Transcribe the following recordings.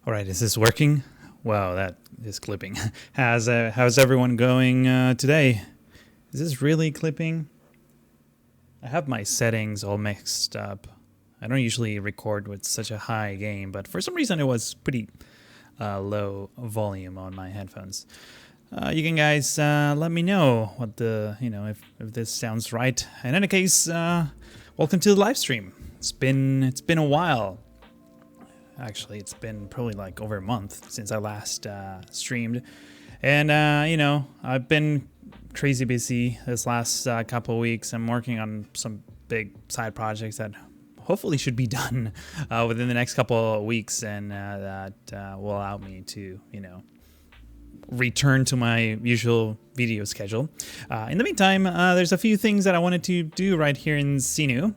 All right, is this working? Wow, that is clipping. How's everyone going today? Is this really clipping? I have my settings all mixed up. I don't usually record with such a high gain, but for some reason it was pretty low volume on my headphones. You can guys let me know what if this sounds right. In any case, welcome to the live stream. It's been a while. Actually, it's been probably like over a month since I last streamed. And, I've been crazy busy this last couple of weeks. I'm working on some big side projects that hopefully should be done within the next couple of weeks. And that will allow me to, return to my usual video schedule. In the meantime, there's a few things that I wanted to do right here in Seenu.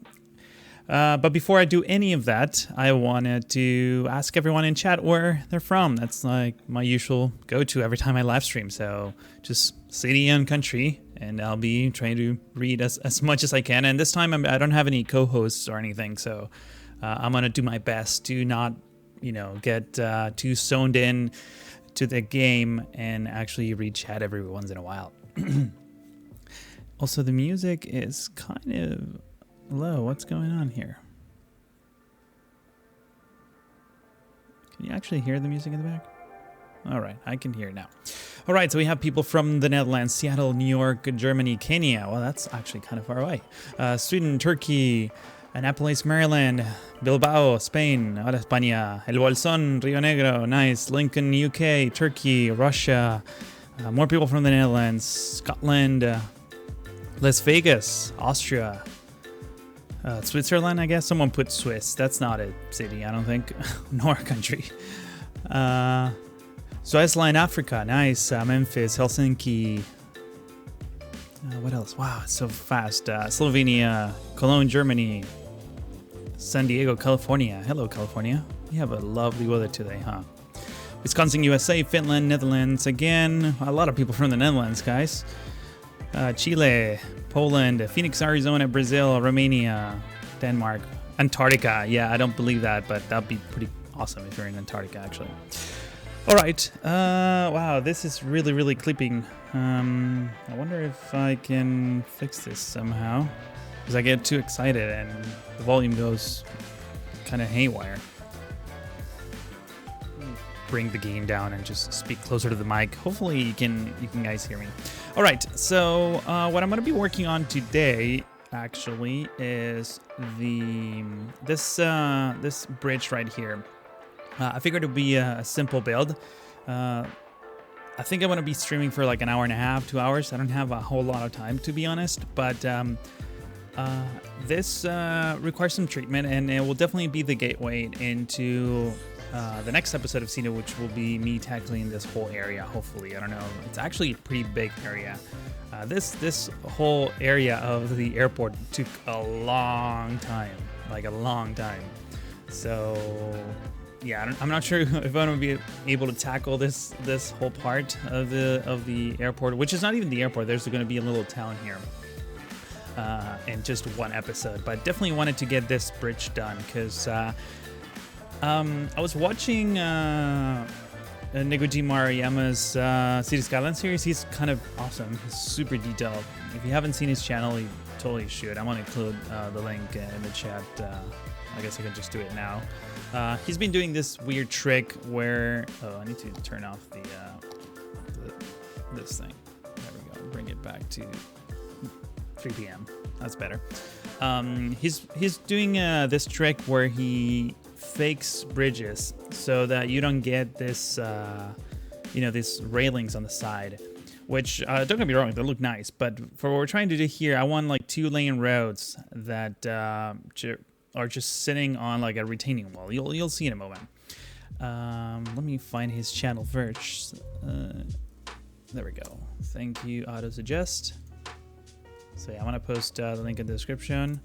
But before I do any of that, I wanted to ask everyone in chat where they're from. That's like my usual go-to every time I live stream. So just city and country, and I'll be trying to read as much as I can. And this time I don't have any co-hosts or anything, so I'm gonna do my best to not, get too zoned in to the game and actually read chat every once in a while. Also, the music is kind of low. What's going on here? Can you actually hear the music in the back? All right, I can hear it now. All right, so we have people from the Netherlands, Seattle, New York, Germany, Kenya. Well, that's actually kind of far away. Sweden, Turkey, Annapolis, Maryland, Bilbao, Spain, Ahora España, El Bolsón, Rio Negro, nice. Lincoln, UK, Turkey, Russia. More people from the Netherlands, Scotland, Las Vegas, Austria. Switzerland, I guess. Someone put Swiss. That's not a city, I don't think, nor a country. Swaziland, Africa, nice. Memphis, Helsinki. What else? Wow, it's so fast. Slovenia, Cologne, Germany. San Diego, California. Hello, California. You have a lovely weather today, huh? Wisconsin, USA, Finland, Netherlands. Again, a lot of people from the Netherlands, guys. Chile, Poland, Phoenix, Arizona, Brazil, Romania, Denmark, Antarctica. Yeah, I don't believe that, but that'd be pretty awesome if you're in Antarctica, actually. All right. Wow, this is really, really clipping. I wonder if I can fix this somehow, because I get too excited and the volume goes kind of haywire. Bring the gain down and just speak closer to the mic. Hopefully you can guys hear me. All right, so what I'm going to be working on today actually is this bridge right here. I figured it would be a simple build. I think I'm going to be streaming for like an hour and a half, 2 hours. I don't have a whole lot of time, to be honest, but this requires some treatment, and it will definitely be the gateway into the next episode of Seenu, which will be me tackling this whole area, hopefully. I don't know. It's actually a pretty big area. This whole area of the airport took a long time, like a long time. So, yeah, I'm not sure if I'm going to be able to tackle this whole part of the airport, which is not even the airport. There's going to be a little town here in just one episode. But definitely wanted to get this bridge done because I was watching Neguji Maruyama's Cities Skylines series. He's kind of awesome. He's super detailed. If you haven't seen his channel, you totally should. I'm going to include the link in the chat. I guess I can just do it now. He's been doing this weird trick where... Oh, I need to turn off this thing. There we go. Bring it back to 3 p.m. That's better. He's doing this trick where he fakes bridges so that you don't get this these railings on the side, which don't get me wrong, they look nice, but for what we're trying to do here, I want like 2-lane roads that are just sitting on like a retaining wall. You'll see in a moment. Let me find his channel first. There we go. Thank you, auto suggest. So yeah, I'm gonna post the link in the description,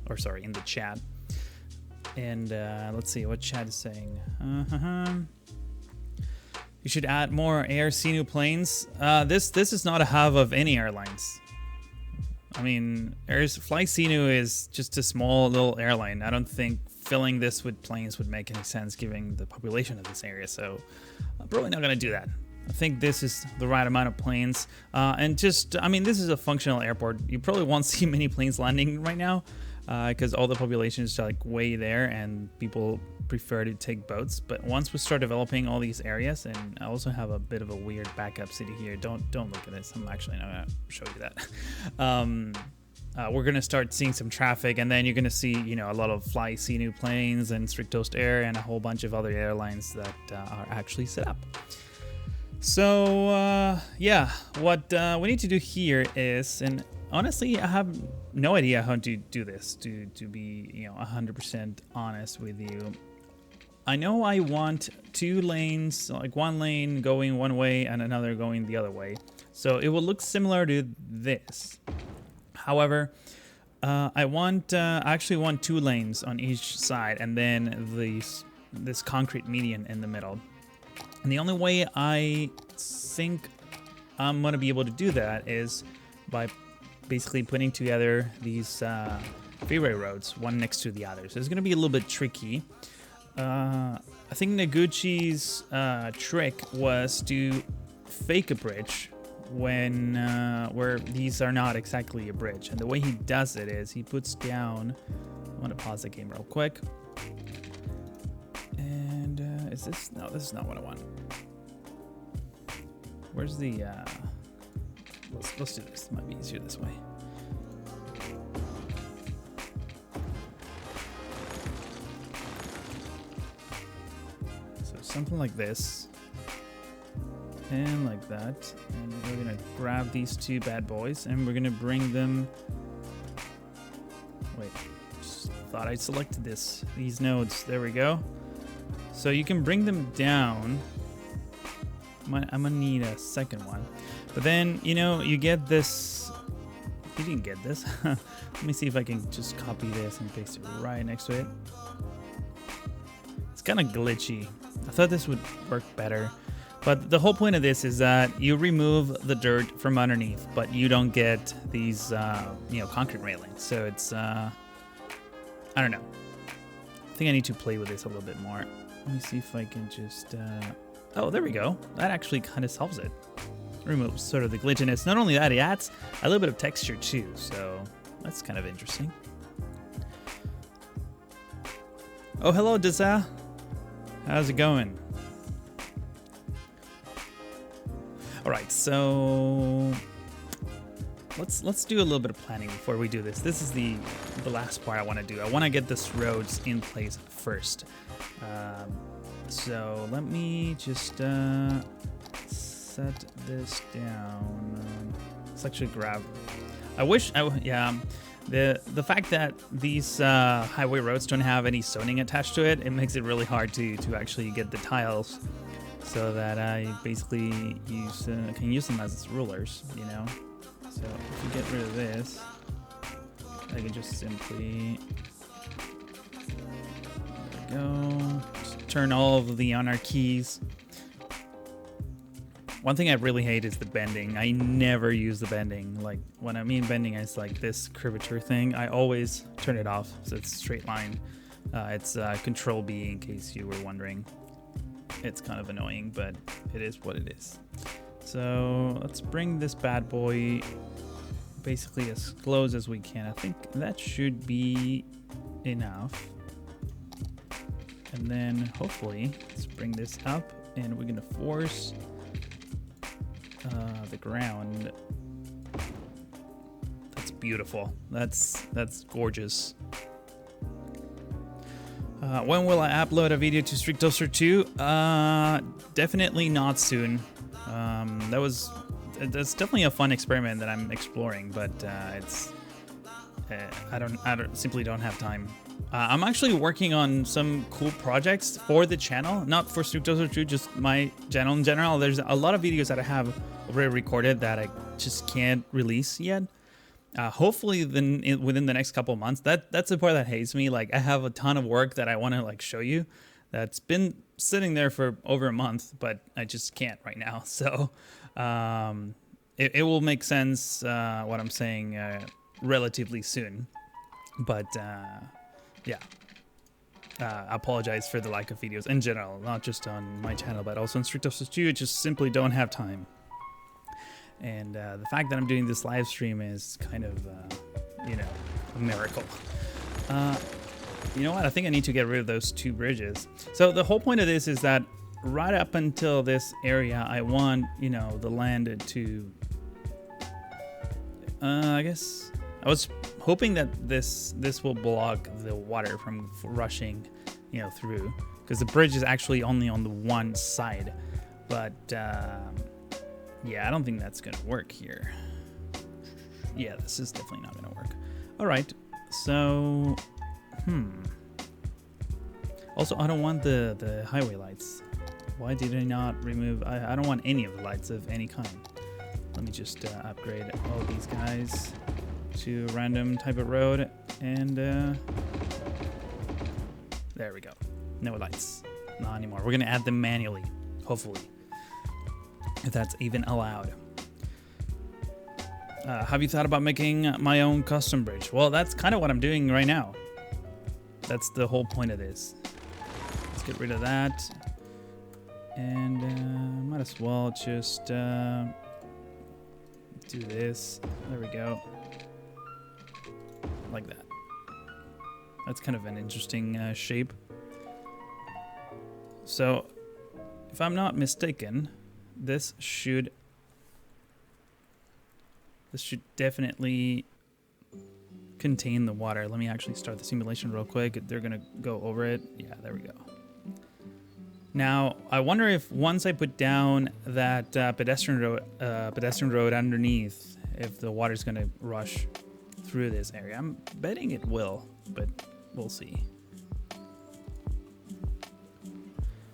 or sorry, in the chat. And let's see what chat is saying. You should add more Air Seenu planes. This is not a hub of any airlines. I mean, Fly Seenu is just a small little airline. I don't think filling this with planes would make any sense given the population of this area. So I'm probably not going to do that. I think this is the right amount of planes. And just, I mean, this is a functional airport. You probably won't see many planes landing right now because all the population is like way there and people prefer to take boats. But once we start developing all these areas, and I also have a bit of a weird backup city here. Don't look at this. I'm actually not going to show you that. We're going to start seeing some traffic, and then you're going to see, you know, a lot of Fly Seenu planes and Strictost Air and a whole bunch of other airlines that are actually set up. So, yeah, what we need to do here is, and honestly, I have no idea how to do this, to be, you know, 100% honest with you. I know I want 2 lanes, like 1 lane going one way and another going the other way. So it will look similar to this. However, I actually want 2 lanes on each side and then this concrete median in the middle. And the only way I think I'm going to be able to do that is by basically putting together these freeway roads, one next to the other. So it's going to be a little bit tricky. I think Noguchi's trick was to fake a bridge when where these are not exactly a bridge. And the way he does it is he puts down... I want to pause the game real quick. And is this... No, this is not what I want. Where's the... Let's do this. It might be easier this way. So something like this. And like that. And we're going to grab these 2 bad boys and we're going to bring them... Wait. Just thought I selected these nodes. There we go. So you can bring them down. I'm gonna need a second one. But then, you know, you get this... You didn't get this. Let me see if I can just copy this and paste it right next to it. It's kind of glitchy. I thought this would work better. But the whole point of this is that you remove the dirt from underneath, but you don't get these, you know, concrete railings. So it's, I don't know. I think I need to play with this a little bit more. Let me see if I can just... Oh, there we go. That actually kind of solves it. Removes sort of the glitchiness. Not only that, it adds a little bit of texture too. So that's kind of interesting. Oh, hello, Deza. How's it going? All right, so let's do a little bit of planning before we do this. This is the last part I want to do. I want to get this roads in place first. So let me just set this down. Let's actually grab. Yeah. The fact that these highway roads don't have any zoning attached to it, it makes it really hard to actually get the tiles, so that I basically can use them as rulers, you know. So if we get rid of this, I can just simply, there we go, just turn all of the on our keys. One thing I really hate is the bending. I never use the bending. Like, when I mean bending, it's like this curvature thing. I always turn it off, so it's straight line. It's Control B in case you were wondering. It's kind of annoying, but it is what it is. So let's bring this bad boy basically as close as we can. I think that should be enough. And then hopefully, let's bring this up, and we're gonna force the ground. That's beautiful. That's gorgeous. When will I upload a video to Streak Toaster 2? Definitely not soon. That's definitely a fun experiment that I'm exploring, but it's I simply don't have time. I'm actually working on some cool projects for the channel, not for Streak Toaster 2, just my channel in general. There's a lot of videos that I have already recorded that I just can't release yet. Hopefully within the next couple of months. That's the part that hates me. Like, I have a ton of work that I want to like show you that's been sitting there for over a month, but I just can't right now. So it will make sense what I'm saying relatively soon. But yeah. apologize for the lack of videos in general, not just on my channel, but also on Strict Ops 2. Just simply don't have time. And the fact that I'm doing this live stream is kind of, you know, a miracle. You know what? I think I need to get rid of those 2 bridges. So the whole point of this is that right up until this area, I want, you know, the land to... I guess I was hoping that this will block the water from rushing, you know, through, because the bridge is actually only on the one side. But yeah, I don't think that's gonna work here. Yeah, this is definitely not gonna work. All right, so also, I don't want the highway lights. Why did I not remove? I don't want any of the lights of any kind. Let me just upgrade all these guys to a random type of road, and there we go. No lights, not anymore. We're gonna add them manually, hopefully, if that's even allowed. Have you thought about making my own custom bridge? Well, that's kind of what I'm doing right now. That's the whole point of this. Let's get rid of that, and might as well just do this. There we go. Like that. That's kind of an interesting shape. So, if I'm not mistaken, this should definitely contain the water. Let me actually start the simulation real quick. They're gonna go over it. Yeah, there we go. Now, I wonder if once I put down that pedestrian road underneath, if the water's gonna rush through this area. I'm betting it will, but we'll see.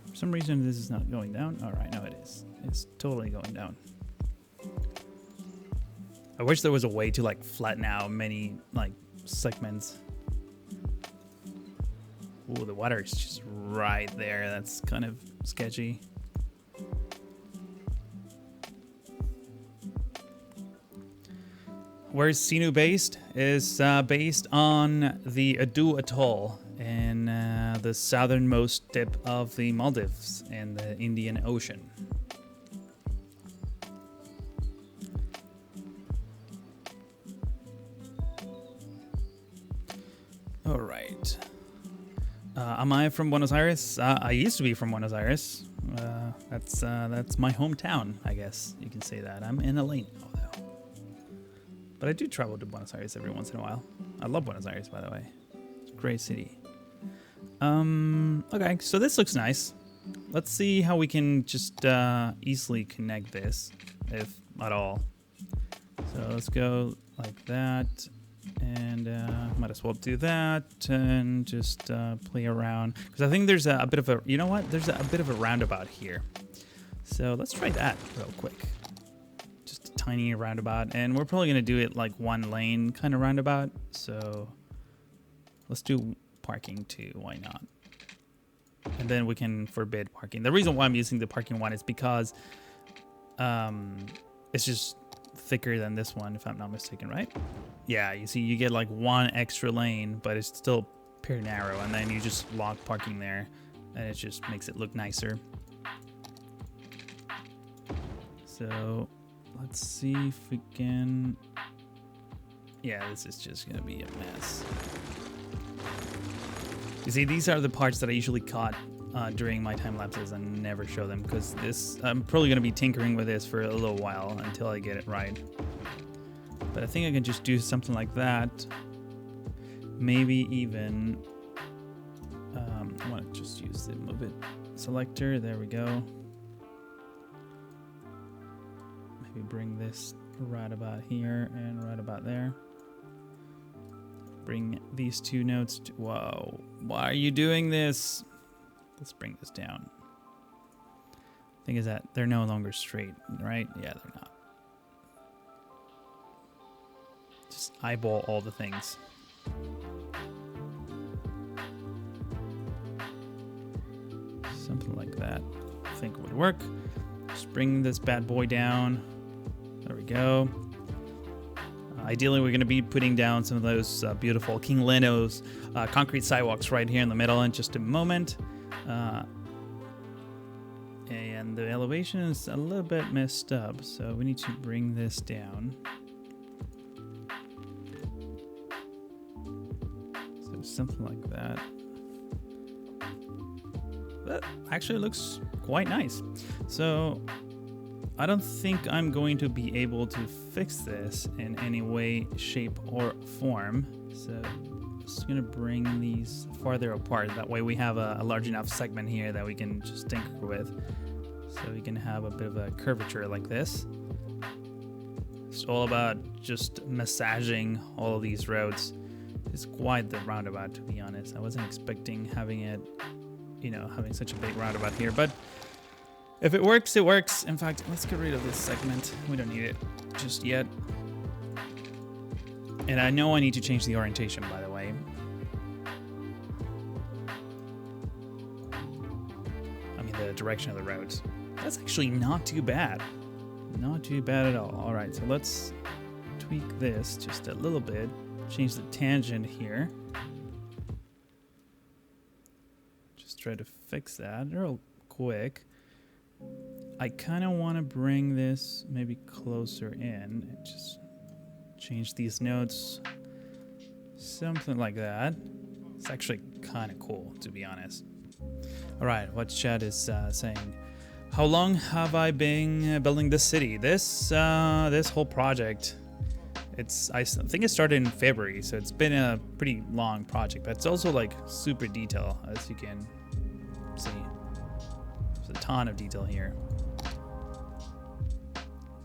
For some reason, this is not going down. All right, no, it is. It's totally going down. I wish there was a way to like flatten out many like segments. Ooh, the water is just right there. That's kind of sketchy. Where is Seenu based? Is based on the Addu Atoll in the southernmost tip of the Maldives in the Indian Ocean. All right. Am I from Buenos Aires? I used to be from Buenos Aires. That's my hometown, I guess you can say that. I'm in LA now, though. But I do travel to Buenos Aires every once in a while. I love Buenos Aires, by the way. It's a great city. Okay, so this looks nice. Let's see how we can just easily connect this, if at all. So let's go like that. And might as well do that and just play around, because I think there's a bit of a, you know what, there's a bit of a roundabout here, so let's try that real quick. Just a tiny roundabout, and we're probably gonna do it like one lane kind of roundabout, so let's do parking too, why not? And then we can forbid parking. The reason why I'm using the parking one is because it's just thicker than this one, if I'm not mistaken, right? Yeah, you see, you get like one extra lane, but it's still pretty narrow, and then you just lock parking there, and it just makes it look nicer. So let's see if we can... Yeah, this is just gonna be a mess. You see, these are the parts that I usually cut during my time lapses and never show them, because this, I'm probably gonna be tinkering with this for a little while until I get it right. But I think I can just do something like that. Maybe even, I want to just use the move it selector. There we go. Maybe bring this right about here and right about there. Bring these two nodes to, whoa, why are you doing this? Let's bring this down. Thing is that they're no longer straight, right? Yeah, they're not. Just eyeball all the things. Something like that, I think would work. Just bring this bad boy down. There we go. Ideally, we're going to be putting down some of those beautiful King Leno's concrete sidewalks right here in the middle in just a moment. And the elevation is a little bit messed up, so we need to bring this down. So something like that. That actually looks quite nice. So I don't think I'm going to be able to fix this in any way, shape, or form. So I'm just gonna bring these farther apart. That way we have a large enough segment here that we can just tinker with. So we can have a bit of a curvature like this. It's all about just massaging all of these roads. It's quite the roundabout, to be honest. I wasn't expecting having it, you know, having such a big roundabout here, but if it works, it works. In fact, let's get rid of this segment. We don't need it just yet. And I know I need to change the orientation, by the way. I mean, the direction of the roads. That's actually not too bad. Not too bad at all. All right, so let's tweak this just a little bit. Change the tangent here. Just try to fix that real quick. I kind of want to bring this maybe closer in and just change these notes, something like that. It's actually kind of cool, to be honest. All right, what chat is saying? How long have I been building this city? This whole project, I think it started in February, so it's been a pretty long project, but it's also like super detailed, as you can see. There's a ton of detail here.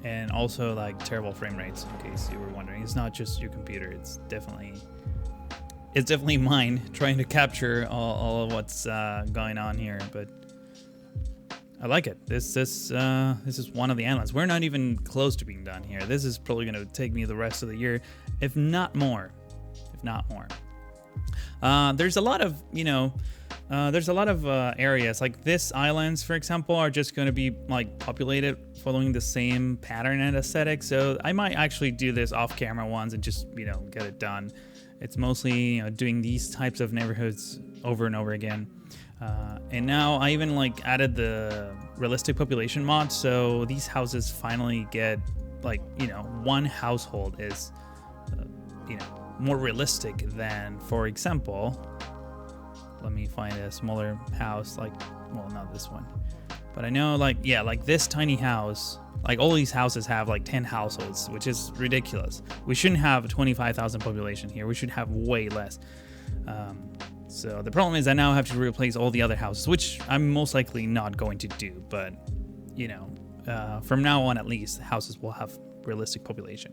And also like terrible frame rates, in case you were wondering. It's not just your computer, it's definitely mine trying to capture all of what's going on here, but I like it. This is one of the islands. We're not even close to being done here. This is probably going to take me the rest of the year, if not more. There's a lot of, areas like this islands, for example, are just going to be like populated following the same pattern and aesthetic. So I might actually do this off camera once and just, get it done. It's mostly doing these types of neighborhoods over and over again. And now I even added the realistic population mod, so these houses finally get one household is more realistic than, for example, let me find a smaller house, not this one, but I know this tiny house, all these houses have 10 households, which is ridiculous. We shouldn't have 25,000 population here. We should have way less. So the problem is I now have to replace all the other houses, which I'm most likely not going to do. But, from now on, at least, the houses will have realistic population.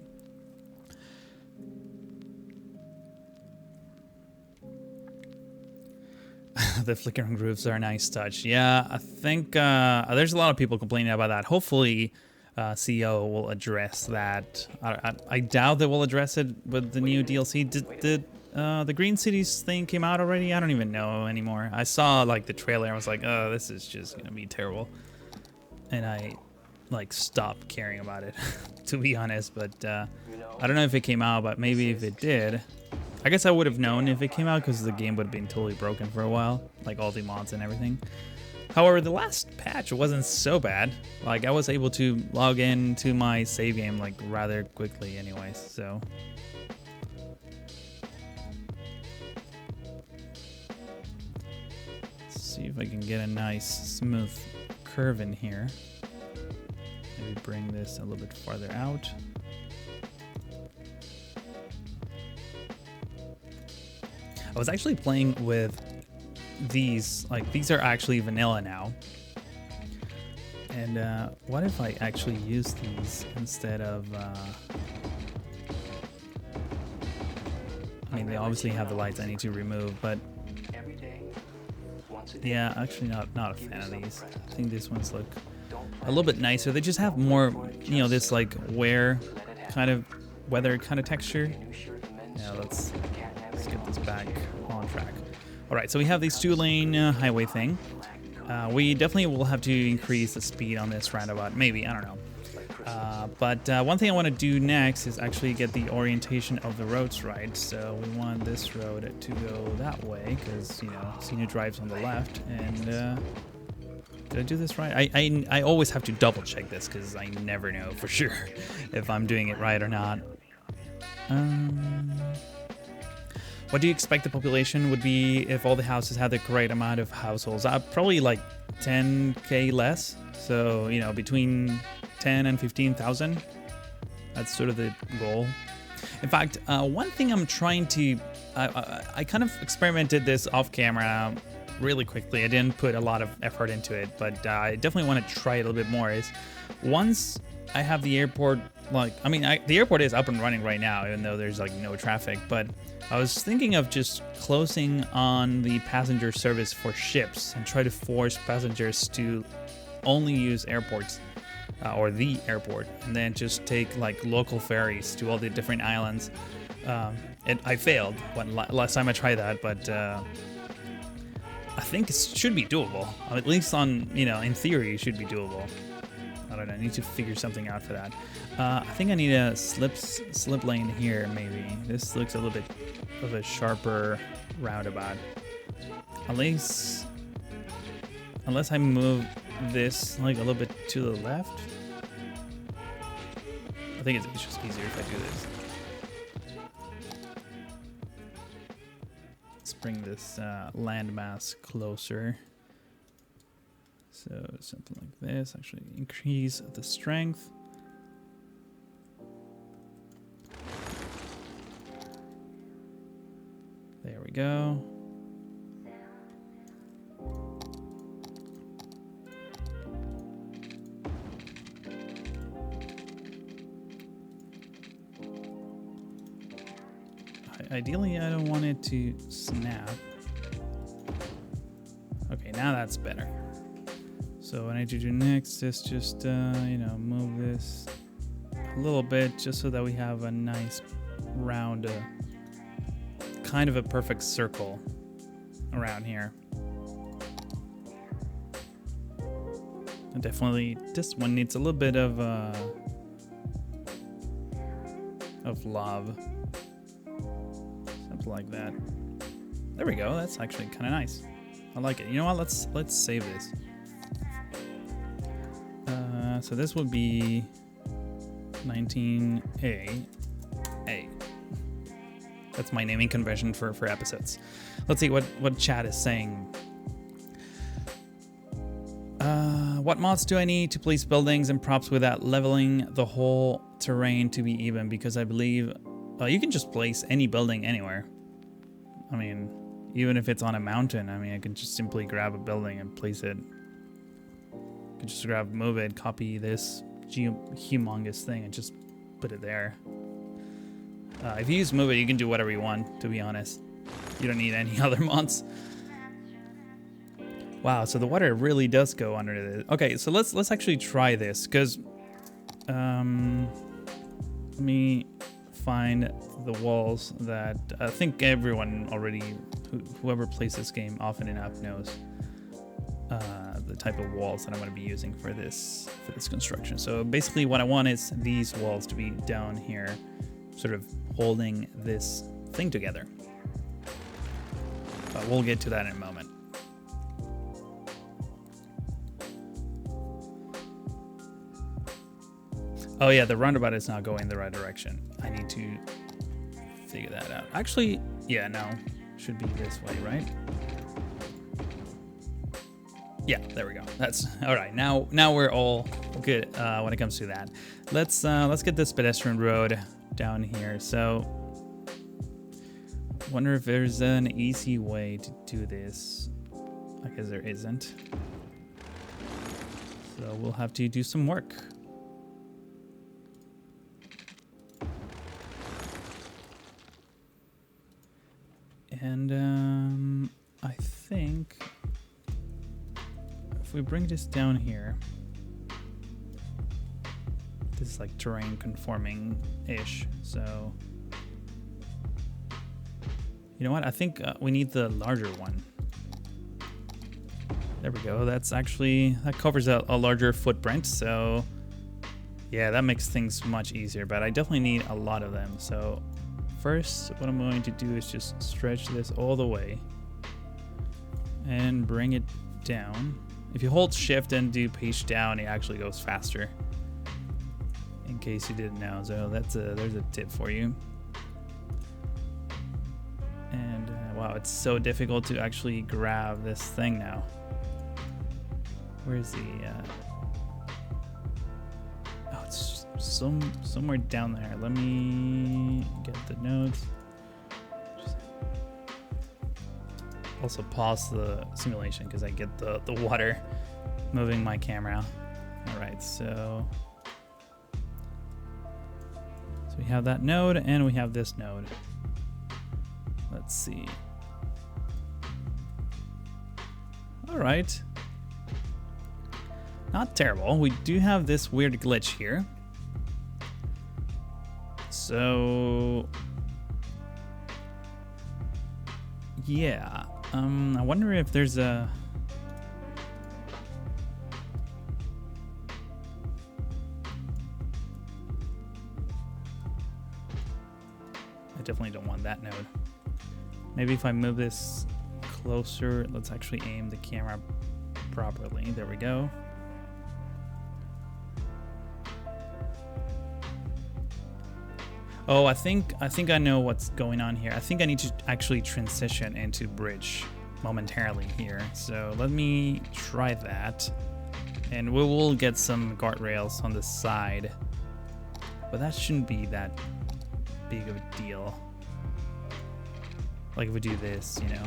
The flickering roofs are a nice touch. Yeah, I think there's a lot of people complaining about that. Hopefully, CEO will address that. I doubt they will address it with the new DLC. Did the Green Cities thing came out already? I don't even know anymore. I saw the trailer and I was like, oh, this is just gonna be terrible. And I stopped caring about it, to be honest. But I don't know if it came out, but maybe if it did, I guess I would have known if it came out because the game would have been totally broken for a while, all the mods and everything. However, the last patch wasn't so bad. I was able to log into my save game rather quickly anyways, so. Let's see if I can get a nice smooth curve in here. Maybe bring this a little bit farther out. I was actually playing with these, these are actually vanilla now. And what if I actually use these instead of, I mean, they obviously have the lights I need to remove, but yeah, actually not a fan of these. I think these ones look a little bit nicer. They just have more, this weather kind of texture. Yeah, let's get this back on track. All right, so we have these 2-lane highway thing. We definitely will have to increase the speed on this roundabout. Maybe, I don't know. But one thing I want to do next is actually get the orientation of the roads right. So we want this road to go that way because, you know, Seenu drives on the left. And did I do this right? I always have to double check this because I never know for sure if I'm doing it right or not. What do you expect the population would be if all the houses had the correct amount of households? Probably like 10K less. So, you know, between 10 and 15,000. That's sort of the goal. In fact, one thing I'm trying to... I kind of experimented this off camera really quickly. I didn't put a lot of effort into it, but I definitely want to try it a little bit more. Is once I have the airport... Like, I mean, the airport is up and running right now, even though there's like no traffic, but I was thinking of just closing on the passenger service for ships and try to force passengers to only use airports or the airport, and then just take like local ferries to all the different islands. I failed last time I tried that, but I think it should be doable. At least on, you know, in theory, it should be doable. I don't know. I need to figure something out for that. I think I need a slip lane here, maybe. This looks a little bit of a sharper roundabout. Unless I move this like a little bit to the left. I think it's just easier if I do this. Let's bring this landmass closer. So something like this, actually increase the strength. There we go. Ideally, I don't want it to snap. Okay, now that's better. So what I need to do next is just, you know, move this a little bit just so that we have a nice round, kind of a perfect circle around here. And definitely, this one needs a little bit of love. Something like that. There we go. That's actually kind of nice. I like it. You know what? Let's save this. So this would be 19A. A. That's my naming convention for episodes. Let's see what chat is saying. What mods do I need to place buildings and props without leveling the whole terrain to be even? Because I believe you can just place any building anywhere. I mean, even if it's on a mountain, I mean, I can just simply grab a building and place it. I can just move it, copy this humongous thing and just put it there. If you use move it, you can do whatever you want, to be honest. You don't need any other mods. Wow, so the water really does go under this. Okay, so let's actually try this, because let me find the walls that I think everyone already, whoever plays this game often enough knows the type of walls that I'm going to be using for this construction. So basically what I want is these walls to be down here, sort of holding this thing together. But we'll get to that in a moment. Oh yeah, the roundabout is not going the right direction. I need to figure that out. Actually, yeah, no, should be this way, right? Yeah, there we go. That's all right. Now we're all good when it comes to that. Let's get this pedestrian road down here. So, wonder if there's an easy way to do this. I guess there isn't. So we'll have to do some work. And I think if we bring this down here, this is like terrain conforming-ish. So, you know what? I think we need the larger one. There we go. That covers a larger footprint. So Yeah, that makes things much easier, but I definitely need a lot of them. So first, what I'm going to do is just stretch this all the way and bring it down. If you hold shift and do page down, it actually goes faster. In case you didn't know, so there's a tip for you. And wow, it's so difficult to actually grab this thing now. Where's the? Oh, it's somewhere down there. Let me get the notes. Also pause the simulation because I get the water moving my camera. All right, so we have that node and we have this node. Let's see. All right. Not terrible. We do have this weird glitch here. So yeah, I wonder if there's a I definitely don't want that node. Maybe if I move this closer, let's actually aim the camera properly. There we go. Oh, I think I know what's going on here. I think I need to actually transition into bridge momentarily here. So let me try that. And we will get some guardrails on the side. But that shouldn't be that big of a deal. Like if we do this, you know.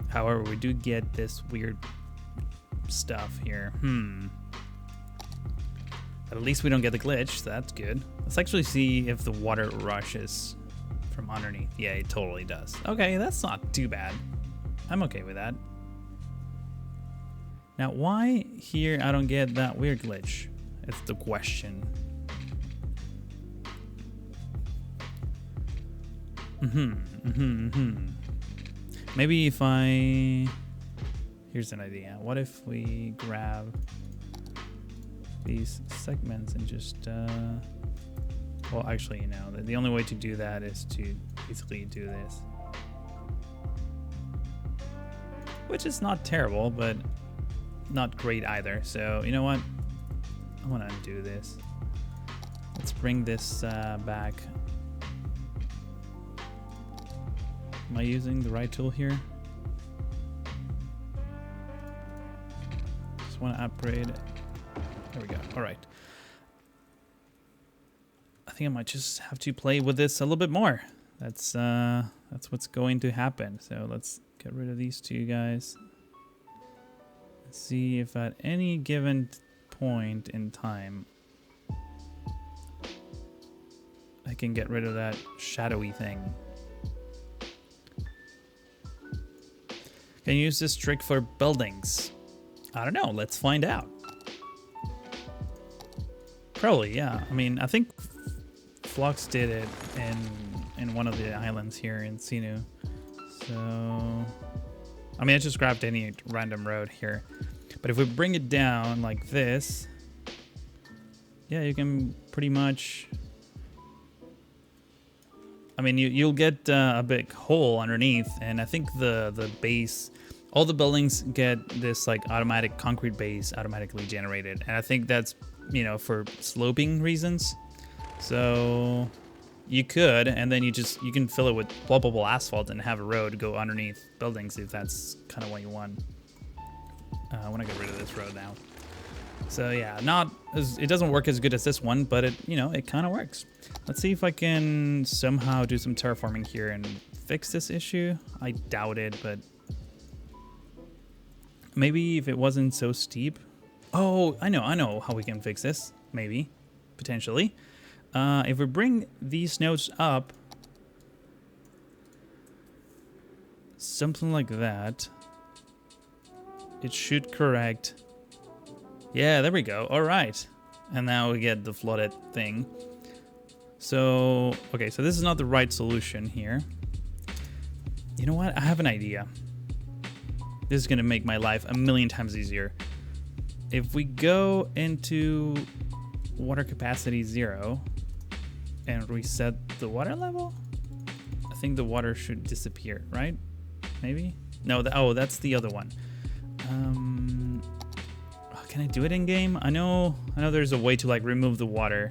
However, we do get this weird stuff here. But at least we don't get the glitch, so that's good. Let's actually see if the water rushes from underneath. Yeah, it totally does. Okay, that's not too bad. I'm okay with that. Now, why here I don't get that weird glitch? It's the question. Maybe if I... Here's an idea. What if we grab these segments and just... Well, actually, you know, the only way to do that is to basically do this. Which is not terrible, but not great either. So, you know what? I want to undo this. Let's bring this back. Am I using the right tool here? Just want to upgrade. There we go. All right. I think I might just have to play with this a little bit more. That's what's going to happen. So let's get rid of these two guys. Let's see if at any given point in time I can get rid of that shadowy thing. Can you use this trick for buildings? I don't know. Let's find out. Probably, yeah. I mean, I think Flux did it in one of the islands here in Seenu. So, I mean, I just grabbed any random road here. But if we bring it down like this, yeah, you can pretty much... I mean, you'll get a big hole underneath, and I think the base, all the buildings get this like automatic concrete base automatically generated, and I think that's, you know, for sloping reasons. So you could, and then you can fill it with ploppable asphalt and have a road go underneath buildings if that's kind of what you want. I want to get rid of this road now. So yeah, it doesn't work as good as this one, but it kind of works. Let's see if I can somehow do some terraforming here and fix this issue. I doubt it, but maybe if it wasn't so steep. Oh, I know how we can fix this. Maybe, potentially. If we bring these nodes up, something like that, it should correct. Yeah, there we go. All right. And now we get the flooded thing. So, okay, so this is not the right solution here. You know what? I have an idea. This is going to make my life a million times easier. if we go into water capacity 0 and reset the water level, I think the water should disappear, right? Maybe? No, oh, that's the other one. Can I do it in game? I know there's a way to like remove the water,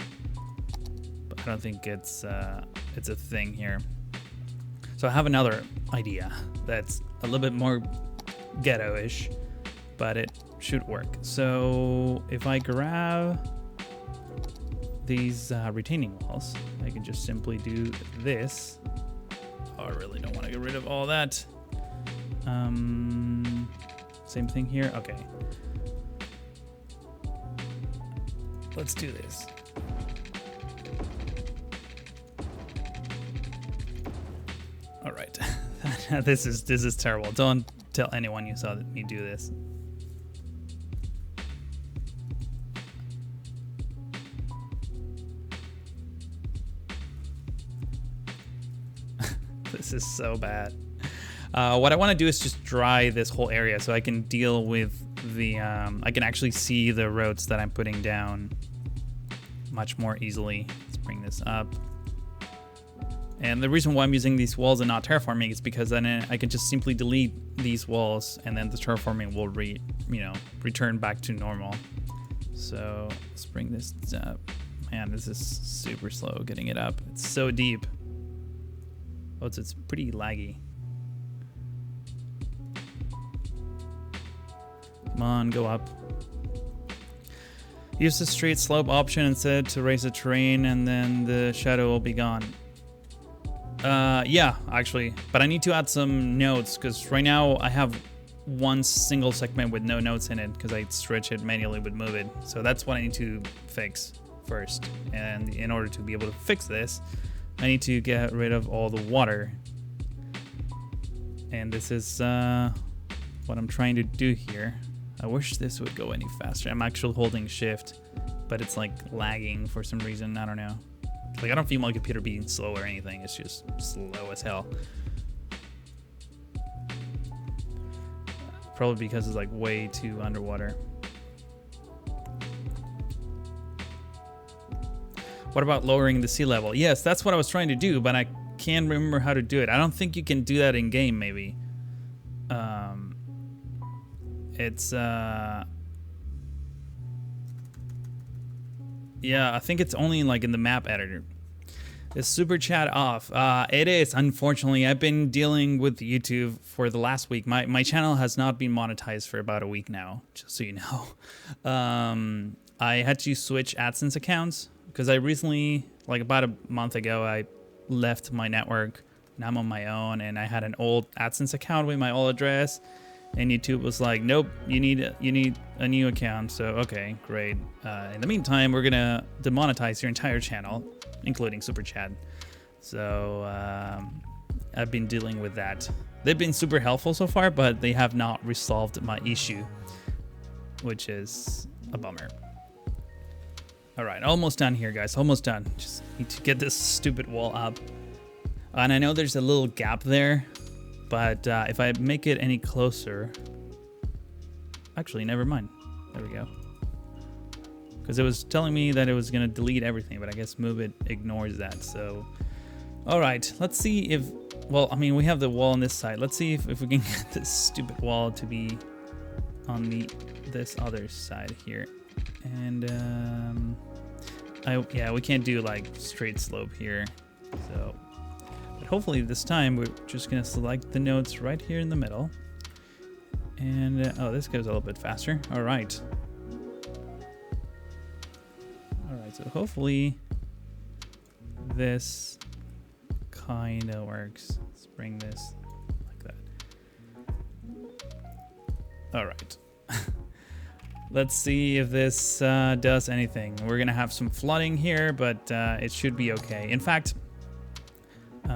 but I don't think it's a thing here. So I have another idea that's a little bit more ghetto-ish, but it should work. So if I grab these retaining walls, I can just simply do this. Oh, I really don't want to get rid of all that. Same thing here. Okay. Let's do this. All right. This is terrible. Don't tell anyone you saw me do this. This is so bad. What I want to do is just dry this whole area so I can deal with the, I can actually see the roads that I'm putting down much more easily. Let's bring this up. And the reason why I'm using these walls and not terraforming is because then I can just simply delete these walls and then the terraforming will return back to normal. So let's bring this up. Man, this is super slow getting it up. It's so deep. Oh, it's pretty laggy. Come on, go up. Use the straight slope option instead to raise the terrain and then the shadow will be gone. Yeah, actually, but I need to add some nodes because right now I have one single segment with no nodes in it because I stretch it manually with Move It. So that's what I need to fix first. And in order to be able to fix this, I need to get rid of all the water. And this is what I'm trying to do here. I wish this would go any faster. I'm actually holding shift, but it's like lagging for some reason. I don't know. Like I don't feel my computer being slow or anything. It's just slow as hell. Probably because it's like way too underwater. What about lowering the sea level? Yes, that's what I was trying to do, but I can't remember how to do it. I don't think you can do that in game, maybe. It's yeah, I think it's only like in the map editor. Is super chat off? It is, unfortunately. I've been dealing with YouTube for the last week. My channel has not been monetized for about a week now, just so you know. I had to switch AdSense accounts because I recently, like about a month ago, I left my network and I'm on my own, and I had an old AdSense account with my old address, and YouTube was like, nope, you need a new account. So okay, great. In the meantime, we're gonna demonetize your entire channel, including super chat. So I've been dealing with that. They've been super helpful so far, but they have not resolved my issue, which is a bummer. All right, almost done here, guys. Almost done. Just need to get this stupid wall up. And I know there's a little gap there, but if I make it any closer, actually, never mind. There we go. Because it was telling me that it was gonna delete everything, but I guess Move It ignores that. So, all right, let's see if, well, I mean, we have the wall on this side. Let's see if we can get this stupid wall to be on this other side here. And yeah, we can't do like straight slope here. So, but hopefully this time we're just gonna select the nodes right here in the middle. And oh, this goes a little bit faster. All right. All right, so hopefully this kind of works. Let's bring this like that. All right. Let's see if this does anything. We're gonna have some flooding here, but it should be okay. In fact,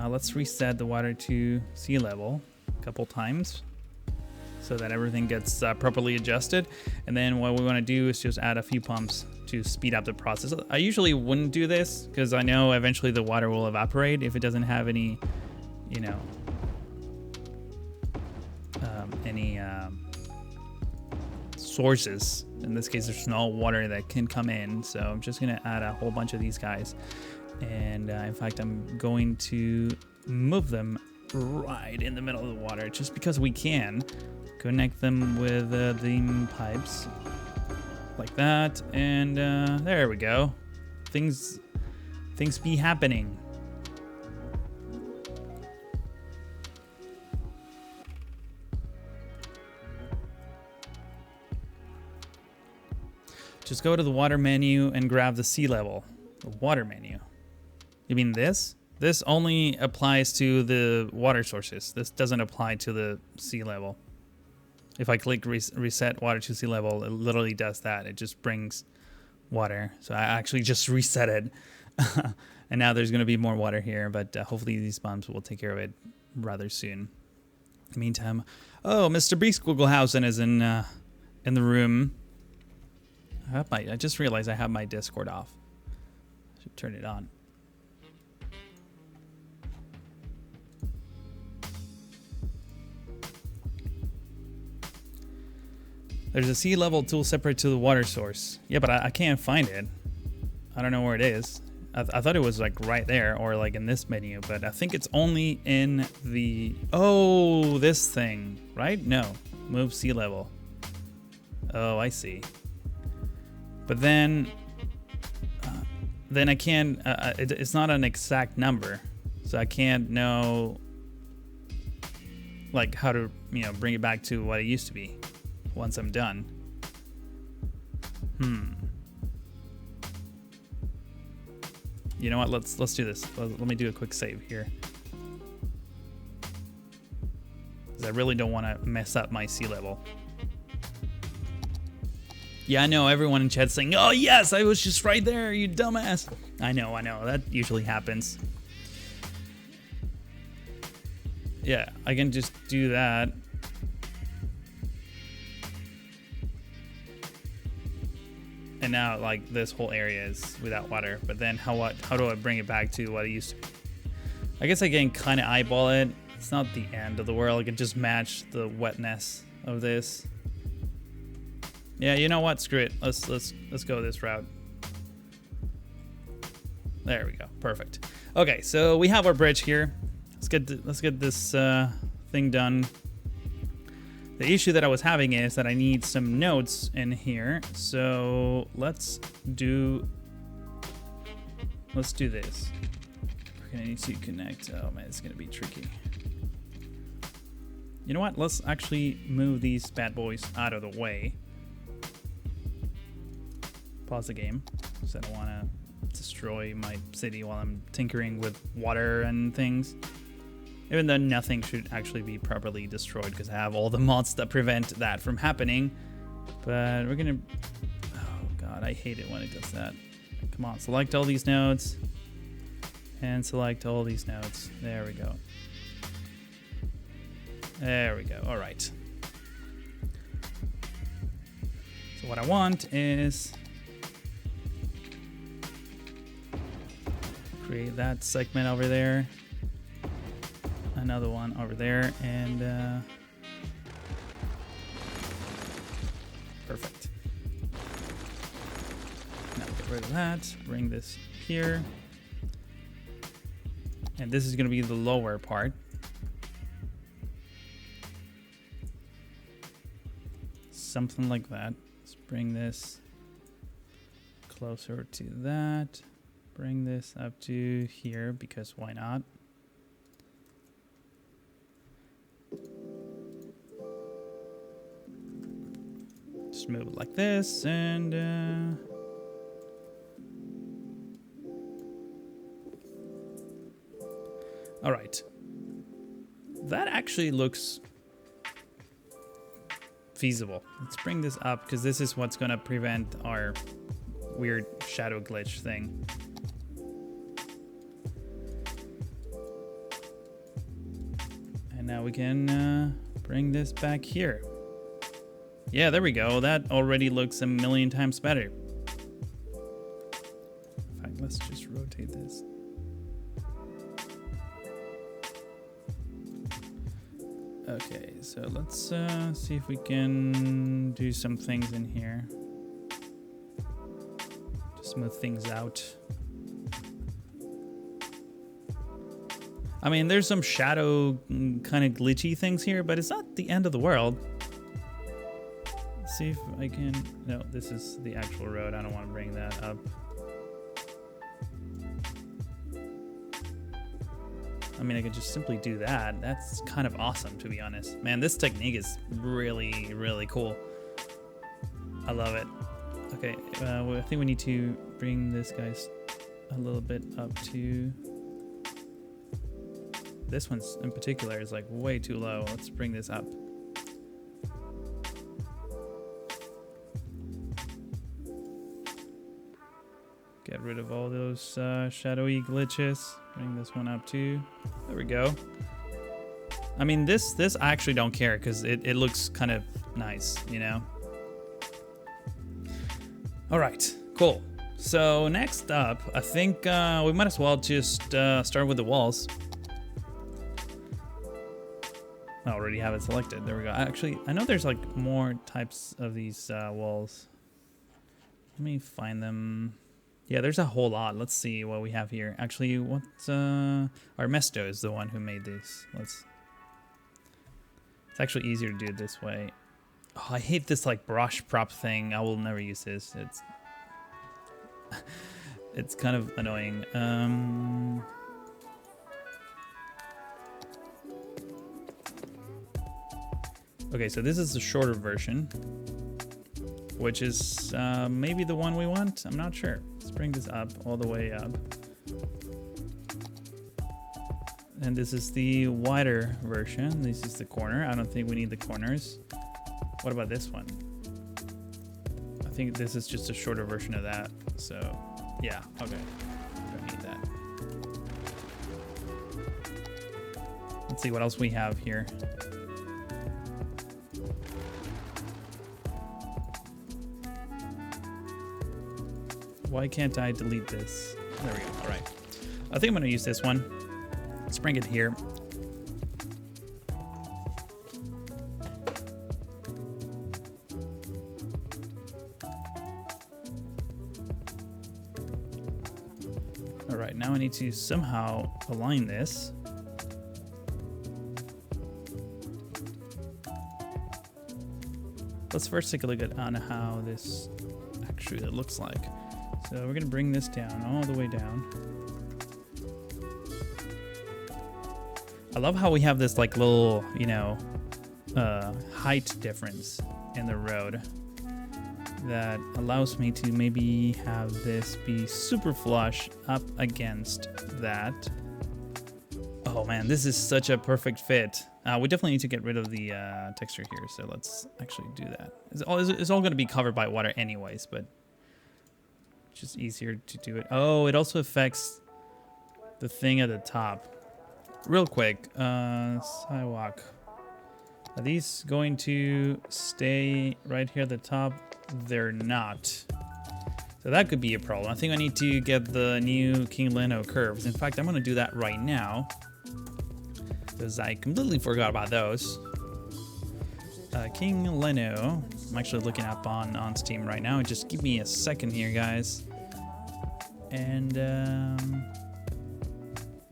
let's reset the water to sea level a couple times so that everything gets properly adjusted. And then what we wanna do is just add a few pumps to speed up the process. I usually wouldn't do this because I know eventually the water will evaporate if it doesn't have any, you know, sources In this case, there's no water that can come in, so I'm just gonna add a whole bunch of these guys. And in fact, I'm going to move them right in the middle of the water, just because we can. Connect them with the pipes, like that, and there we go. Things be happening. Just go to the water menu and grab the sea level. The water menu. You mean this? This only applies to the water sources. This doesn't apply to the sea level. If I click reset water to sea level, it literally does that. It just brings water. So I actually just reset it. And now there's going to be more water here, but hopefully these bombs will take care of it rather soon. In the meantime, oh, Mr. Beastgugelhausen is in the room. I just realized I have my Discord off. I should turn it on. There's a sea level tool separate to the water source. Yeah, but I can't find it. I don't know where it is. I thought it was like right there or like in this menu, but I think it's only in the... Oh, this thing, right? No, move sea level. Oh, I see. But then I can't, it's not an exact number. So I can't know like how to, bring it back to what it used to be once I'm done. You know what, let's do this. Let me do a quick save here. Because I really don't want to mess up my sea level. Yeah, I know everyone in chat's saying, oh yes, I was just right there, you dumbass. I know, that usually happens. Yeah, I can just do that. And now, like, this whole area is without water. But then how do I bring it back to what it used to be? I guess I can kind of eyeball it. It's not the end of the world. I can just match the wetness of this. Yeah, you know what? Screw it. Let's go this route. There we go. Perfect. Okay, so we have our bridge here. Let's get this thing done. The issue that I was having is that I need some nodes in here. So let's do this. We're gonna need to connect. Oh man, it's gonna be tricky. You know what? Let's actually move these bad boys out of the way. Pause the game, because I don't want to destroy my city while I'm tinkering with water and things. Even though nothing should actually be properly destroyed, because I have all the mods that prevent that from happening. But we're gonna... Oh god, I hate it when it does that. Come on, select all these nodes. And select all these nodes. There we go. There we go, alright. So what I want is... create that segment over there. Another one over there, and perfect. Now get rid of that, bring this here. And this is going to be the lower part. Something like that. Let's bring this closer to that. Bring this up to here, because why not? Just move it like this, and all right. That actually looks feasible. Let's bring this up, because this is what's gonna prevent our weird shadow glitch thing. And now we can bring this back here. Yeah, there we go. That already looks a million times better. In fact, let's just rotate this. Okay, so let's see if we can do some things in here. smooth things out. I mean, there's some shadow kind of glitchy things here, but it's not the end of the world. Let's see if I can... No, this is the actual road. I don't want to bring that up. I mean, I could just simply do that. That's kind of awesome, to be honest. Man, this technique is really, really cool. I love it. Okay, well, I think we need to bring this guy a little bit up to... This one's in particular is like way too low. Let's bring this up. Get rid of all those shadowy glitches. Bring this one up too. There we go. I mean, this I actually don't care because it looks kind of nice, you know? All right, cool. So next up, I think we might as well just start with the walls. I already have it selected. There we go. Actually, I know there's like more types of these walls. Let me find them. Yeah, there's a whole lot. Let's see what we have here. Actually, what Armesto is the one who made these. It's actually easier to do it this way. Oh, I hate this like brush prop thing. I will never use this. It's kind of annoying. Okay, so this is the shorter version, which is maybe the one we want. I'm not sure. Let's bring this up all the way up. And this is the wider version. This is the corner. I don't think we need the corners. What about this one? I think this is just a shorter version of that. So, yeah, okay. Don't need that. Let's see what else we have here. Why can't I delete this? There we go. All right. I think I'm going to use this one. Let's bring it here. All right. Now I need to somehow align this. Let's first take a look at how this actually looks like. So we're going to bring this down, all the way down. I love how we have this like little, you know, height difference in the road that allows me to maybe have this be super flush up against that. Oh man, this is such a perfect fit. We definitely need to get rid of the texture here, so let's actually do that. It's all going to be covered by water anyways, but just easier to do it. Oh, it also affects the thing at the top. Real quick, sidewalk. Are these going to stay right here at the top? They're not. So that could be a problem. I think I need to get the new King Leno curves. In fact, I'm going to do that right now because I completely forgot about those. King Leno. I'm actually looking up on Steam right now. Just give me a second here, guys. And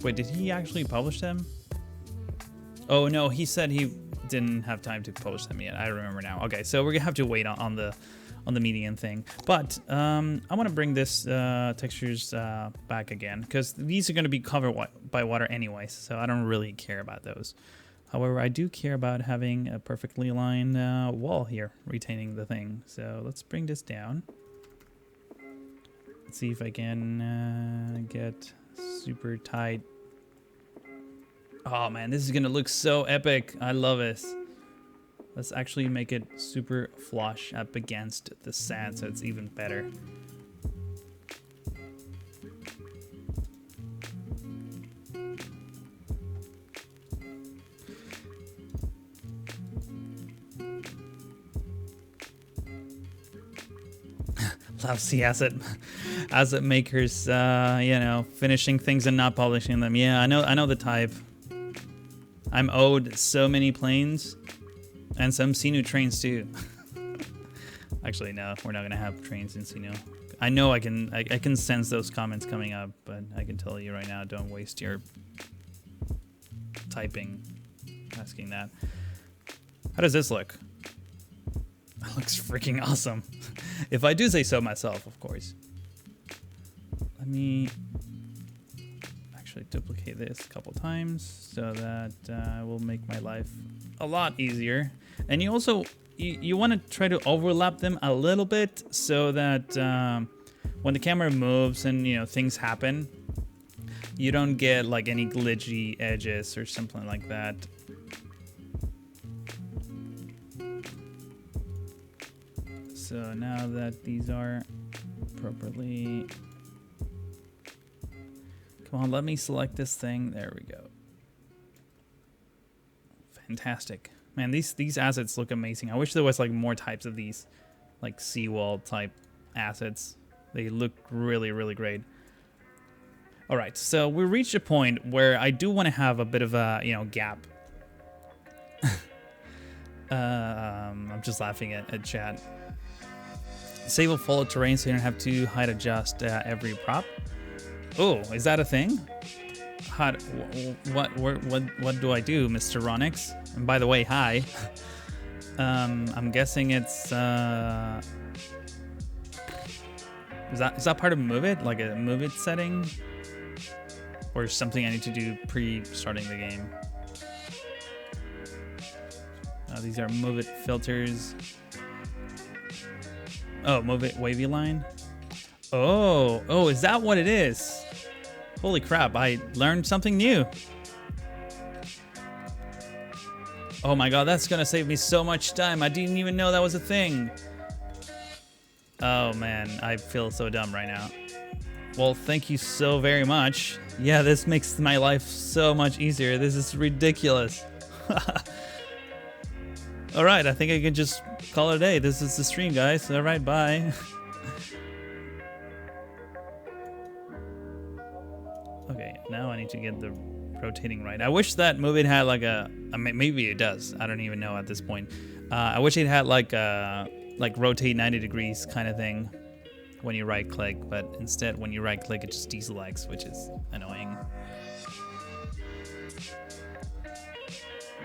wait, did he actually publish them? Oh no, he said he didn't have time to publish them yet. I remember now. Okay, so we're gonna have to wait on the median thing. But I want to bring this textures back again because these are going to be covered by water anyways. So I don't really care about those. However, I do care about having a perfectly aligned wall here, retaining the thing. So let's bring this down. Let's see if I can get super tight. Oh man, this is gonna look so epic. I love this. Let's actually make it super flush up against the sand so it's even better. Loves the asset makers, you know, finishing things and not publishing them. Yeah, I know the type. I'm owed so many planes and some Seenu trains too. Actually, no, we're not gonna have trains in Seenu. I know I can sense those comments coming up, but I can tell you right now, don't waste your typing asking that. How does this look? That looks freaking awesome. If I do say so myself, of course. Let me actually duplicate this a couple times so that will make my life a lot easier. And you also you want to try to overlap them a little bit so that when the camera moves and things happen, you don't get like any glitchy edges or something like that. So now that these are properly, come on, let me select this thing. There we go. Fantastic. Man, these assets look amazing. I wish there was like more types of these, like seawall type assets. They look really, really great. All right, so we reached a point where I do want to have a bit of a gap. I'm just laughing at chat. Save will follow terrain so you don't have to height adjust every prop. Oh, is that a thing? What do I do, Mr. Ronix? And by the way, hi. I'm guessing it's is that part of Move It, like a Move It setting, or something I need to do pre-starting the game? These are Move It filters. Oh, Move It wavy line. Oh, is that what it is? Holy crap, I learned something new. Oh my god, that's gonna save me so much time. I didn't even know that was a thing. Oh man, I feel so dumb right now. Well, thank you so very much. Yeah, this makes my life so much easier. This is ridiculous. Alright, I think I can just call it a day. This is the stream, guys. Alright, bye. Okay, now I need to get the rotating right. I wish that Move It had like a, I mean, maybe it does. I don't even know at this point. I wish it had like a rotate 90 degrees kind of thing when you right click, but instead when you right click it just deselects, which is annoying.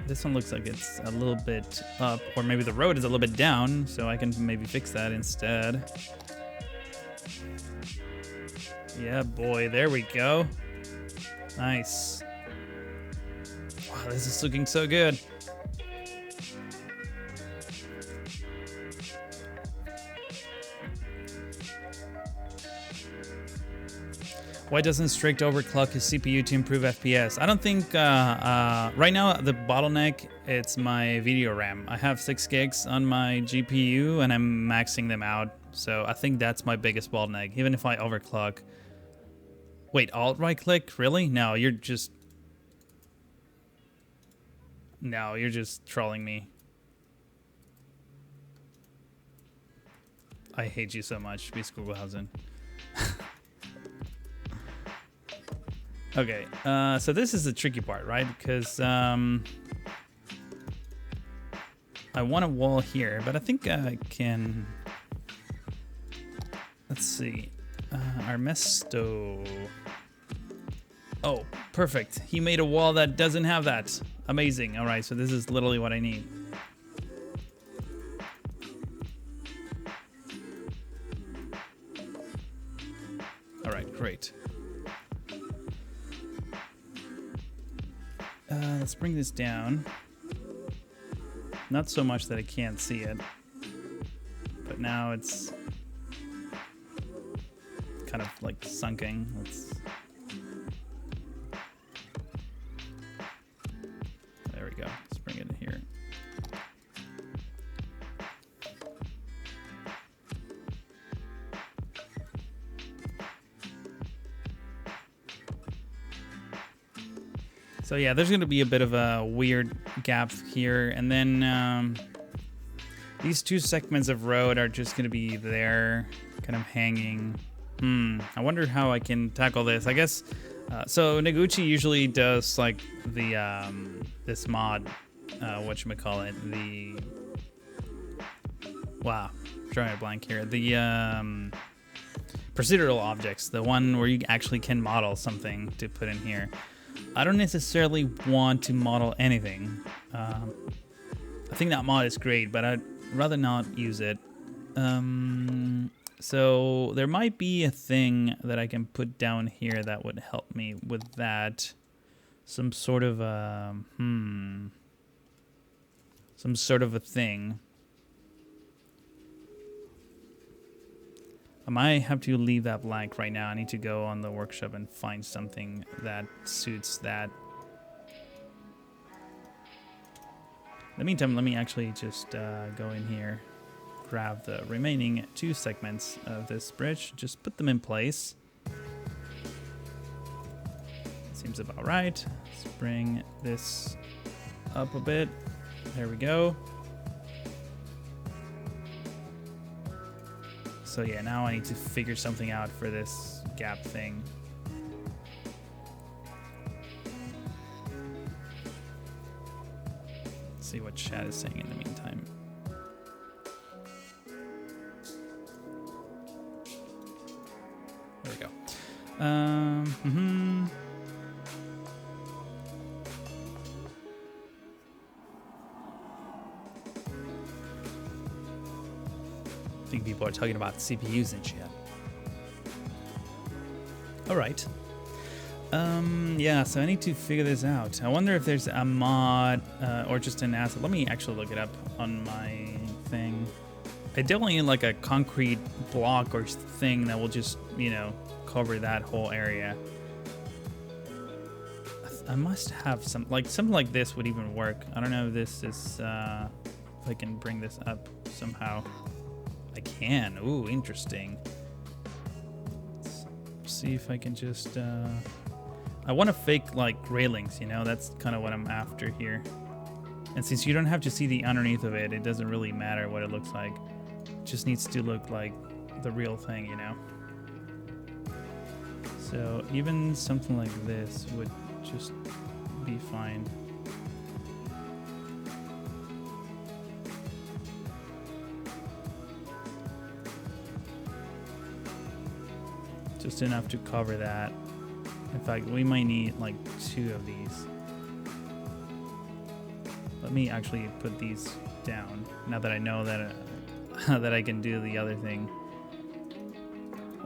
This one looks like it's a little bit up, or maybe the road is a little bit down, so I can maybe fix that instead. Yeah, boy, there we go. Nice. Wow, this is looking so good. Why doesn't strict overclock his CPU to improve FPS? I don't think, right now the bottleneck, it's my video RAM. I have 6 gigs on my GPU and I'm maxing them out. So I think that's my biggest bottleneck, even if I overclock. Wait, alt right click? Really? No, you're just trolling me. I hate you so much, Biskugelhausen. Okay, so this is the tricky part, right? Because I want a wall here, but I think I can. Let's see. Armesto. Oh, perfect. He made a wall that doesn't have that. Amazing. All right, so this is literally what I need. All right, great. Let's bring this down. Not so much that I can't see it, but now it's kind of like sunken. There we go. Let's bring it in here. So yeah, there's gonna be a bit of a weird gap here, and then these 2 segments of road are just gonna be there, kind of hanging. I wonder how I can tackle this. I guess so. Noguchi usually does like the this mod, whatchamacallit, the drawing a blank here. The procedural objects, the one where you actually can model something to put in here. I don't necessarily want to model anything. I think that mod is great, but I'd rather not use it. So there might be a thing that I can put down here that would help me with that. Some sort of a, some sort of a thing. I might have to leave that blank right now. I need to go on the workshop and find something that suits that. In the meantime, let me actually just go in here, grab the remaining 2 segments of this bridge, just put them in place. Seems about right. Let's bring this up a bit. There we go. So yeah, now I need to figure something out for this gap thing. Let's see what chat is saying in the meantime. There we go. I think people are talking about CPUs and shit. All right. Yeah, so I need to figure this out. I wonder if there's a mod or just an asset. Let me actually look it up on my thing. I definitely need like a concrete block or thing that will just, you know, cover that whole area. I must have something like this would even work. I don't know if this is, if I can bring this up somehow. I can. Ooh, interesting. Let's see if I can just, I want to fake like railings, you know, that's kind of what I'm after here. And since you don't have to see the underneath of it, it doesn't really matter what it looks like. It just needs to look like the real thing, you know. So even something like this would just be fine. Just enough to cover that. In fact, we might need like 2 of these. Let me actually put these down now that I know that that I can do the other thing.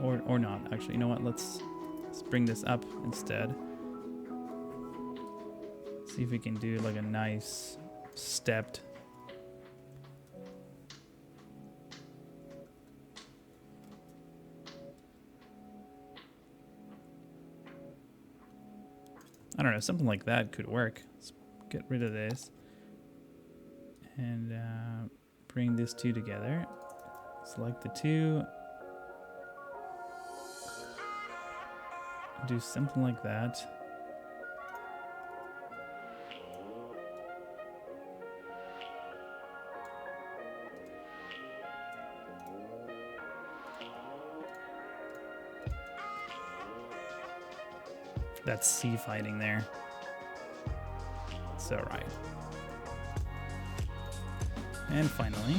Or not. Actually, you know what? Let's bring this up instead. See if we can do like a nice stepped. I don't know, something like that could work. Let's get rid of this and bring these 2 together. Select the 2. Do something like that. That's sea fighting there. It's all right. And finally,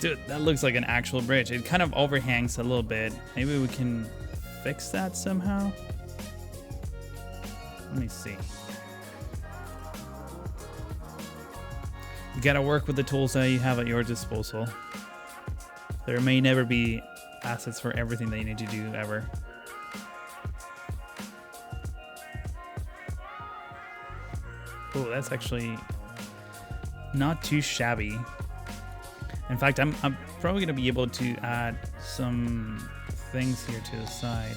dude, that looks like an actual bridge. It kind of overhangs a little bit. Maybe we can fix that somehow. Let me see. You gotta work with the tools that you have at your disposal. There may never be assets for everything that you need to do ever. Oh, that's actually not too shabby. In fact, I'm probably gonna be able to add some things here to the side.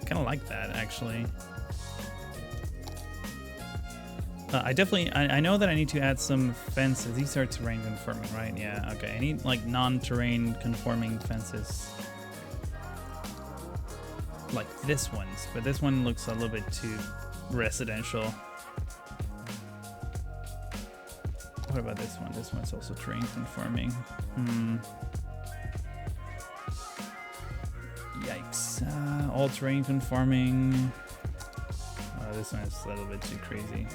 Kind of like that, actually. I know that I need to add some fences. These are terrain conforming, right? Yeah, okay. I need like non-terrain conforming fences. Like this one's, but this one looks a little bit too residential. What about this one? This one's also terrain conforming. Yikes. All terrain conforming. Oh, this one is a little bit too crazy.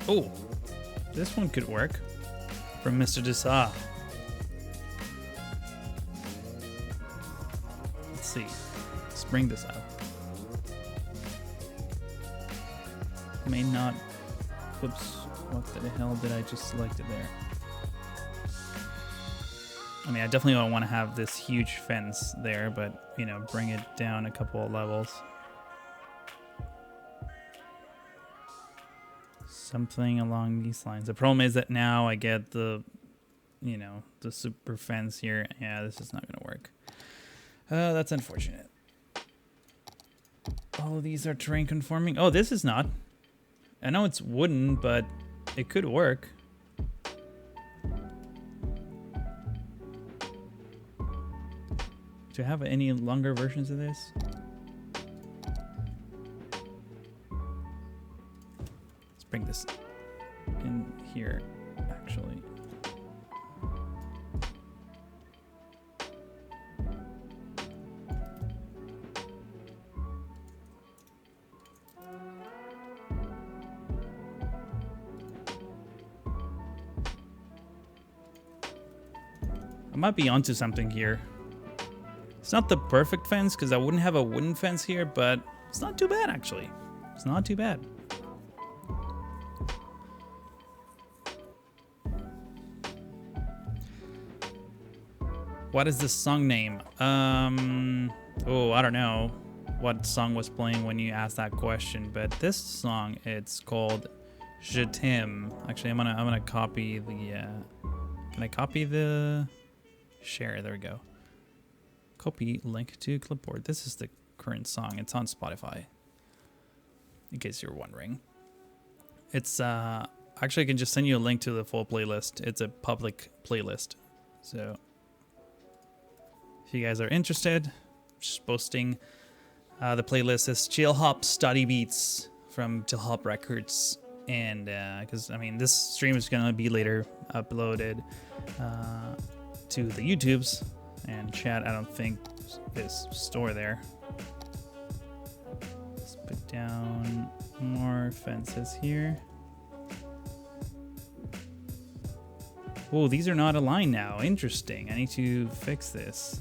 Oh, this one could work. From Mr. Desa. Let's see. Let's bring this up. May not. Whoops. What the hell did I just select it there? I mean, I definitely don't want to have this huge fence there, but, you know, bring it down a couple of levels. Something along these lines. The problem is that now I get the, you know, the super fence here. Yeah, this is not going to work. That's unfortunate. All of these are terrain conforming. Oh, this is not. I know it's wooden, but it could work. Do you have any longer versions of this? Let's bring this in here, actually. I might be onto something here. It's not the perfect fence because I wouldn't have a wooden fence here, but it's not too bad actually. It's not too bad. What is this song name? Oh, I don't know what song was playing when you asked that question, but this song, it's called Je t'aime. Actually, I'm gonna copy the. Can I copy the share? There we go. Copy link to clipboard. This is the current song. It's on Spotify. In case you're wondering, it's actually I can just send you a link to the full playlist. It's a public playlist, so if you guys are interested, just posting. The playlist is Chill Hop Study Beats from Chill Hop Records, and because I mean this stream is gonna be later uploaded to the YouTubes. And chat, I don't think is store there. Let's put down more fences here. Oh, these are not aligned now. Interesting. I need to fix this.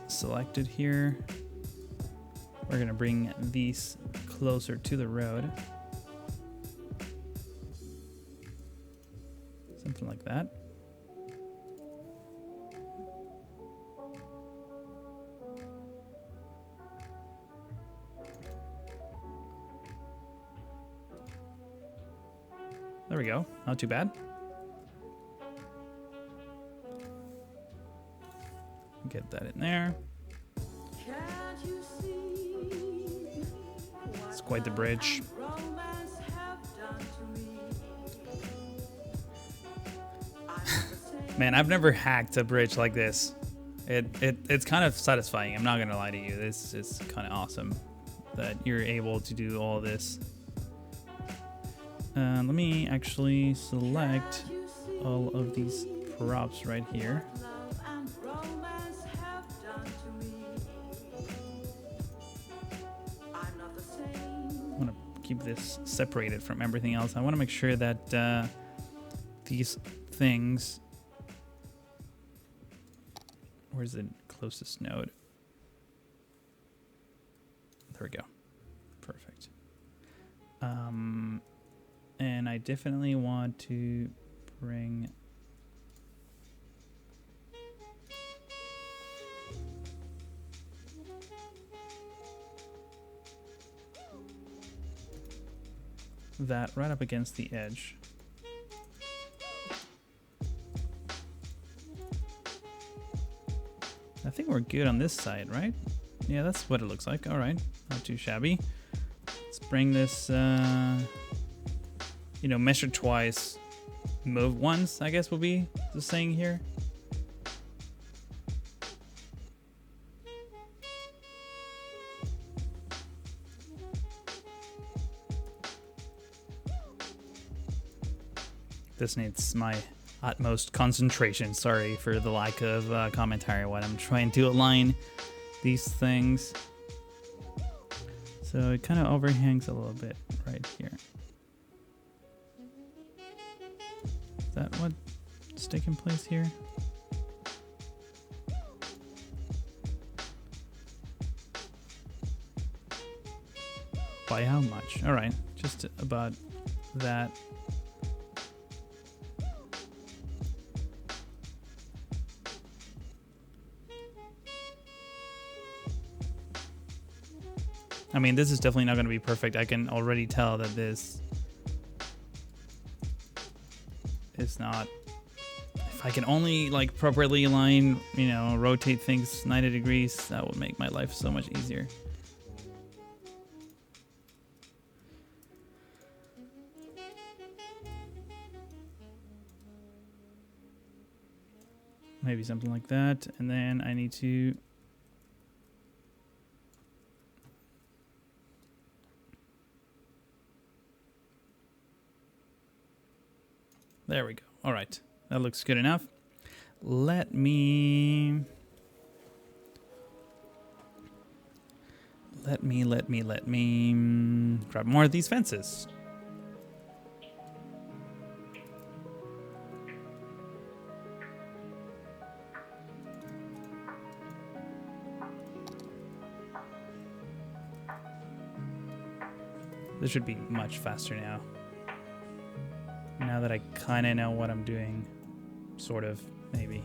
Selected here. We're gonna bring these closer to the road. Something like that. There we go. Not too bad. Get that in there. It's quite the bridge. Man, I've never hacked a bridge like this. It's kind of satisfying. I'm not gonna lie to you. This is kind of awesome that you're able to do all this. Let me actually select all of these props right here. I want to keep this separated from everything else. I want to make sure that these things... Where's the closest node? There we go. Perfect. And I definitely want to bring... that right up against the edge. I think we're good on this side, right? Yeah, that's what it looks like. All right, not too shabby. Let's bring this, you know, measure twice, move once, I guess will be the saying here. This needs my utmost concentration. Sorry for the lack of commentary when I'm trying to align these things. So it kind of overhangs a little bit right here. Is that what's taking place here? By how much? All right, just about that. I mean, this is definitely not going to be perfect. I can already tell that this is not. If I can only like properly align, you know, rotate things 90 degrees, that would make my life so much easier. Maybe something like that. And then I need to... There we go. All right. That looks good enough. Let me grab more of these fences. This should be much faster now. Now that I kind of know what I'm doing. Sort of, maybe.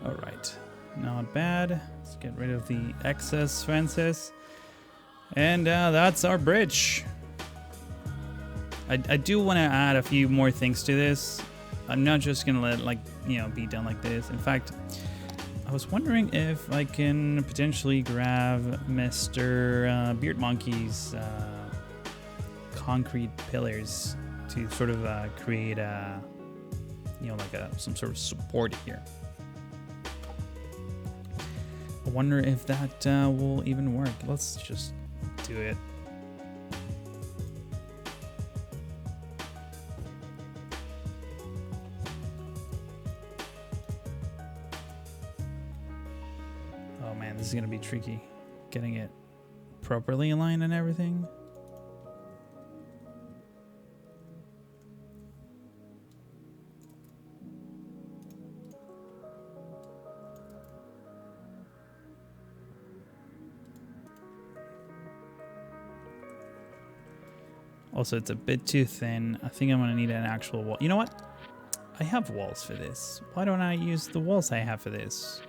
All right, not bad. Let's get rid of the excess fences. And that's our bridge. I do want to add a few more things to this. I'm not just gonna let it be done like this. In fact, I was wondering if I can potentially grab Mr. Beard Monkey's concrete pillars to sort of create a, some sort of support here. I wonder if that will even work. Let's just do it. Oh man, this is gonna be tricky. Getting it properly aligned and everything. Also, it's a bit too thin. I think I'm gonna need an actual wall. You know what? I have walls for this. Why don't I use the walls I have for this?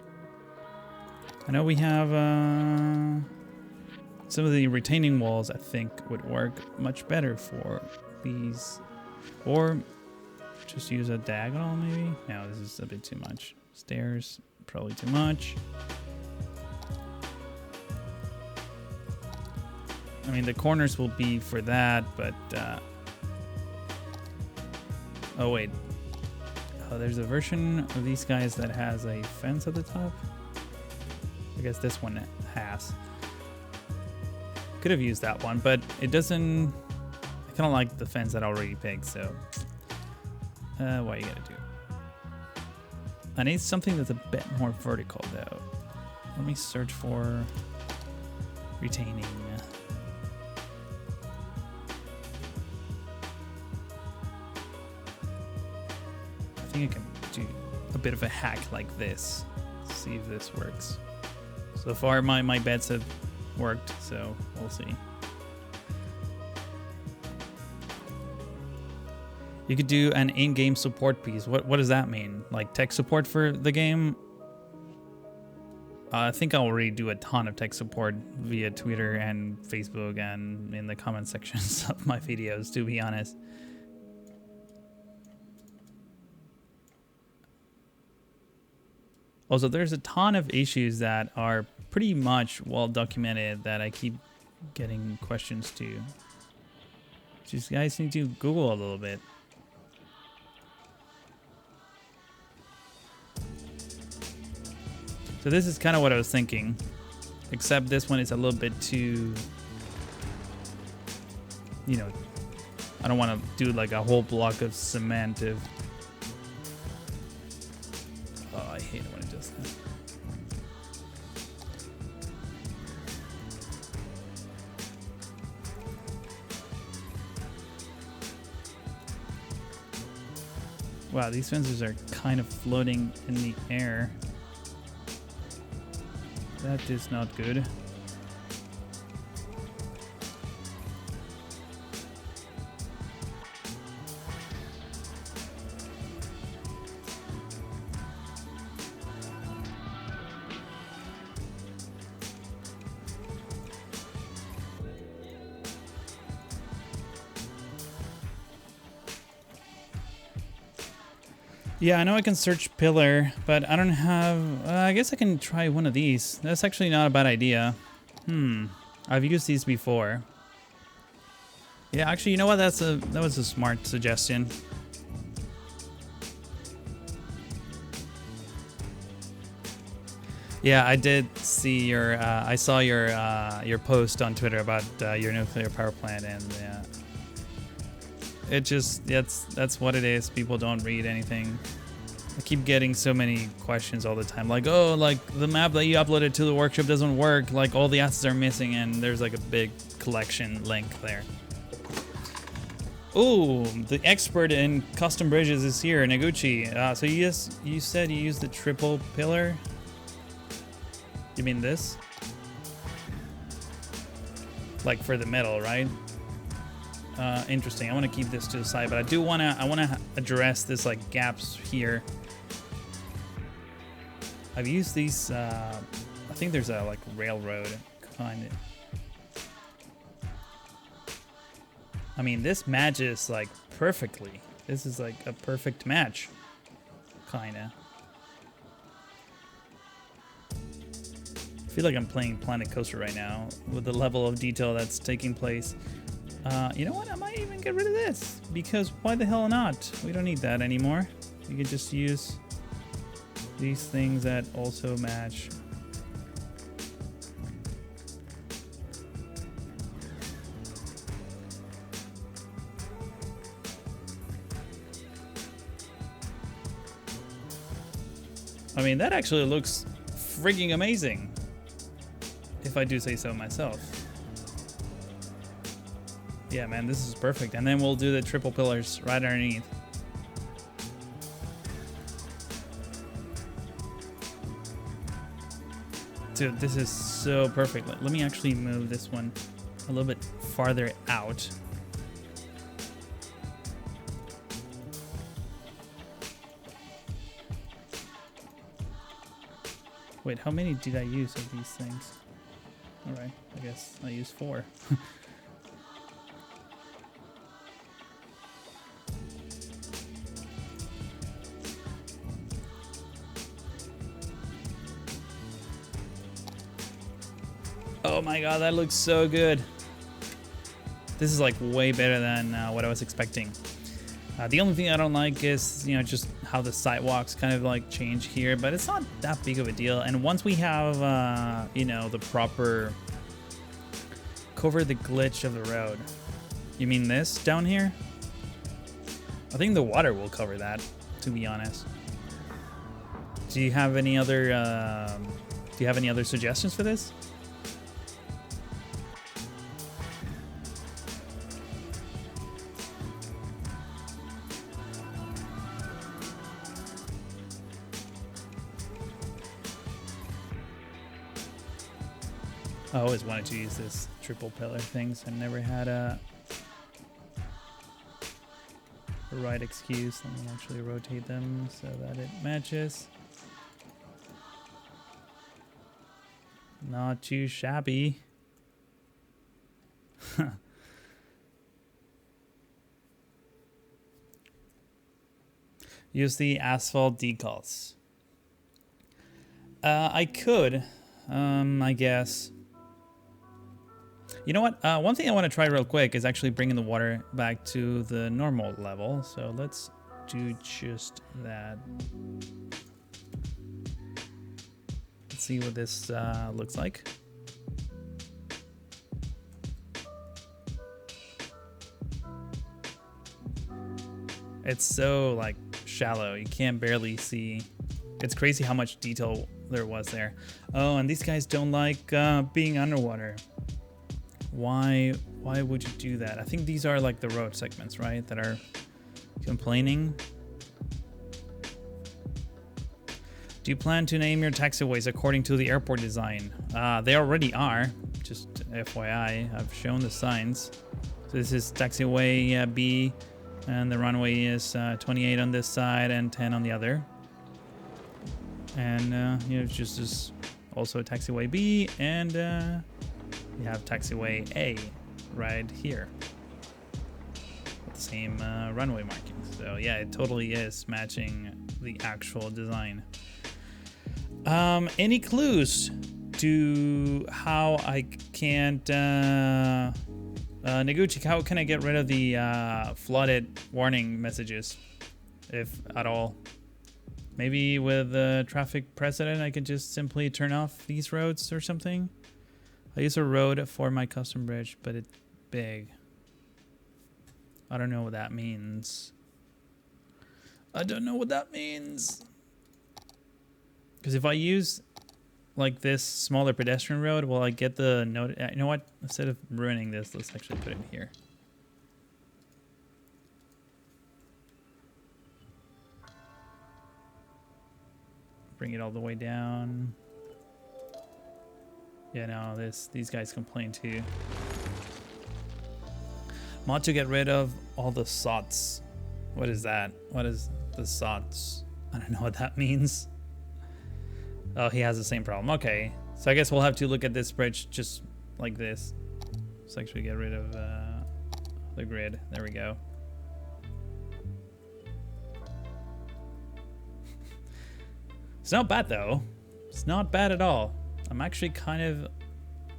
I know we have some of the retaining walls I think would work much better for these. Or just use a diagonal maybe? No, this is a bit too much. Stairs, probably too much. I mean, the corners will be for that, but... oh, wait. Oh, there's a version of these guys that has a fence at the top. I guess this one has. Could have used that one, but it doesn't... I kind of like the fence that I already picked, so... what are you gonna do? I need something that's a bit more vertical, though. Let me search for... retaining... I think I can do a bit of a hack like this. See if this works. So far my bets have worked, so we'll see. You could do an in-game support piece. What does that mean? Like tech support for the game? I think I already do a ton of tech support via Twitter and Facebook and in the comment sections of my videos, to be honest. Also, there's a ton of issues that are pretty much well documented that I keep getting questions to. Just guys need to Google a little bit. So this is kind of what I was thinking, except this one is a little bit too, you know, I don't want to do like a whole block of cement of, oh, I hate it when it does that. Wow, these fences are kind of floating in the air. That is not good. Yeah, I know I can search pillar, but I don't have... I guess I can try one of these. That's actually not a bad idea. I've used these before. Yeah, actually, you know what? That was a smart suggestion. Yeah, I did see your... I saw your post on Twitter about your nuclear power plant, and it just... That's what it is. People don't read anything. I keep getting so many questions all the time, like, oh, like the map that you uploaded to the workshop doesn't work, like all the assets are missing, and there's like a big collection link there. Oh, the expert in custom bridges is here, Noguchi. So you said you used the triple pillar? You mean this? Like for the metal, right? Interesting. I want to keep this to the side, but I want to address this like gaps here. I've used these, I think there's a like railroad kind of. I mean, this matches like perfectly. This is like a perfect match, kinda. I feel like I'm playing Planet Coaster right now with the level of detail that's taking place. You know what? I might even get rid of this, because why the hell not? We don't need that anymore. You can just use these things that also match. I mean, that actually looks freaking amazing, if I do say so myself. Yeah, man, this is perfect. And then we'll do the triple pillars right underneath. Dude, this is so perfect. Let me actually move this one a little bit farther out. Wait, how many did I use of these things? All right, I guess I used 4. Oh my god, that looks so good. This is like way better than what I was expecting. The only thing I don't like is, you know, just how the sidewalks kind of like change here, but it's not that big of a deal. And once we have, you know, the proper cover the glitch of the road. You mean this down here? I think the water will cover that, to be honest. Do you have any other suggestions for this? I always wanted to use this triple pillar things. I never had a right excuse. Let me actually rotate them so that it matches. Not too shabby. Use the asphalt decals. I could, I guess. You know what? One thing I want to try real quick is actually bringing the water back to the normal level. So let's do just that. Let's see what this looks like. It's so like shallow, you can't barely see. It's crazy how much detail there was there. Oh, and these guys don't like being underwater. Why would you do that? I think these are like the road segments, right, that are complaining. Do you plan to name your taxiways according to the airport design? They already are, just FYI. I've shown the signs. So this is taxiway B, and the runway is 28 on this side and 10 on the other. And you know, it's just this also taxiway B, and you have taxiway A right here. With the same runway markings. So yeah, it totally is matching the actual design. Any clues to how I can't Noguchi, how can I get rid of the flooded warning messages, if at all? Maybe with the traffic precedent, I can just simply turn off these roads or something. I use a road for my custom bridge, but it's big. I don't know what that means. I don't know what that means. Because if I use like this smaller pedestrian road, will I get the note? You know what? Instead of ruining this, let's actually put it in here. Bring it all the way down. Yeah, no, these guys complain too. Mod to get rid of all the sots. What is that? What is the sots? I don't know what that means. Oh, he has the same problem. Okay, so I guess we'll have to look at this bridge just like this. Let's actually get rid of the grid. There we go. It's not bad though. It's not bad at all. I'm actually kind of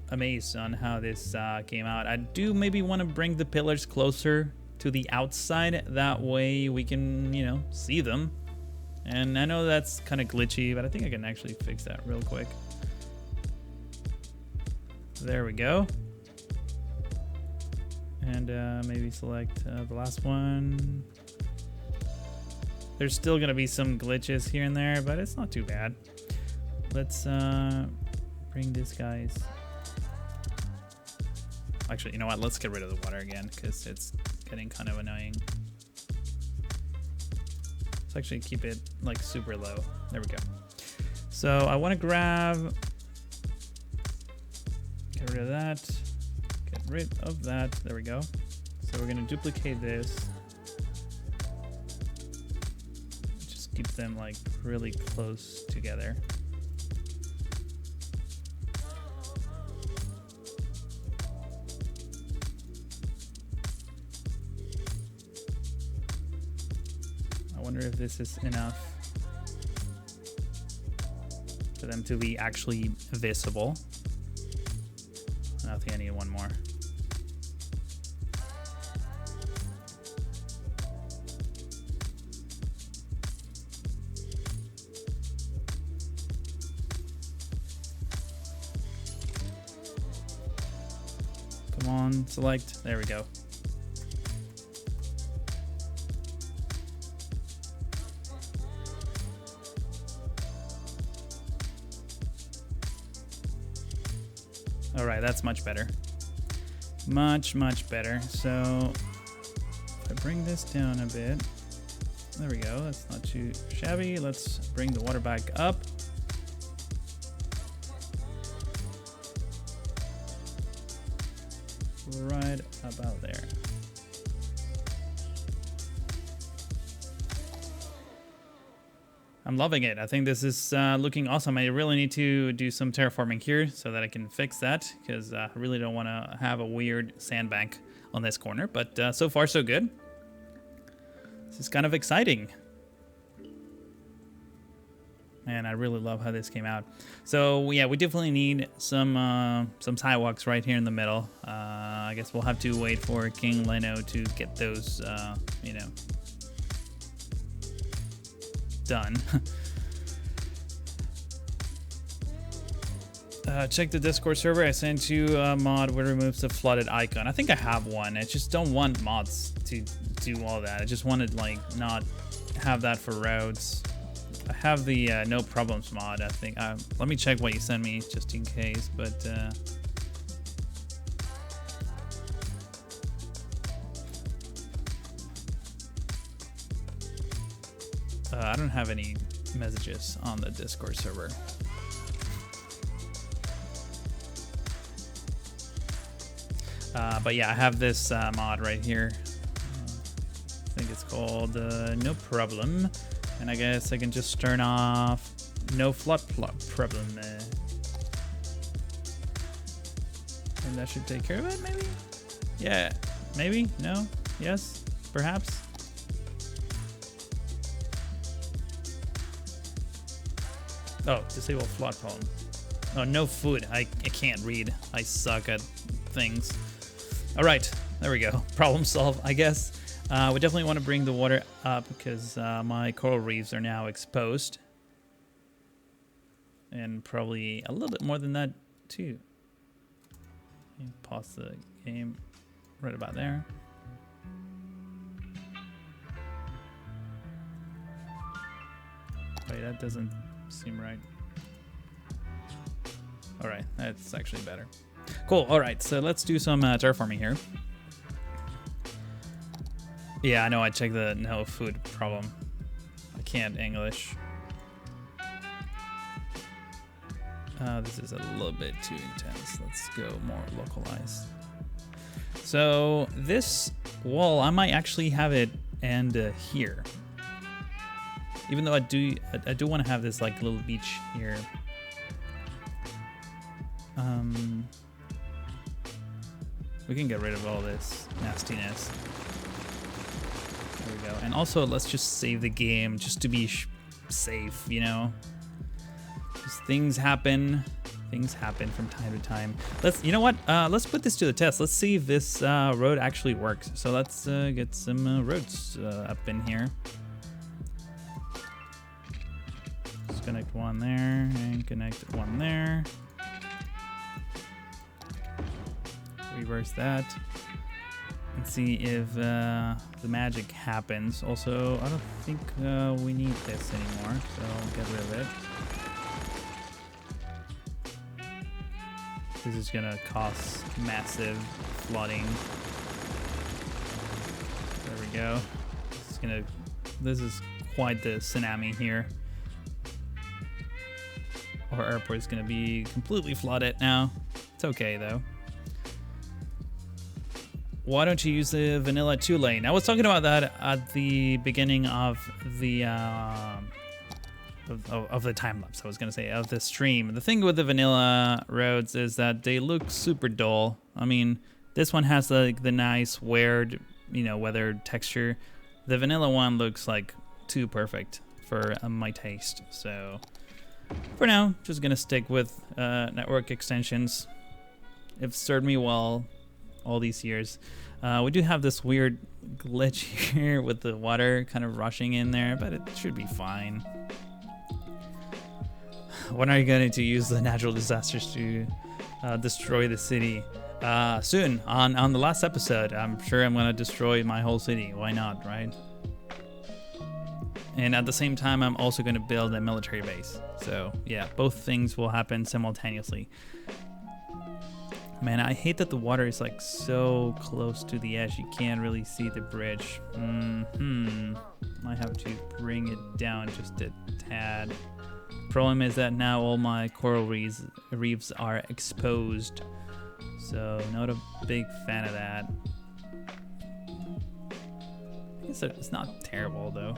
amazed on how this came out. I do maybe want to bring the pillars closer to the outside. That way we can, you know, see them. And I know that's kind of glitchy, but I think I can actually fix that real quick. There we go. And maybe select the last one. There's still gonna be some glitches here and there, but it's not too bad. Let's bring this guys. Actually, you know what? Let's get rid of the water again because it's getting kind of annoying. Let's actually keep it like super low. There we go. So I want to grab, get rid of that, get rid of that. There we go. So we're going to duplicate this. Just keep them like really close together. I wonder if this is enough for them to be actually visible. I think I need one more. Come on, select. There we go. All right, that's much better. Much better. So if I bring this down a bit, there we go. That's not too shabby. Let's bring the water back up. Right about there. I'm loving it. I think this is looking awesome. I really need to do some terraforming here so that I can fix that, because I really don't want to have a weird sandbank on this corner. But so far, so good. This is kind of exciting. Man, I really love how this came out. So yeah, we definitely need some sidewalks right here in the middle. I guess we'll have to wait for King Leno to get those, you know, done. Check the Discord server. I sent you a mod which removes the flooded icon. I think I have one. I just don't want mods to do all that. I just wanted like not have that for roads. I have the no problems mod. I think. Let me check what you sent me just in case. But I don't have any messages on the Discord server. But yeah, I have this mod right here. I think it's called No Problem. And I guess I can just turn off No Flood Problem. And that should take care of it, maybe? Yeah, maybe? No? Yes? Perhaps? Oh, disable flood problem. Oh, no food. I can't read. I suck at things. All right, there we go. Problem solved, I guess. We definitely want to bring the water up because my coral reefs are now exposed. And probably a little bit more than that, too. Pause the game right about there. Wait, that doesn't seem right. All right, that's actually better. Cool. All right, so let's do some terraforming here. Yeah, I know. I checked the no food problem. I can't English. This is a little bit too intense. Let's go more localized. So this wall, I might actually have it end here. Even though I do want to have this like little beach here. We can get rid of all this nastiness. There we go. And also, let's just save the game just to be safe, you know? Just things happen. Things happen from time to time. You know what? Let's put this to the test. Let's see if this road actually works. So let's get some roads up in here. Let's connect one there and connect one there. Reverse that and see if the magic happens. Also, I don't think we need this anymore, so I'll get rid of it. This is gonna cause massive flooding. There we go. This is quite the tsunami here. Our airport is gonna be completely flooded now. It's okay though. Why don't you use the vanilla 2-lane? I was talking about that at the beginning of the time lapse. I was gonna say of the stream. The thing with the vanilla roads is that they look super dull. I mean, this one has like the nice weird, you know, weathered texture. The vanilla one looks like too perfect for my taste. So for now, just gonna stick with network extensions. It's served me well all these years. We do have this weird glitch here with the water kind of rushing in there, but it should be fine. When are you going to use the natural disasters to destroy the city? Soon, on the last episode. I'm sure I'm going to destroy my whole city. Why not, right? And at the same time, I'm also going to build a military base. So yeah, both things will happen simultaneously. Man, I hate that the water is like so close to the edge. You can't really see the bridge. Might have to bring it down just a tad. Problem is that now all my coral reefs are exposed. So not a big fan of that. I guess it's not terrible though.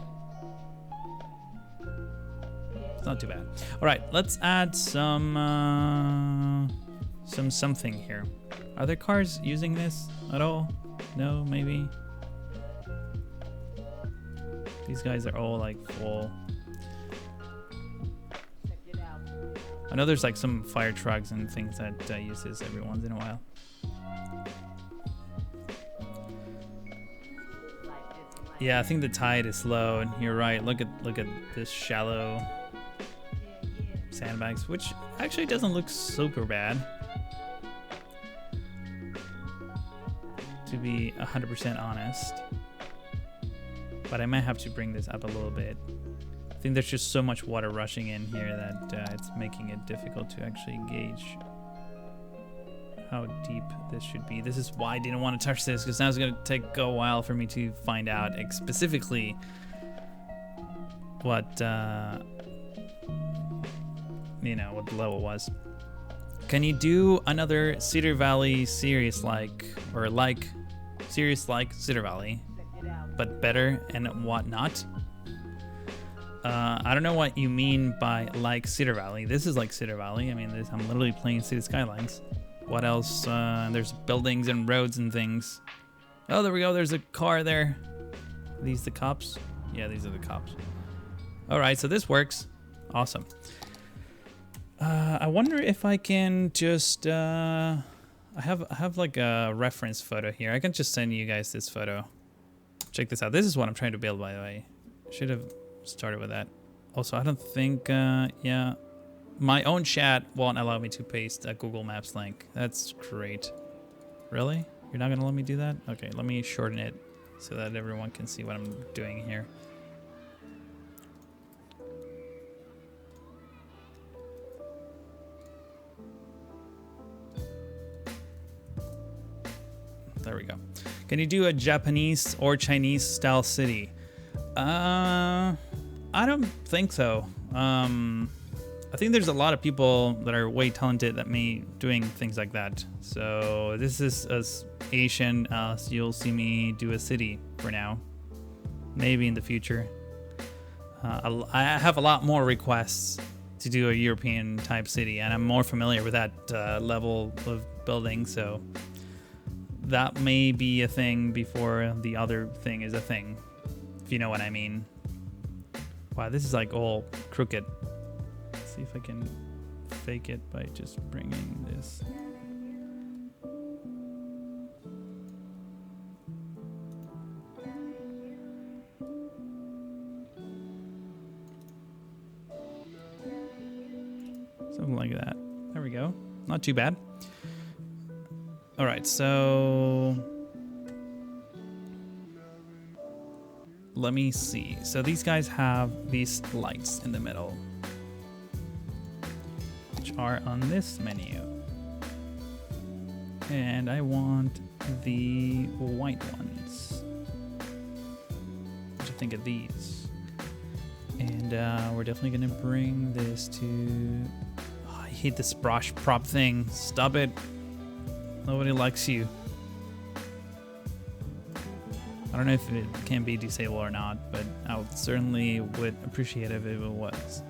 It's not too bad. All right, let's add some something here. Are there cars using this at all? No, maybe. These guys are all like full. I know there's like some fire trucks and things that use this every once in a while. Yeah, I think the tide is low, and you're right. Look at this shallow sandbags, which actually doesn't look super bad, to be 100% honest. But I might have to bring this up a little bit. I think there's just so much water rushing in here that it's making it difficult to actually gauge how deep this should be. This is why I didn't want to touch this, because now it's going to take a while for me to find out specifically what you know, what the level was. Can you do another Cedar Valley series like Cedar Valley, but better and whatnot? I don't know what you mean by like Cedar Valley. This is like Cedar Valley. I mean, I'm literally playing Cities Skylines. What else? There's buildings and roads and things. Oh, there we go. There's a car there. Are these the cops? Yeah, these are the cops. All right, so this works. Awesome. I wonder if I can just... I have like a reference photo here. I can just send you guys this photo. Check this out. This is what I'm trying to build, by the way. Should have started with that. Also, I don't think... yeah. My own chat won't allow me to paste a Google Maps link. That's great. Really? You're not gonna let me do that? Okay, let me shorten it so that everyone can see what I'm doing here. There we go. Can you do a Japanese or Chinese style city? I don't think so. I think there's a lot of people that are way talented at me doing things like that. So this is as Asian as you'll see me do a city for now. Maybe in the future. I have a lot more requests to do a European type city, and I'm more familiar with that level of building, so that may be a thing before the other thing is a thing, if you know what I mean. Wow, this is like all crooked. See if I can fake it by just bringing this. Something like that. There we go. Not too bad. All right, so let me see. So these guys have these lights in the middle, are on this menu, and I want the white ones. What do you think of these? And we're definitely gonna bring this to... Oh, I hate this brush prop thing. Stop it. Nobody likes you. I don't know if it can be disabled or not, but I certainly would appreciate it if it was.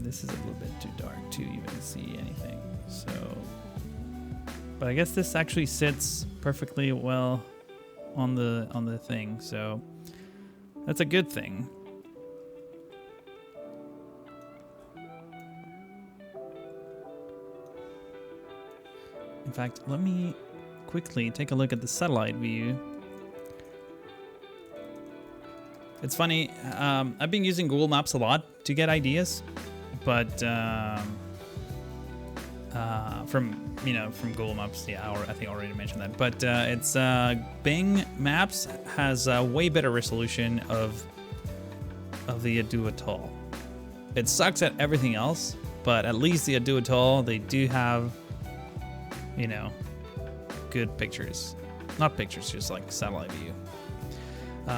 This is a little bit too dark to even see anything, so... But I guess this actually sits perfectly well on the thing, so that's a good thing. In fact, let me quickly take a look at the satellite view. It's funny, I've been using Google Maps a lot to get ideas, but from Google Maps, yeah, I think I already mentioned that. But it's Bing Maps has a way better resolution of the Addu Atoll. It sucks at everything else, but at least the Addu Atoll, they do have, you know, good pictures. Not pictures, just like satellite view.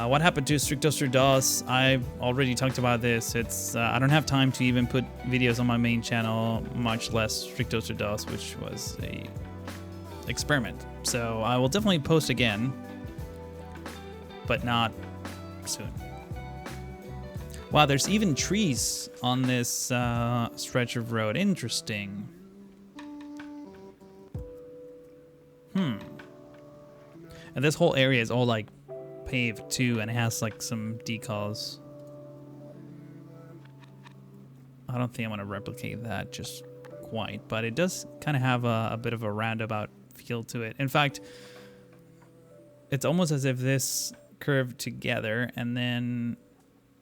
What happened to Strictoster DOS? I've already talked about this. It's I don't have time to even put videos on my main channel, much less Strictoster DOS, which was a experiment. So I will definitely post again, but not soon. Wow, there's even trees on this stretch of road. Interesting. And this whole area is all like paved too, and it has like some decals. I don't think I'm gonna replicate that just quite, but it does kind of have a bit of a roundabout feel to it. In fact, it's almost as if this curved together and then,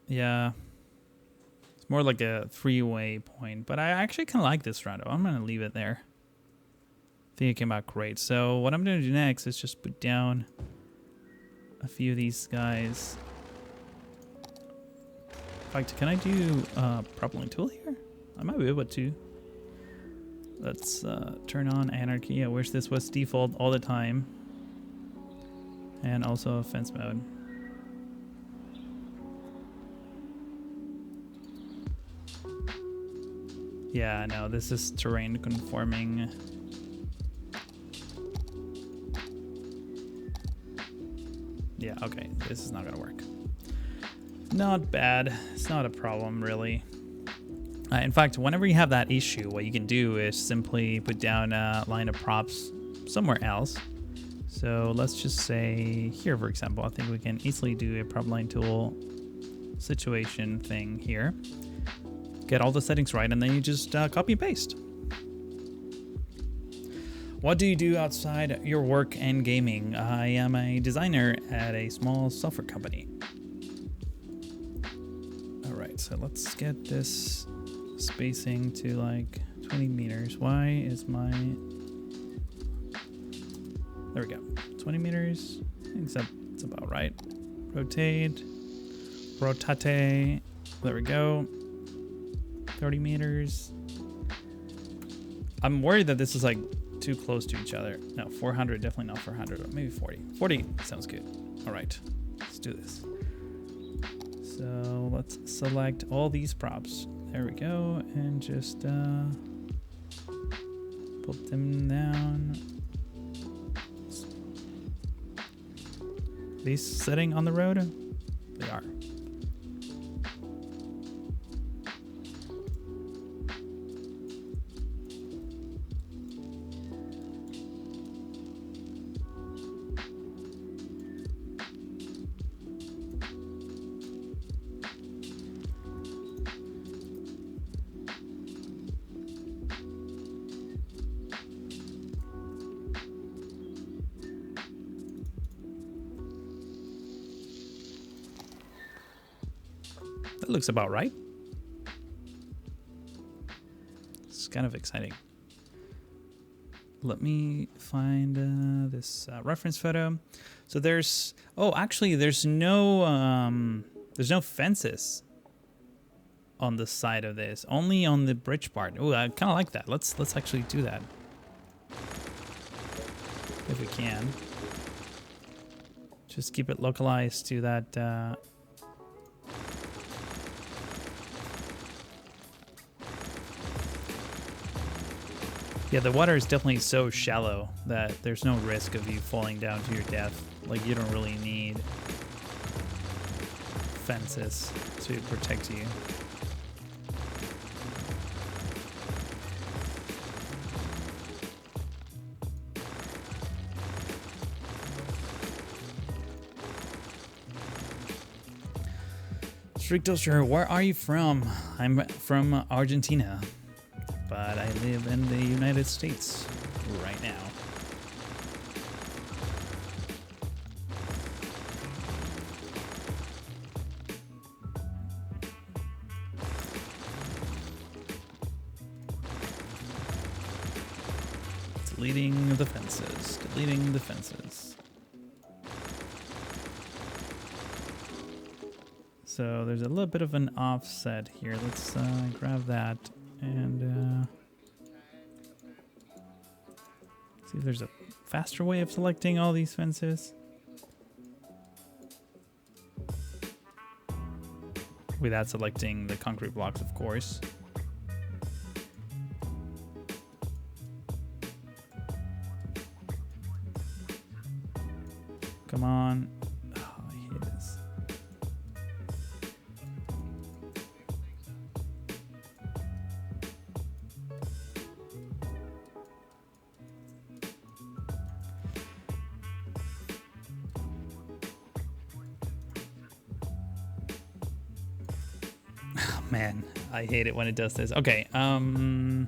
yeah, it's more like a three-way point, but I actually kind of like this roundabout. I'm gonna leave it there. I think it came out great. So what I'm gonna do next is just put down a few of these guys. In fact, can I do propelling tool here? I might be able to. Let's turn on anarchy. I wish this was default all the time. And also fence mode. Yeah, no, this is terrain conforming. Yeah, okay, this is not gonna work. Not bad. It's not a problem, really. In fact, whenever you have that issue, what you can do is simply put down a line of props somewhere else. So let's just say here, for example, I think we can easily do a prop line tool situation thing here. Get all the settings right, and then you just copy and paste. What do you do outside your work and gaming? I am a designer at a small software company. So let's get this spacing to like 20 meters. Why is my... There we go. 20 meters. I think that's about right. Rotate. Rotate. There we go. 30 meters. I'm worried that this is like too close to each other. No, 400. Definitely not 400. Or maybe 40. 40 sounds good. All right. Let's do this. So let's select all these props. There we go, and just put them down. These sitting on the road? They are. That looks about right. It's kind of exciting. Let me find this reference photo. So there's, oh, actually there's no fences on the side of this, only on the bridge part. Oh, I kind of like that. Let's actually do that if we can. Just keep it localized to that. Yeah, the water is definitely so shallow that there's no risk of you falling down to your death. Like, you don't really need fences to protect you. Strictoster, where are you from? I'm from Argentina, but I live in the United States right now. Deleting the fences, deleting the fences. So there's a little bit of an offset here. Let's grab that and see if there's a faster way of selecting all these fences without selecting the concrete blocks, of course. Come on. Oh, I hate this. Man, I hate it when it does this. Okay, I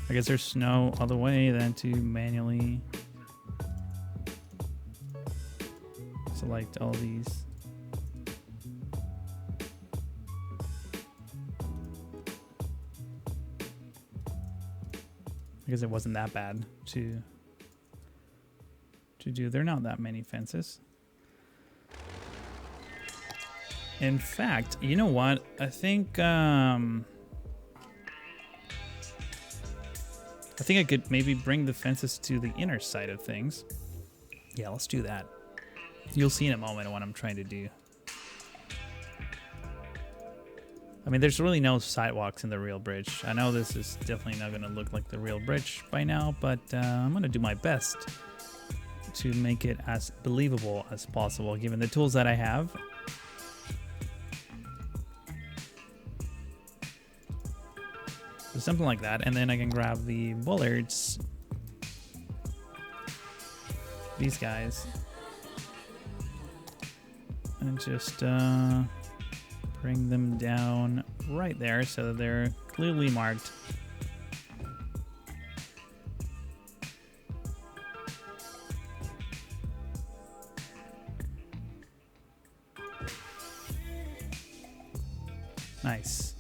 guess there's no other way than to manually select all these. I guess it wasn't that bad to do. There are not that many fences. In fact, you know what? I think I could maybe bring the fences to the inner side of things. Yeah, let's do that. You'll see in a moment what I'm trying to do. I mean, there's really no sidewalks in the real bridge. I know this is definitely not going to look like the real bridge by now, but I'm going to do my best to make it as believable as possible, given the tools that I have. So something like that, and then I can grab the bollards, these guys, and just bring them down right there so that they're clearly marked. Nice.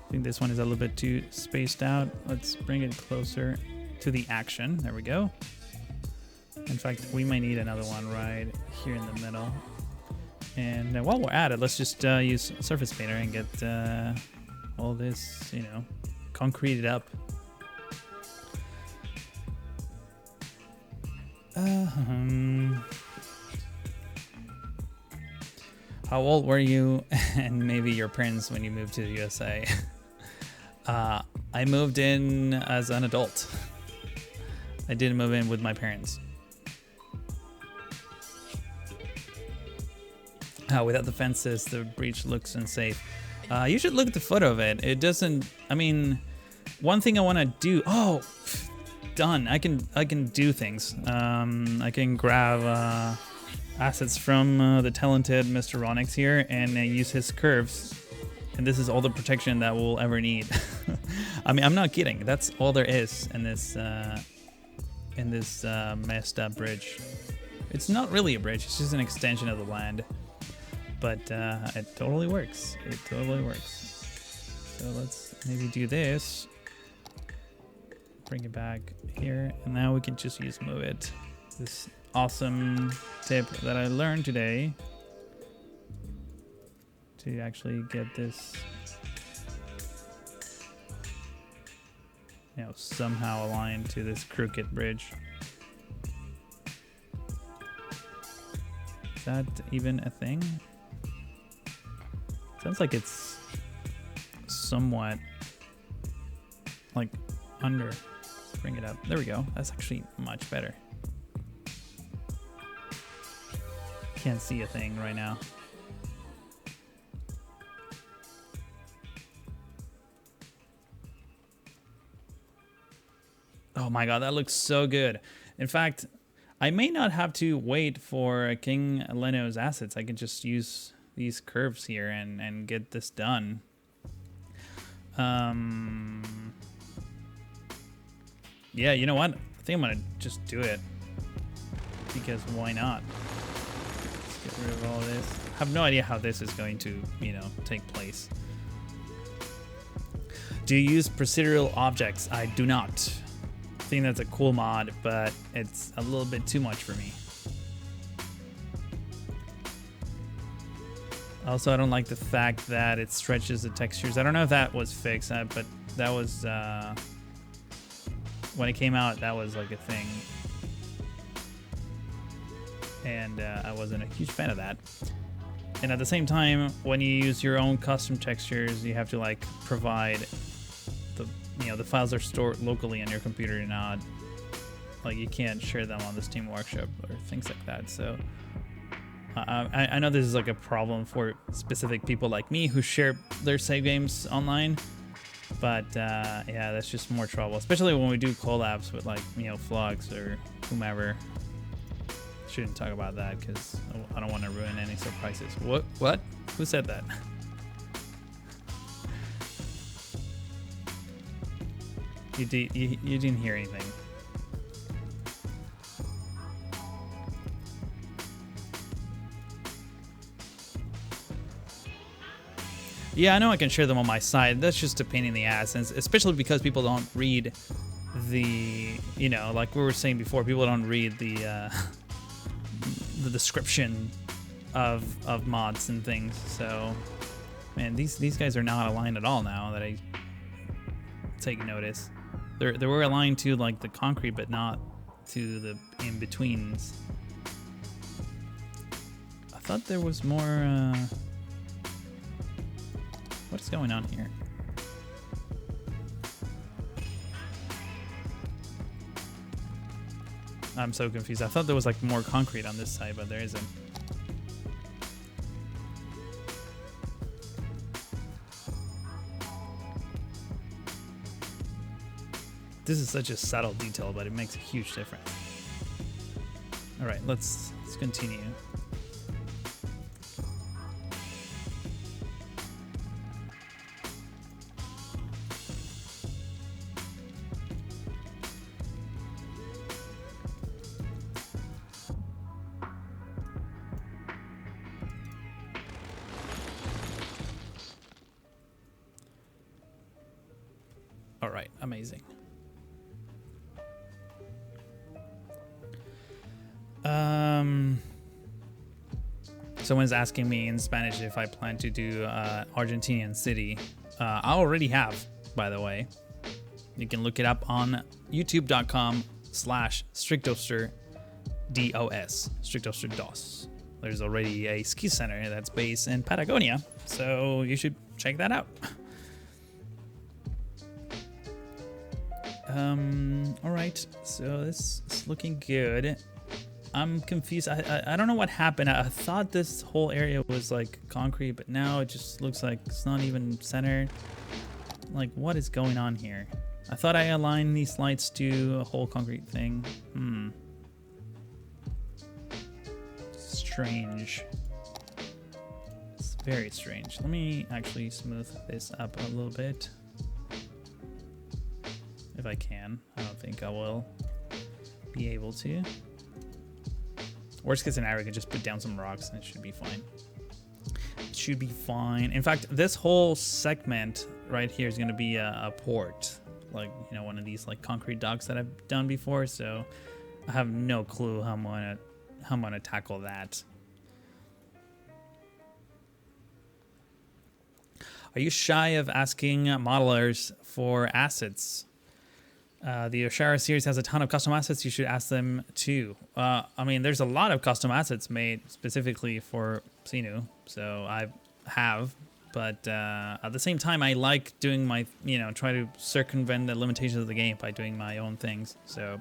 I think this one is a little bit too spaced out. Let's bring it closer to the action. There we go. In fact, we might need another one right here in the middle. And while we're at it, let's just use Surface Painter and get all this, you know, concreted up. How old were you and maybe your parents when you moved to the USA? I moved in as an adult. I didn't move in with my parents. Without the fences, the breach looks unsafe. You should look at the photo of it. It doesn't, I mean, one thing I want to do, oh, done. I can do things. I can grab assets from the talented Mr. Ronix here and use his curves. And this is all the protection that we'll ever need. I mean, I'm not kidding. That's all there is in this messed up bridge. It's not really a bridge. It's just an extension of the land. But it totally works. It totally works. So let's maybe do this. Bring it back here. And now we can just use move it. This awesome tip that I learned today. To actually get this, you know, somehow aligned to this crooked bridge. Is that even a thing? Sounds like it's somewhat like under. Let's bring it up. There we go. That's actually much better. Can't see a thing right now. Oh my god, that looks so good. In fact, I may not have to wait for King Leno's assets. I can just use these curves here and get this done. Yeah, you know what? I think I'm gonna just do it. Because why not? Let's get rid of all this. I have no idea how this is going to, you know, take place. Do you use procedural objects? I do not. I think that's a cool mod, but it's a little bit too much for me. Also, I don't like the fact that it stretches the textures. I don't know if that was fixed, but that was, when it came out, that was like a thing. And I wasn't a huge fan of that. And at the same time, when you use your own custom textures, you have to like provide the, you know, the files are stored locally on your computer, not like you can't share them on the Steam Workshop or things like that. So I know this is like a problem for specific people like me who share their save games online, but yeah, that's just more trouble, especially when we do collabs with like, you know, Flux or whomever. Shouldn't talk about that because I don't want to ruin any surprises. What? Who said that? You didn't hear anything. Yeah, I know I can share them on my site. That's just a pain in the ass, and especially because people don't read the, you know, like we were saying before, people don't read the description of mods and things. So, man, these guys are not aligned at all now that I take notice. They were aligned to like the concrete, but not to the in betweens. I thought there was more. What is going on here? I'm so confused. I thought there was like more concrete on this side, but there isn't. This is such a subtle detail, but it makes a huge difference. All right, let's continue. All right, amazing. Someone's asking me in Spanish if I plan to do Argentinian city. I already have, by the way. You can look it up on youtube.com/Strictoster DOS. Strictoster DOS. There's already a ski center that's based in Patagonia, so you should check that out. All right, so this is looking good. I'm confused. I don't know what happened. I thought this whole area was like concrete, but now it just looks like it's not even centered. Like, what is going on here? I thought I aligned these lights to a whole concrete thing. Strange. It's very strange. Let me actually smooth this up a little bit. If I can. I don't think I will be able to. Worst case scenario, I can just put down some rocks and it should be fine. It should be fine. In fact, this whole segment right here is going to be a port. Like, you know, one of these like concrete docks that I've done before. So I have no clue how I'm gonna tackle that. Are you shy of asking modelers for assets? The Oshara series has a ton of custom assets. You should ask them too. I mean, there's a lot of custom assets made specifically for Seenu, so I have. But at the same time, I like doing my, you know, try to circumvent the limitations of the game by doing my own things. So,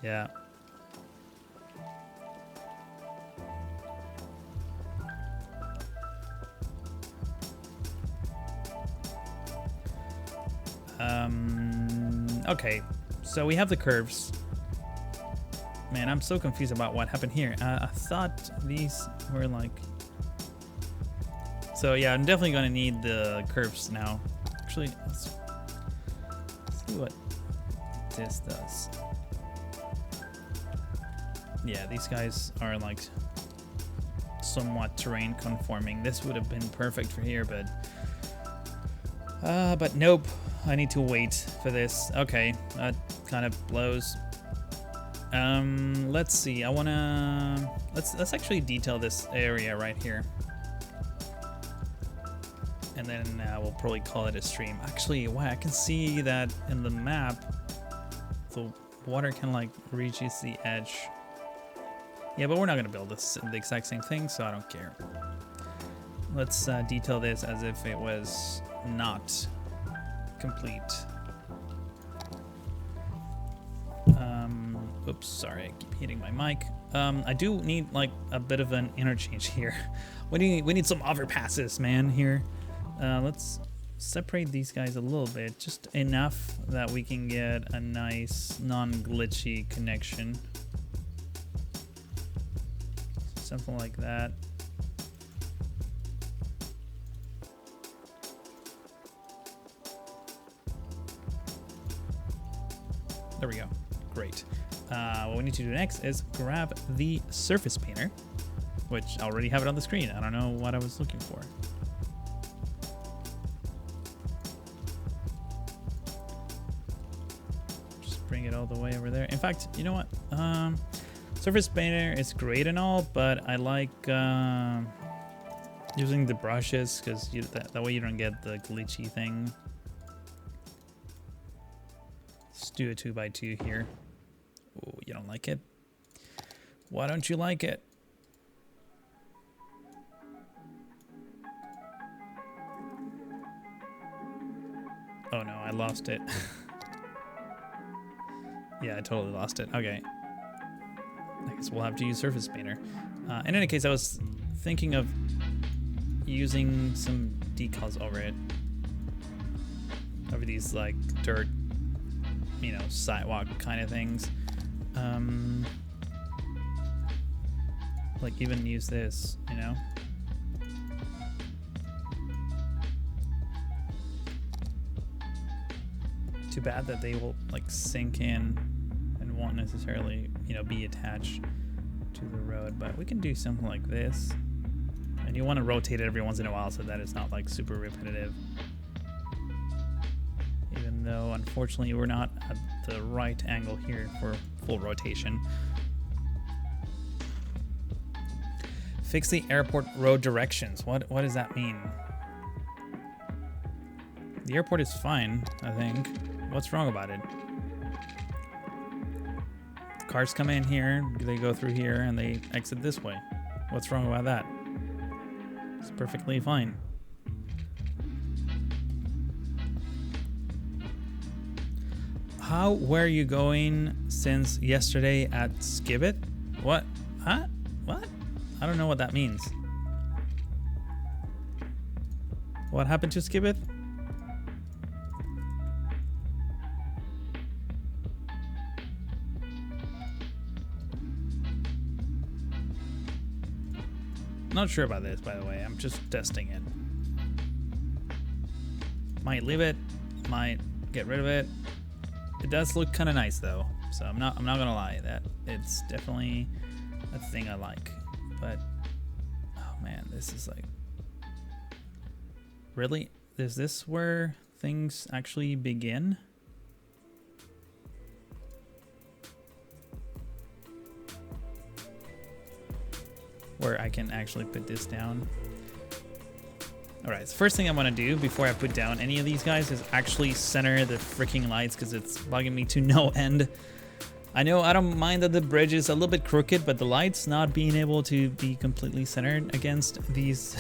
yeah. Okay, so we have the curves. Man, I'm so confused about what happened here. I thought these were like... So yeah, I'm definitely gonna need the curves now. Actually, let's see what this does. Yeah, these guys are like somewhat terrain conforming. This would have been perfect for here, but nope. I need to wait for this. Okay, that kind of blows. Let's see. I wanna let's actually detail this area right here, and then we'll probably call it a stream. Actually, wow, I can see that in the map. The water can like reaches the edge. Yeah, but we're not gonna build this the exact same thing, so I don't care. Let's detail this as if it was not complete. Oops, sorry, I keep hitting my mic. I do need like a bit of an interchange here. We need some overpasses, man, here. Let's separate these guys a little bit, just enough that we can get a nice non-glitchy connection. something like that. There we go. Great. What we need to do next is grab the surface painter, which I already have it on the screen. I don't know what I was looking for. Just bring it all the way over there. In fact, you know what? Surface painter is great and all, but I like using the brushes because that way you don't get the glitchy thing. Let's do a 2x2 here. Oh, you don't like it? Why don't you like it? Oh no, I lost it. Yeah, I totally lost it. Okay. I guess we'll have to use surface painter. In any case, I was thinking of using some decals over it. Over these like dirt, you know, sidewalk kind of things. Like even use this, you know. Too bad that they will like sink in and won't necessarily, you know, be attached to the road, but we can do something like this. And you want to rotate it every once in a while so that it's not like super repetitive. Even though unfortunately we're not at the right angle here for full rotation. Fix the airport road directions. What does that mean? The airport is fine, I think. What's wrong about it? Cars come in here, they go through here, and they exit this way. What's wrong about that? It's perfectly fine. How were you going since yesterday at Skibbit? What? Huh? What? I don't know what that means. What happened to Skibbit? Not sure about this, by the way. I'm just testing it. Might leave it. Might get rid of it. It does look kind of nice though, so I'm not gonna lie. That it's definitely a thing I like. But oh man, this is like really. Is this where things actually begin? Where I can actually put this down. All right, the first thing I want to do before I put down any of these guys is actually center the freaking lights because it's bugging me to no end. I know I don't mind that the bridge is a little bit crooked, but the lights not being able to be completely centered against these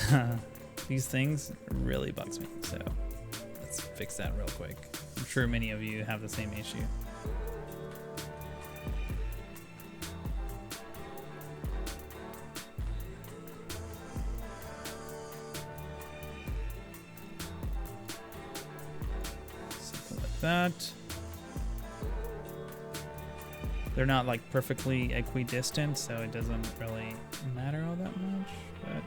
things really bugs me. So let's fix that real quick. I'm sure many of you have the same issue. That they're not like perfectly equidistant, so it doesn't really matter all that much, but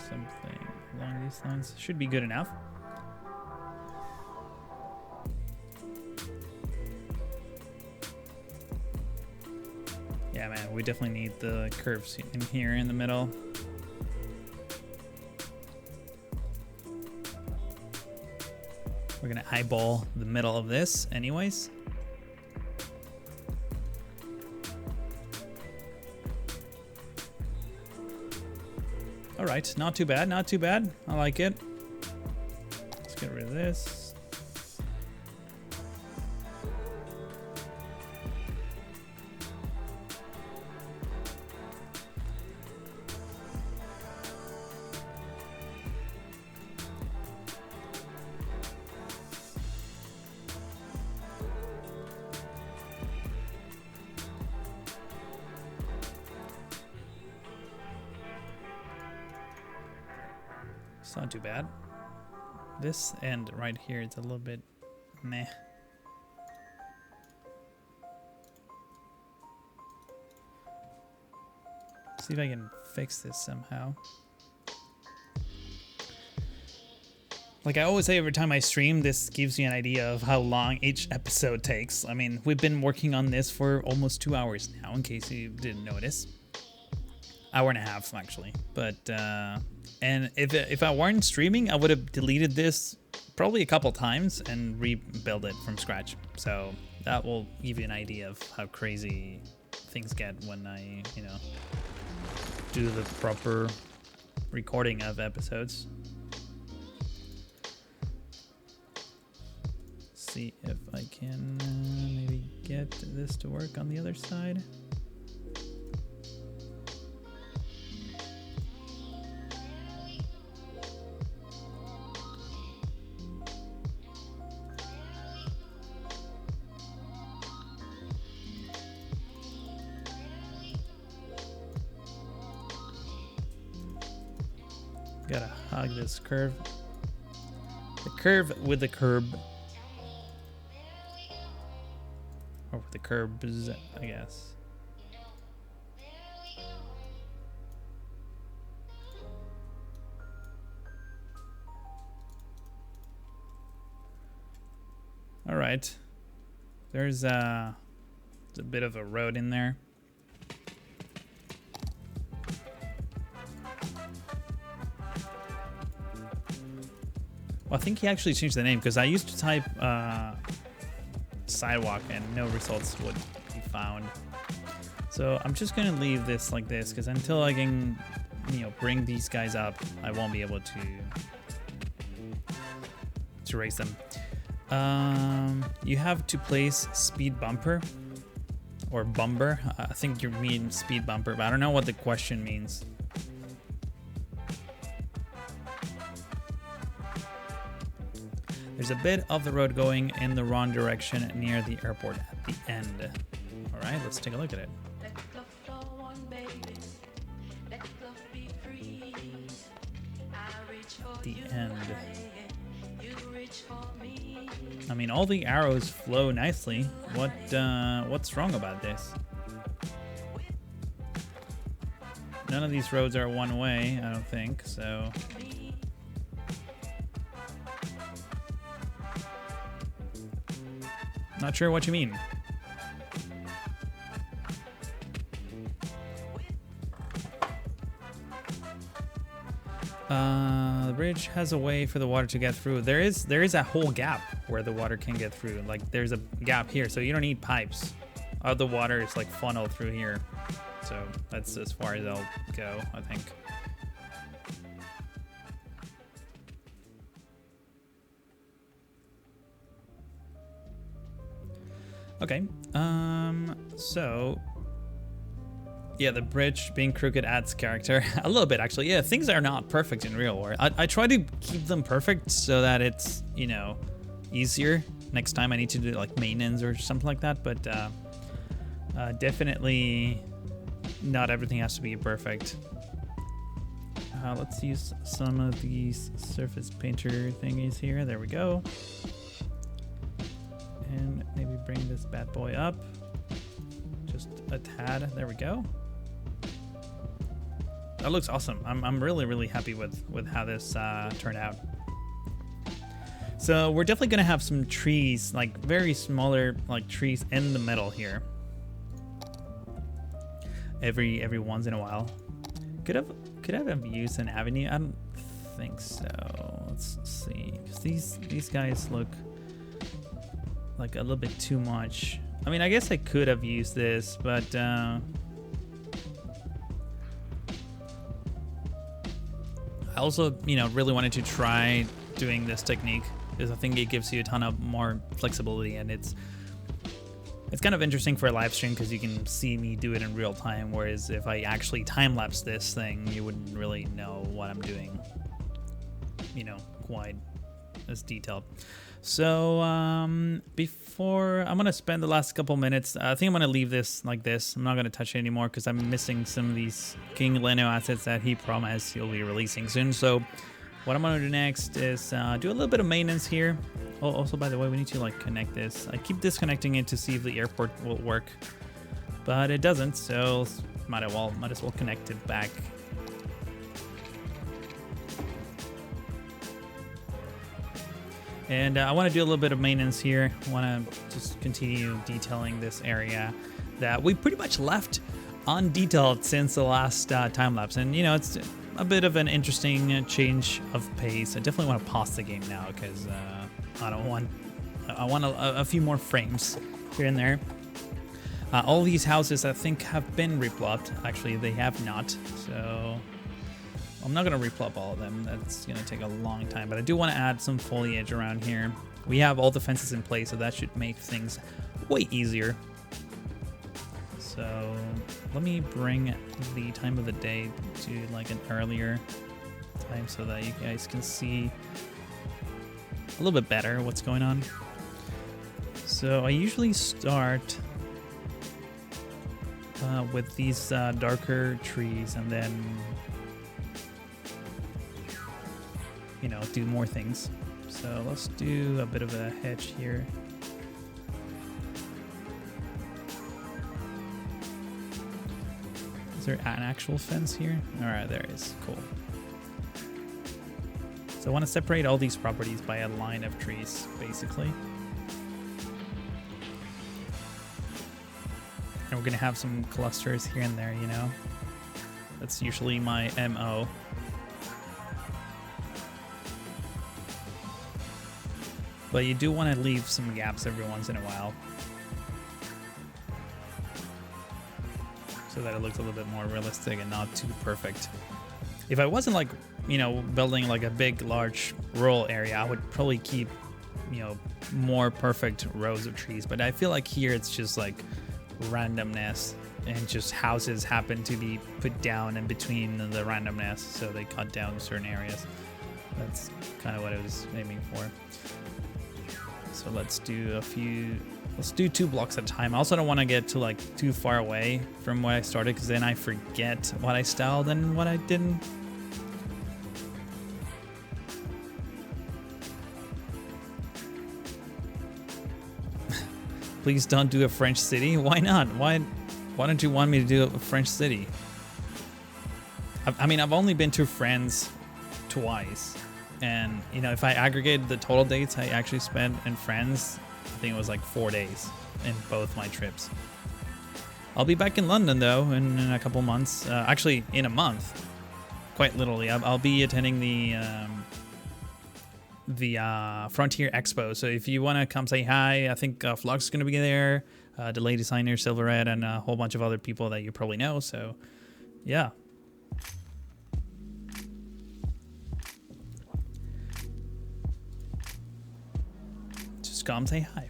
something along these lines should be good enough. Yeah, man, we definitely need the curves in here in the middle. We're gonna eyeball the middle of this anyways. All right, not too bad, not too bad. I like it. Let's get rid of this. It's not too bad. This end right here, it's a little bit meh. See if I can fix this somehow. Like I always say every time I stream, this gives you an idea of how long each episode takes. I mean, we've been working on this for almost 2 hours now, in case you didn't notice. Hour and a half, actually. But, and if I weren't streaming, I would have deleted this probably a couple times and rebuild it from scratch. So that will give you an idea of how crazy things get when I, you know, do the proper recording of episodes. See if I can maybe get this to work on the other side. Gotta hug this curve. The curve with the curb. Or with the curbs, I guess. All right. There's a bit of a road in there. Well, I think he actually changed the name because I used to type sidewalk and no results would be found. So I'm just gonna leave this like this because until I can, you know, bring these guys up, I won't be able to race them. You have to place speed bumper or bumper. I think you mean speed bumper, but I don't know what the question means. There's a bit of the road going in the wrong direction near the airport at the end. All right, let's take a look at it. The end. I mean, all the arrows flow nicely. What's wrong about this? None of these roads are one way, I don't think, so. Not sure what you mean. The bridge has a way for the water to get through. There is a whole gap where the water can get through. Like there's a gap here, so you don't need pipes. All the water is like funneled through here. So that's as far as I'll go, I think. Okay, so, yeah, the bridge being crooked adds character. A little bit, actually. Yeah, things are not perfect in real world. I try to keep them perfect so that it's, you know, easier next time I need to do, like, maintenance or something like that, but definitely not everything has to be perfect. Let's use some of these surface painter thingies here. There we go. And maybe bring this bad boy up just a tad. There we go. That looks awesome. I'm really happy with how this turned out. So we're definitely gonna have some trees, like very smaller like trees in the middle here. Every once in a while. Could have used an avenue? I don't think so. Let's see. 'Cause these guys look like a little bit too much. I mean, I guess I could have used this, but I also, you know, really wanted to try doing this technique because I think it gives you a ton of more flexibility, and it's kind of interesting for a live stream because you can see me do it in real time, whereas if I actually time-lapse this thing, you wouldn't really know what I'm doing, you know, quite as detailed. So before I'm gonna spend the last couple minutes, I think I'm gonna leave this like this. I'm not gonna touch it anymore because I'm missing some of these King Leno assets that he promised he'll be releasing soon. So what I'm gonna do next is do a little bit of maintenance here. Oh, also, by the way, we need to like connect this. I keep disconnecting it to see if the airport will work, but it doesn't. So might as well connect it back. And I want to do a little bit of maintenance here. I want to just continue detailing this area that we pretty much left undetailed since the last time lapse. And you know, it's a bit of an interesting change of pace. I definitely want to pause the game now because I want a few more frames here and there. All these houses I think have been replopped. Actually, they have not. So I'm not going to replop all of them. That's going to take a long time. But I do want to add some foliage around here. We have all the fences in place, so that should make things way easier. So let me bring the time of the day to like an earlier time so that you guys can see a little bit better what's going on. So I usually start with these darker trees and then, you know, do more things. So let's do a bit of a hedge here. Is there an actual fence here? All right, there is. Cool. So I want to separate all these properties by a line of trees, basically. And we're going to have some clusters here and there, you know. That's usually my MO. But you do want to leave some gaps every once in a while, so that it looks a little bit more realistic and not too perfect. If I wasn't like, you know, building like a big, large rural area, I would probably keep, you know, more perfect rows of trees. But I feel like here it's just like randomness, and just houses happen to be put down in between the randomness, so they cut down certain areas. That's kind of what I was aiming for. So let's do let's do 2 blocks at a time. I also don't want to get to like too far away from where I started, because then I forget what I styled and what I didn't. Please don't do a French city. Why not? Why don't you want me to do a French city? I mean, I've only been to France twice. And, you know, if I aggregate the total dates I actually spent in France, I think it was like 4 days in both my trips. I'll be back in London, though, in a couple months. Actually, in a month. Quite literally. I'll be attending the Frontier Expo. So if you want to come say hi, I think Flux is going to be there, Delay Designer, Silverette, and a whole bunch of other people that you probably know. So, yeah. Just come say hi.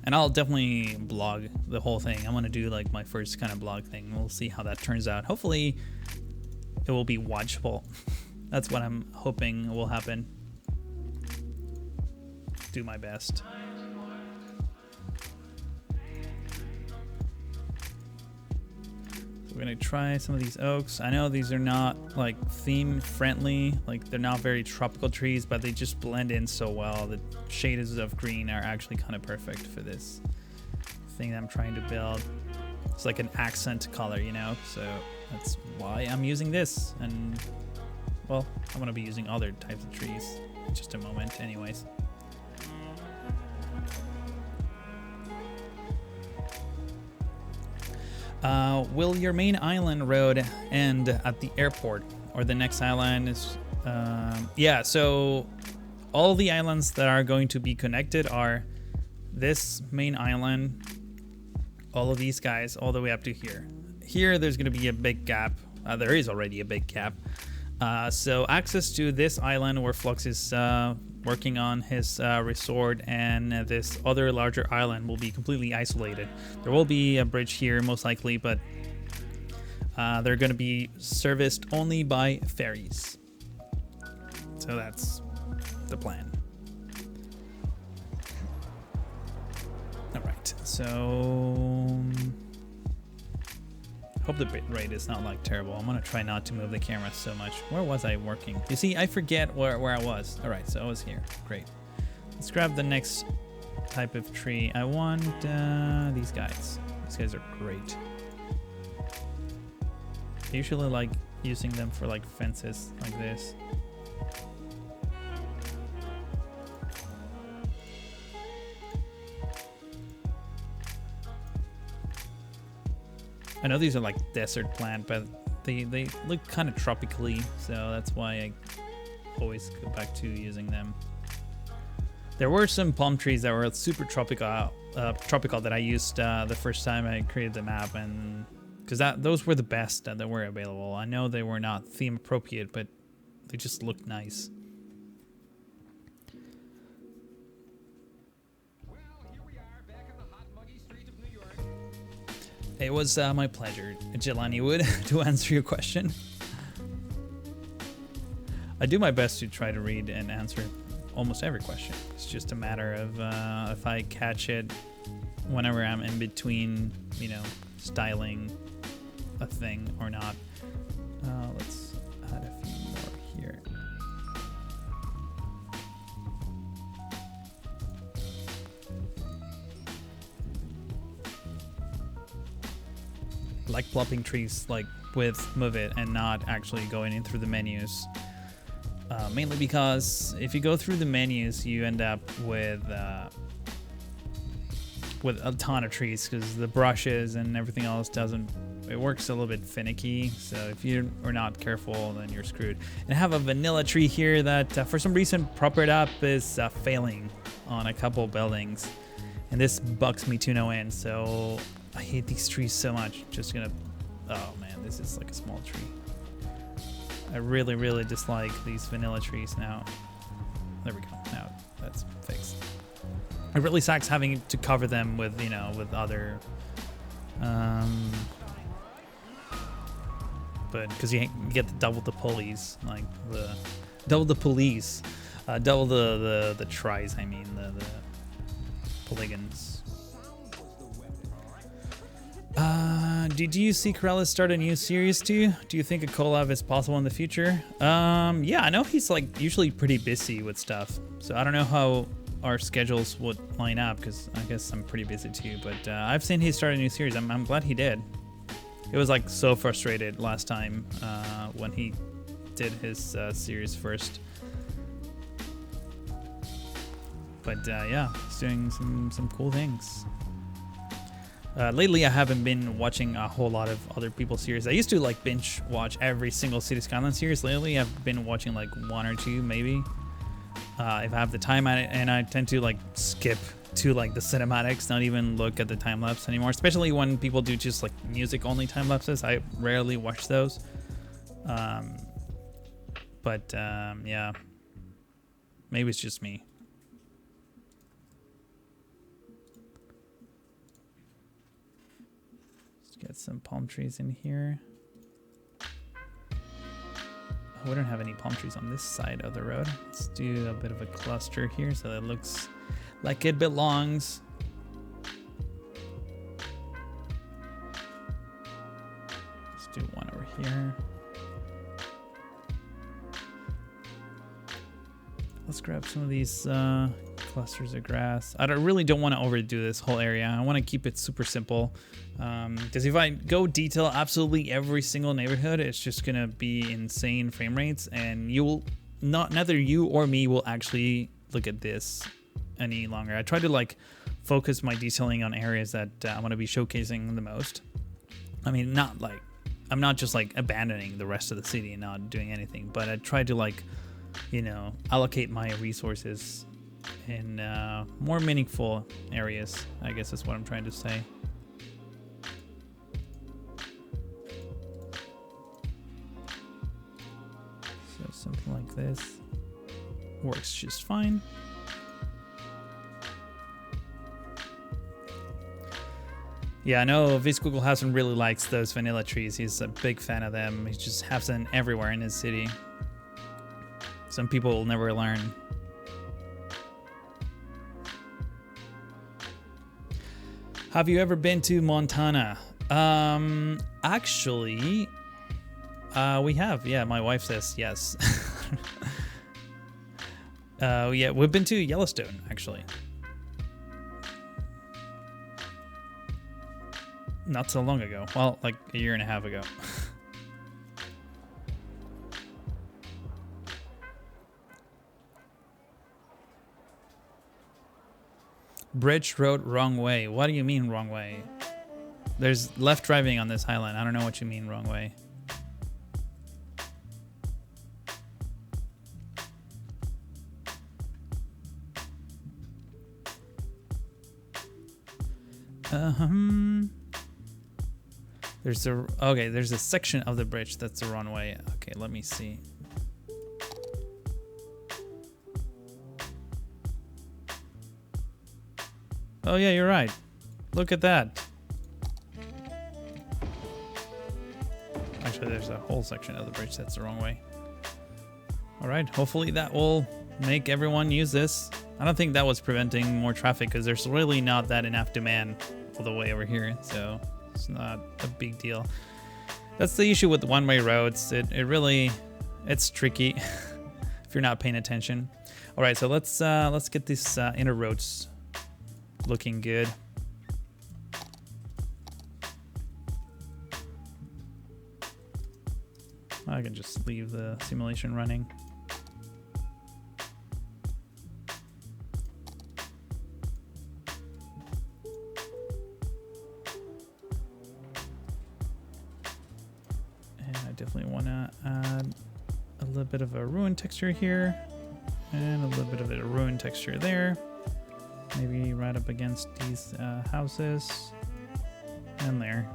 And I'll definitely blog the whole thing. I want to do like my first kind of blog thing. We'll see how that turns out. Hopefully it will be watchable. That's what I'm hoping will happen. Do my best. We're gonna try some of these oaks. I know these are not like theme friendly, like they're not very tropical trees, but they just blend in so well. The shades of green are actually kind of perfect for this thing that I'm trying to build. It's like an accent color, you know, so that's why I'm using this. And well, I'm gonna be using other types of trees in just a moment anyways. Will your main island road end at the airport, or the next island is yeah, so all the islands that are going to be connected are this main island, all of these guys, all the way up to here. Here there's going to be a big gap. There is already a big gap. So access to this island where Flux is working on his resort, and this other larger island will be completely isolated. There will be a bridge here most likely, but they're going to be serviced only by ferries. So that's the plan. All right, so hope the bit rate is not like terrible. I'm gonna try not to move the camera so much. Where was I working? You see, I forget where I was. All right, so I was here. Great. Let's grab the next type of tree. I want these guys. These guys are great. I usually like using them for like fences like this. I know these are like desert plant, but they look kind of tropically, so that's why I always go back to using them. There were some palm trees that were super tropical that I used the first time I created the map, and because those were the best that were available. I know they were not theme appropriate, but they just looked nice. Well, here we are, back on the hot, muggy street of New York. It was my pleasure, Jelani Wood, to answer your question. I do my best to try to read and answer almost every question. It's just a matter of if I catch it whenever I'm in between, you know, styling a thing or not. Let's add a few more here. I like plopping trees like with Move It and not actually going in through the menus. Mainly because if you go through the menus, you end up with a ton of trees because the brushes and everything else it works a little bit finicky. So if you are not careful, then you're screwed. And I have a vanilla tree here that for some reason propped up is failing on a couple buildings. And this bugs me to no end. So I hate these trees so much. Just gonna, oh man, this is like a small tree. I really, really dislike these vanilla trees now. There we go. Now that's fixed. It really sucks having to cover them with, you know, with other, but because you get the double the pulleys, like double the tries. I mean the polygons. Did you see Corellis start a new series too? Do you think a collab is possible in the future? Yeah, I know he's like usually pretty busy with stuff, so I don't know how our schedules would line up because I guess I'm pretty busy too. But I've seen he started a new series. I'm glad he did. It was like so frustrated last time when he did his series first. But yeah, he's doing some cool things. Lately, I haven't been watching a whole lot of other people's series. I used to like binge watch every single Cities Skylines series. Lately, I've been watching like one or two, maybe, if I have the time at it. And I tend to like skip to like the cinematics, not even look at the time lapse anymore. Especially when people do just like music only time lapses. I rarely watch those. But yeah, maybe it's just me. Get some palm trees in here. Oh, we don't have any palm trees on this side of the road. Let's do a bit of a cluster here so that it looks like it belongs. Let's do one over here. Let's grab some of these clusters of grass. Really don't want to overdo this whole area. I want to keep it super simple. Because if I go detail absolutely every single neighborhood, it's just gonna be insane frame rates, and neither you or me will actually look at this any longer. I try to like focus my detailing on areas that I want to be showcasing the most. I mean, not like I'm not just like abandoning the rest of the city and not doing anything, but I try to like, you know, allocate my resources in more meaningful areas, I guess is what I'm trying to say. So something like this works just fine. Yeah, I know Viskugelhausen really likes those vanilla trees. He's a big fan of them. He just has them everywhere in his city. Some people will never learn. Have you ever been to Montana? Actually, we have. Yeah, my wife says yes. Yeah, we've been to Yellowstone, actually. Not so long ago. Well, like a year and a half ago. Bridge road wrong way. What do you mean wrong way? There's left driving on this island. I don't know what you mean wrong way. There's a section of the bridge that's the wrong way. Okay, let me see. Oh yeah, you're right. Look at that. Actually, there's a whole section of the bridge that's the wrong way. All right, hopefully that will make everyone use this. I don't think that was preventing more traffic because there's really not that enough demand all the way over here, so it's not a big deal. That's the issue with one-way roads. It's tricky if you're not paying attention. All right, so let's get these inner roads looking good. I can just leave the simulation running. And I definitely want to add a little bit of a ruin texture here and a little bit of a ruin texture there. Maybe right up against these houses and there.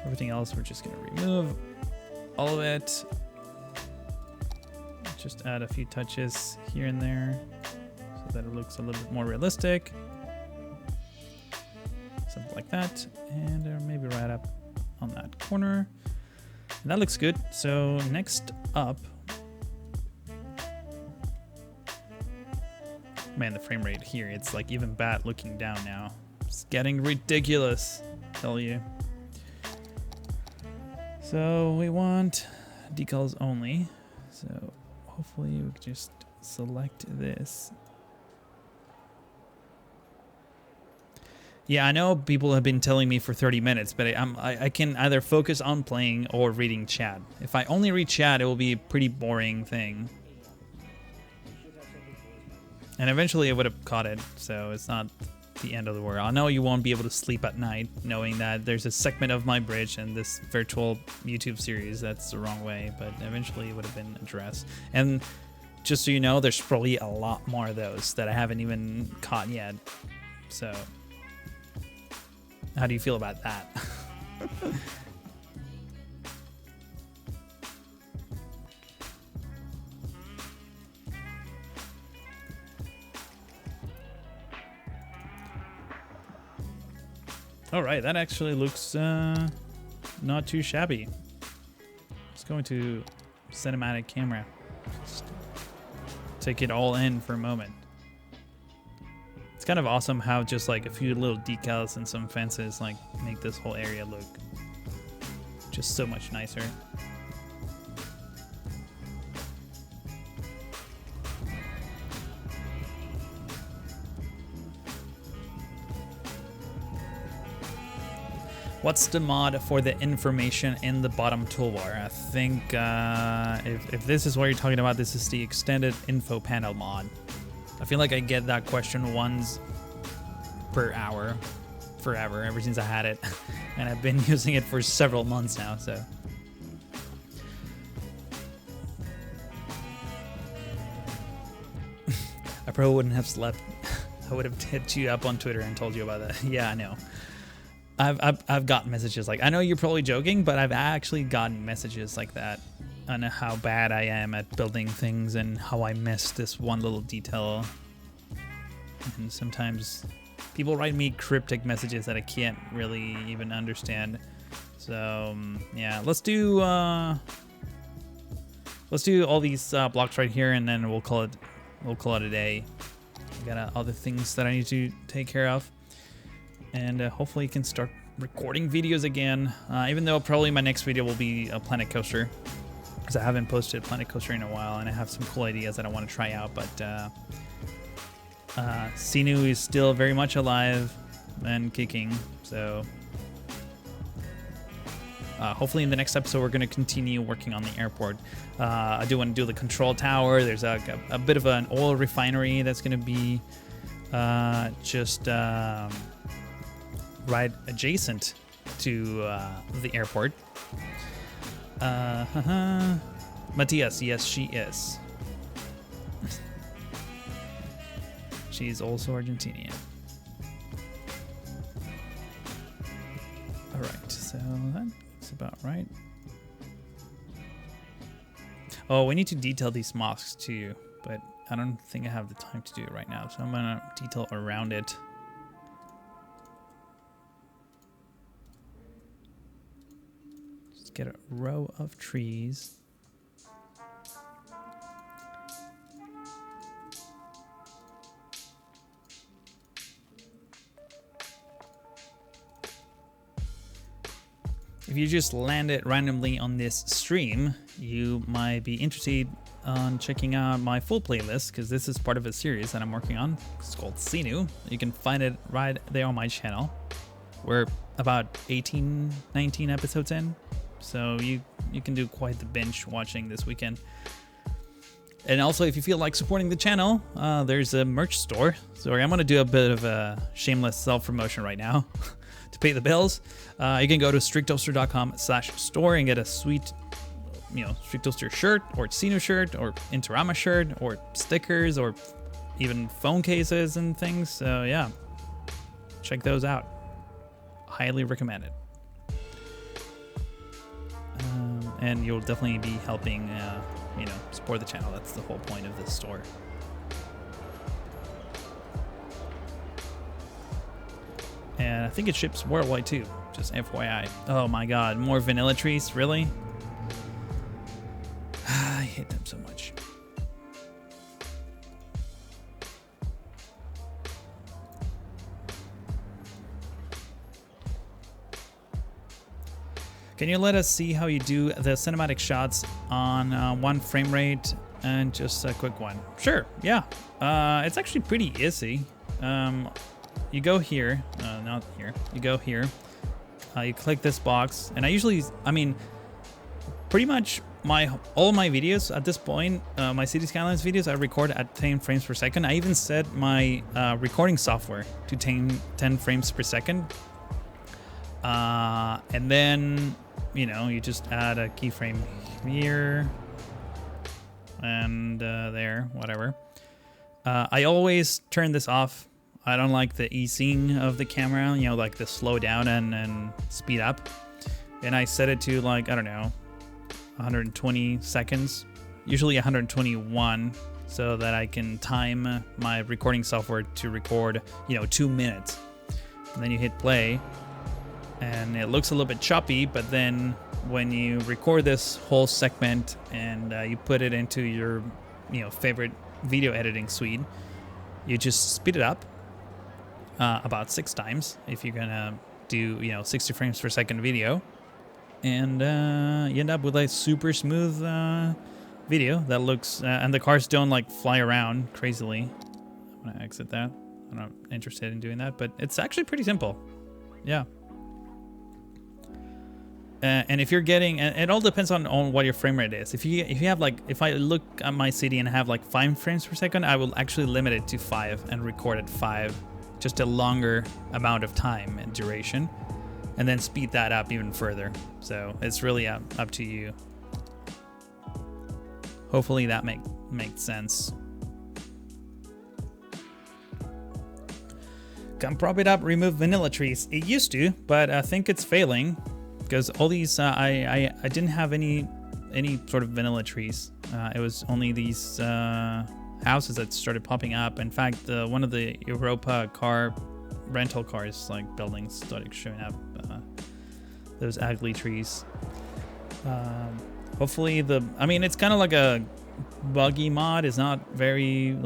Everything else we're just gonna remove all of it. Just add a few touches here and there so that it looks a little bit more realistic. Something like that. And maybe right up on that corner. And that looks good. So next up, man, the frame rate here, it's like even bad looking down now. It's getting ridiculous, I tell you. So we want decals only. So hopefully we can just select this. Yeah, I know people have been telling me for 30 minutes, but I can either focus on playing or reading chat. If I only read chat, it will be a pretty boring thing. And eventually I would have caught it, so it's not the end of the world. I know you won't be able to sleep at night knowing that there's a segment of my bridge and this virtual YouTube series that's the wrong way, but eventually it would have been addressed. And just so you know, there's probably a lot more of those that I haven't even caught yet. So, how do you feel about that? All right, that actually looks not too shabby. Let's go into cinematic camera. Just take it all in for a moment. It's kind of awesome how just like a few little decals and some fences like make this whole area look just so much nicer. What's the mod for the information in the bottom toolbar? I think if this is what you're talking about, this is the extended info panel mod. I feel like I get that question once per hour, forever, ever since I had it. And I've been using it for several months now, so. I probably wouldn't have slept. I would have hit you up on Twitter and told you about that. Yeah, I know. I've gotten messages like, I know you're probably joking, but I've actually gotten messages like that on how bad I am at building things and how I miss this one little detail. And sometimes people write me cryptic messages that I can't really even understand. So yeah, let's do all these blocks right here, and then we'll call it a day. I got other things that I need to take care of. And hopefully you can start recording videos again, even though probably my next video will be a Planet Coaster, because I haven't posted Planet Coaster in a while, and I have some cool ideas that I want to try out. But Seenu is still very much alive and kicking, so hopefully in the next episode we're going to continue working on the airport. I do want to do the control tower. There's a bit of an oil refinery that's going to be just right adjacent to the airport. Matthias, yes, she is. She's also Argentinian. All right, so that's about right. Oh, we need to detail these mosques too, but I don't think I have the time to do it right now, so I'm gonna detail around it. Just get a row of trees. If you just land it randomly on this stream, you might be interested on checking out my full playlist, because this is part of a series that I'm working on. It's called Seenu. You can find it right there on my channel. We're about 18, 19 episodes in, so you can do quite the binge watching this weekend. And also, if you feel like supporting the channel, there's a merch store. Sorry, I'm going to do a bit of a shameless self-promotion right now. To pay the bills, you can go to stricttoaster.com/store and get a sweet, Strict Toaster shirt, or Seenu shirt, or Interama shirt, or stickers, or even phone cases and things. So yeah, check those out. Highly recommend it. And you'll definitely be helping, support the channel. That's the whole point of this store. And I think it ships worldwide too, just FYI. Oh my god, more vanilla trees, really? I hate them so much. Can you let us see how you do the cinematic shots on 1 frame rate and just a quick one? Sure, yeah. It's actually pretty easy. You go here, not here, you go here, you click this box, and pretty much all my videos at this point, my Cities Skylines videos, I record at 10 frames per second. I even set my recording software to 10 frames per second. And then, you just add a keyframe here and there, whatever. I always turn this off. I don't like the easing of the camera, like the slow down and speed up. And I set it to 120 seconds, usually 121, so that I can time my recording software to record, 2 minutes. And then you hit play, and it looks a little bit choppy, but then when you record this whole segment and you put it into your, favorite video editing suite, you just speed it up. About 6 times if you're gonna do 60 frames per second video, and you end up with a super smooth video that looks and the cars don't fly around crazily. I'm gonna exit that. I'm not interested in doing that, but it's actually pretty simple. Yeah. And if you're getting, and it all depends on what your frame rate is. If you have if I look at my CD and have 5 frames per second, I will actually limit it to 5 and record at 5. Just a longer amount of time and duration, and then speed that up even further. So it's really up to you. Hopefully that makes sense. Can prop it up, remove vanilla trees. It used to, but I think it's failing because all these I didn't have any sort of vanilla trees. It was only these houses that started popping up. In fact, one of the Europa rental cars buildings started showing up those ugly trees. Hopefully it's kind of like a buggy mod. It's not very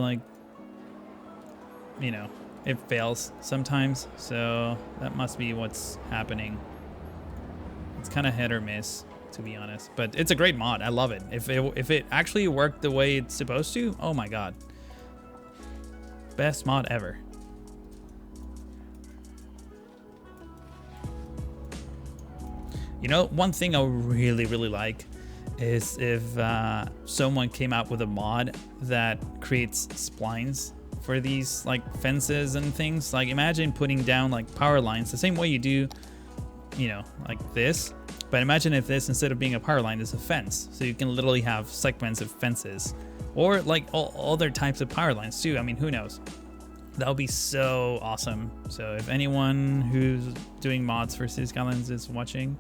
it fails sometimes, so that must be what's happening. It's kind of hit or miss, to be honest, but it's a great mod. I love it. If it actually worked the way it's supposed to, oh my god, best mod ever. One thing I really like is if someone came out with a mod that creates splines for these like fences and things. Like imagine putting down like power lines the same way you do, you know, like this. But imagine if this, instead of being a power line, is a fence. So you can literally have segments of fences, or like all other types of power lines too. I mean, who knows? That would be so awesome. So if anyone who's doing mods for Cities Skylines is watching,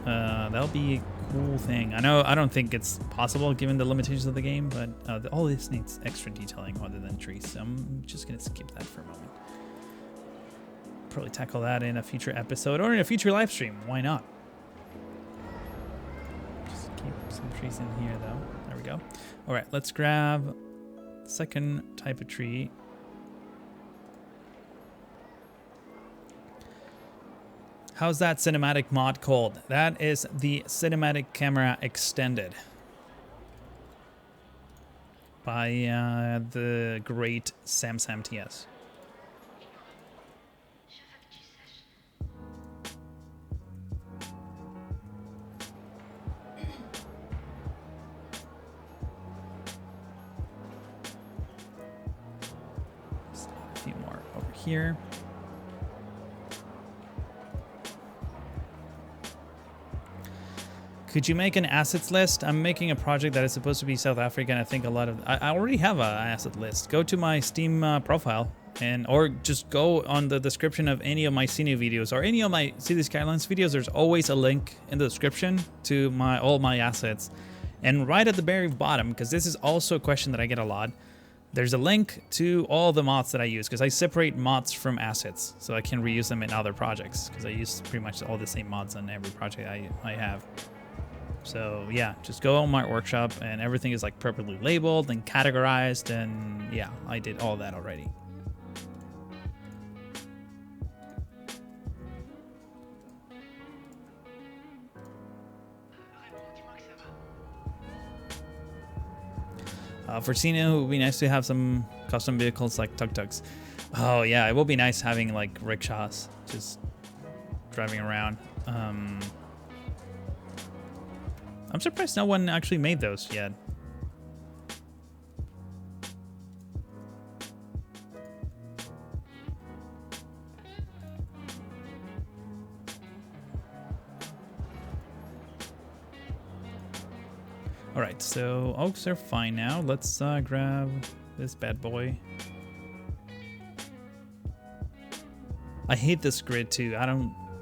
that'll be a cool thing. I don't think it's possible given the limitations of the game, but all this needs extra detailing other than trees. So I'm just gonna skip that for a moment. Probably tackle that in a future episode or in a future live stream. Why not? Just keep some trees in here though. There we go. All right, let's grab the second type of tree. How's that cinematic mod called? That is the Cinematic Camera Extended by the great Sam TS. A few more over here. Could you make an assets list? I'm making a project that is supposed to be South Africa, and I think a lot of... I already have an asset list. Go to my Steam profile, or just go on the description of any of my Seenu videos or any of my Cities Skylines videos. There's always a link in the description to all my assets. And right at the very bottom, because this is also a question that I get a lot, there's a link to all the mods that I use, because I separate mods from assets so I can reuse them in other projects, because I use pretty much all the same mods on every project I have. So yeah, just go on my workshop and everything is like properly labeled and categorized, and yeah, I did all that already. For Seenu, it would be nice to have some custom vehicles like tuk-tuks. Oh yeah, it will be nice having like rickshaws just driving around. I'm surprised no one actually made those yet. All right, so oaks are fine now. Let's grab this bad boy. I hate this grid too.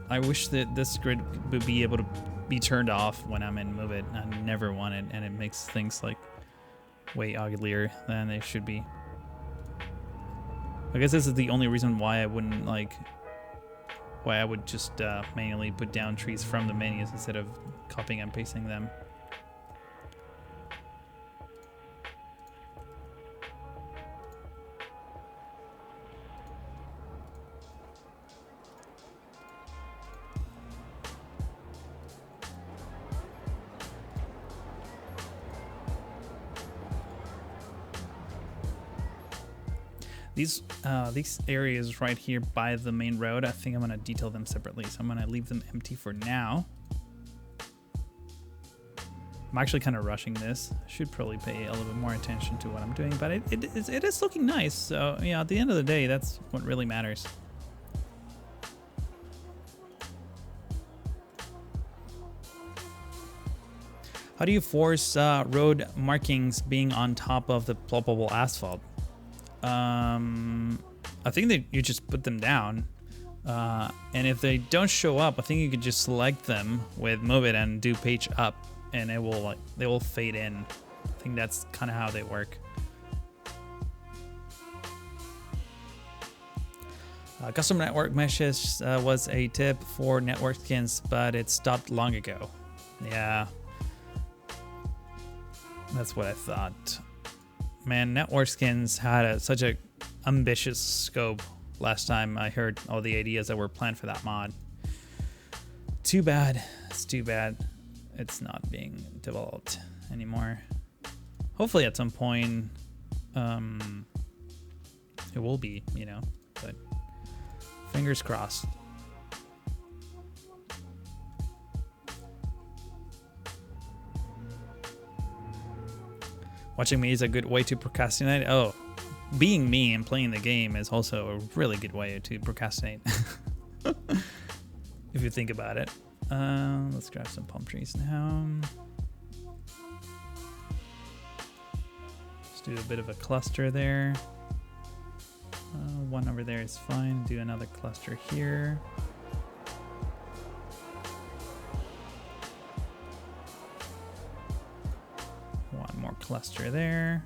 I wish that this grid would be able to be turned off when I'm in Move It. I never want it, and it makes things like way uglier than they should be. I guess this is the only reason why I wouldn't why I would just manually put down trees from the menus instead of copying and pasting them. These areas right here by the main road, I think I'm gonna detail them separately, so I'm gonna leave them empty for now. I'm actually kind of rushing this. Should probably pay a little bit more attention to what I'm doing, but it is looking nice. So yeah, at the end of the day, that's what really matters. How do you force road markings being on top of the ploppable asphalt? I think that you just put them down, and if they don't show up, I think you could just select them with Move It and do page up, and it will they will fade in. I think that's kind of how they work. Custom network meshes was a tip for network skins, but it stopped long ago. Yeah, that's what I thought. Man, network skins had such a ambitious scope last time I heard all the ideas that were planned for that mod. Too bad. It's too bad it's not being developed anymore. Hopefully at some point it will be, you know, but fingers crossed. Watching me is a good way to procrastinate. Oh, being me and playing the game is also a really good way to procrastinate. If you think about it. Let's grab some palm trees now. Let's do a bit of a cluster there. One over there is fine. Do another cluster here. One more cluster there.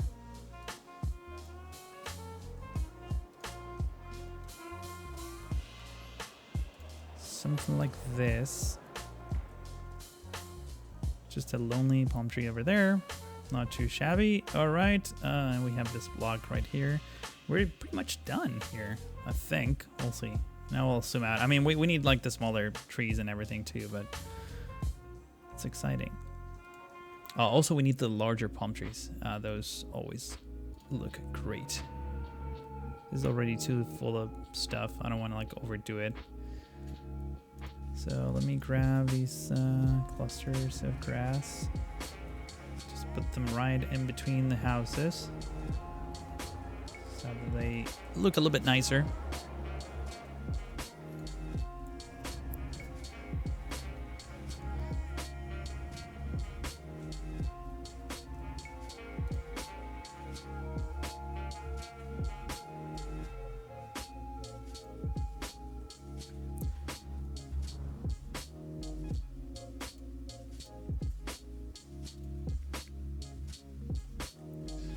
Something like this. Just a lonely palm tree over there. Not too shabby. All right. And we have this block right here. We're pretty much done here, I think. We'll see. Now we'll zoom out. I mean, we need like the smaller trees and everything too, but it's exciting. Also, we need the larger palm trees. Those always look great. This is already too full of stuff. I don't want to like overdo it. So let me grab these clusters of grass. Just put them right in between the houses so that they look a little bit nicer.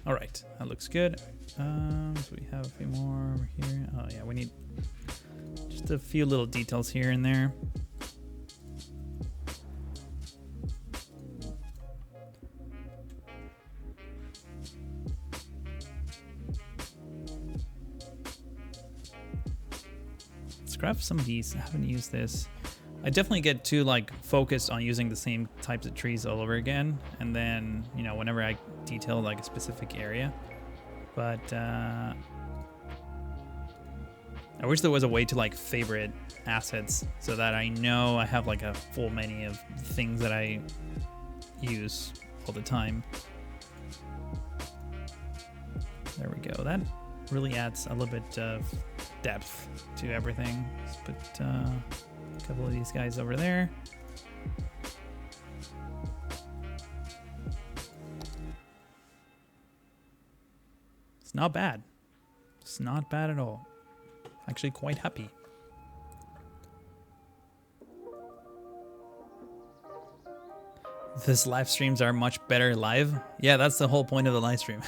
All right, that looks good. So we have a few more over here. Oh yeah, we need just a few little details here and there. Let's grab some of these. I haven't used this. I definitely get too like focused on using the same types of trees all over again, and then whenever I detail like a specific area. But I wish there was a way to like favorite assets so that I know I have like a full menu of things that I use all the time. There we go. That really adds a little bit of depth to everything. Let's put a couple of these guys over there. It's not bad. It's not bad at all. Actually quite happy. These live streams are much better live. Yeah, that's the whole point of the live stream.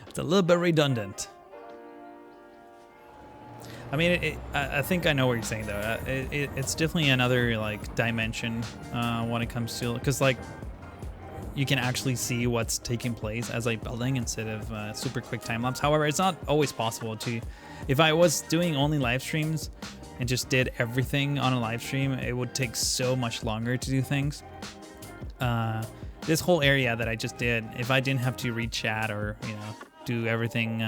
It's a little bit redundant. I mean, I think I know what you're saying though. It's definitely another like dimension when it comes to, because like you can actually see what's taking place as I'm building instead of super quick time lapse. However, it's not always possible to. If I was doing only live streams and just did everything on a live stream, it would take so much longer to do things. This whole area that I just did, if I didn't have to read chat or do everything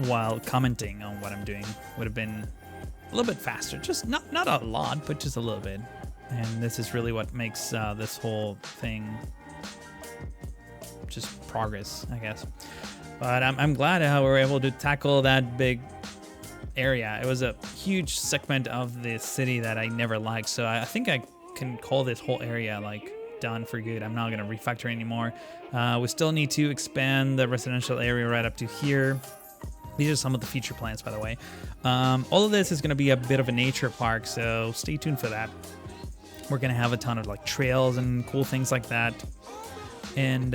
while commenting on what I'm doing, would have been a little bit faster. Just not a lot, but just a little bit. And this is really what makes this whole thing just progress, I guess. But I'm glad how we were able to tackle that big area. It was a huge segment of the city that I never liked. So I think I can call this whole area like done for good. I'm not going to refactor anymore. We still need to expand the residential area right up to here. These are some of the future plans, by the way. All of this is going to be a bit of a nature park, so stay tuned for that. We're going to have a ton of like trails and cool things like that. And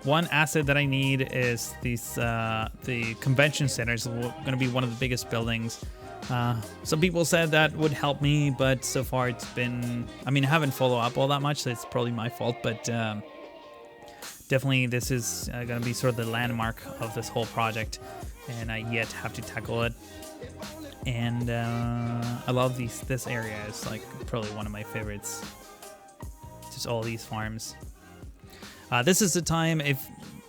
one asset that I need is these the convention centers. Going to be one of the biggest buildings. Some people said that would help me, but so far it's been, I mean, I haven't followed up all that much, so it's probably my fault, but definitely this is going to be sort of the landmark of this whole project, and I yet have to tackle it. And I love this area. It's like probably one of my favorites. Just all these farms. This is the time, if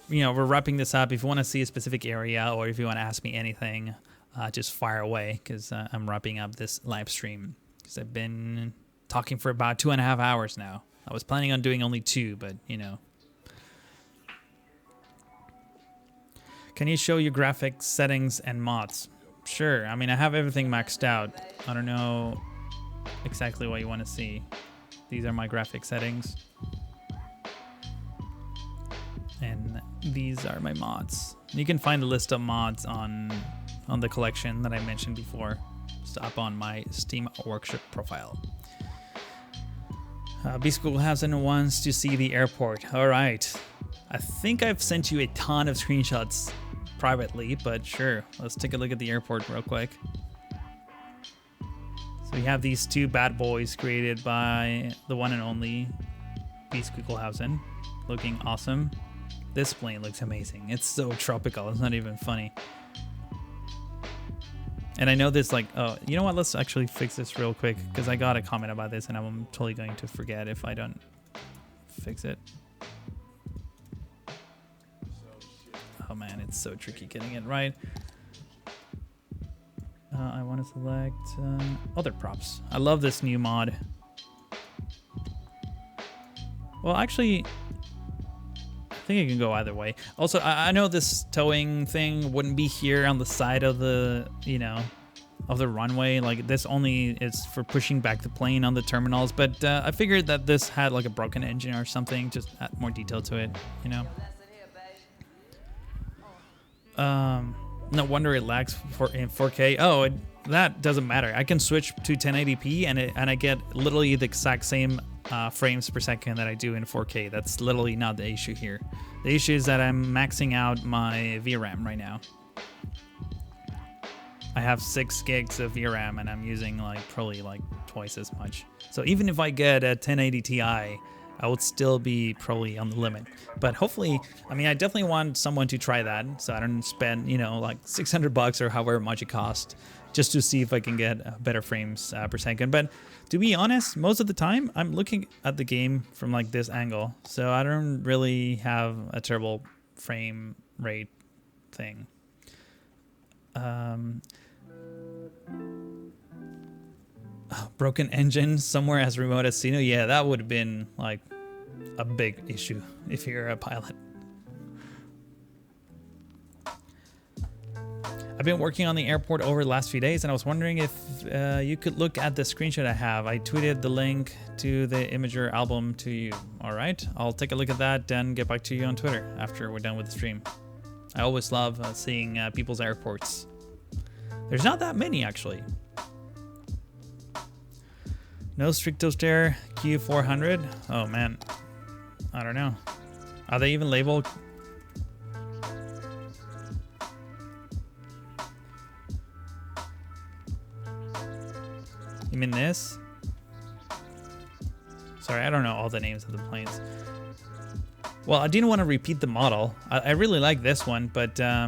we're wrapping this up, if you want to see a specific area or if you want to ask me anything, just fire away, because I'm wrapping up this live stream, because I've been talking for about 2.5 hours now. I was planning on doing only 2, but you know. Can you show your graphics settings and mods? Sure. I mean, I have everything maxed out. I don't know exactly what you want to see. These are my graphic settings. And these are my mods. You can find a list of mods on the collection that I mentioned before. It's up on my Steam Workshop profile. B-Schoolhausen wants to see the airport. All right. I think I've sent you a ton of screenshots privately, but sure. Let's take a look at the airport real quick. So we have these 2 bad boys created by the one and only B-Schoolhausen. Looking awesome. This plane looks amazing. It's so tropical. It's not even funny. And I know this, like, oh, you know what? Let's actually fix this real quick because I got a comment about this and I'm totally going to forget if I don't fix it. Oh man, it's so tricky getting it right. I want to select other props. I love this new mod. Well, actually, I think it can go either way. Also, I know this towing thing wouldn't be here on the side of the, you know, of the runway. Like this only is for pushing back the plane on the terminals. But I figured that this had like a broken engine or something. Just add more detail to it, you know. No wonder it lags in 4K. Oh, that doesn't matter. I can switch to 1080p and I get literally the exact same frames per second that I do in 4K. That's literally not the issue here. The issue is that I'm maxing out my VRAM right now. I have 6 gigs of VRAM and I'm using like probably like twice as much. So even if I get a 1080 Ti, I would still be probably on the limit. But hopefully, I mean, I definitely want someone to try that so I don't spend, you know, like $600 or however much it costs just to see if I can get better frames per second. But to be honest, most of the time I'm looking at the game from like this angle. So I don't really have a terrible frame rate thing. Broken engine somewhere as remote as Seenu. Yeah, that would have been like a big issue if you're a pilot. I've been working on the airport over the last few days and I was wondering if you could look at the screenshot I have. I tweeted the link to the Imager album to you. All right, I'll take a look at that and get back to you on Twitter after we're done with the stream. I always love seeing people's airports. There's not that many actually. No Strictostair Q400. Oh man, I don't know. Are they even labeled? You mean this? Sorry, I don't know all the names of the planes. Well, I didn't want to repeat the model. I really like this one, but I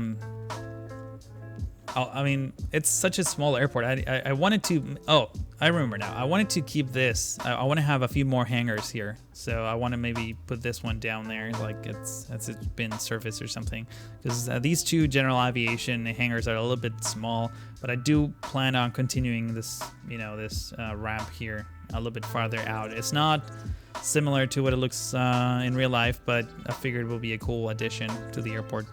mean, it's such a small airport. I wanted to. Oh, I remember now. I wanted to keep this. I want to have a few more hangars here. So I want to maybe put this one down there, like it's been surface or something. Because these 2 general aviation hangars are a little bit small, but I do plan on continuing this, you know, this ramp here a little bit farther out. It's not similar to what it looks in real life, but I figured it will be a cool addition to the airport.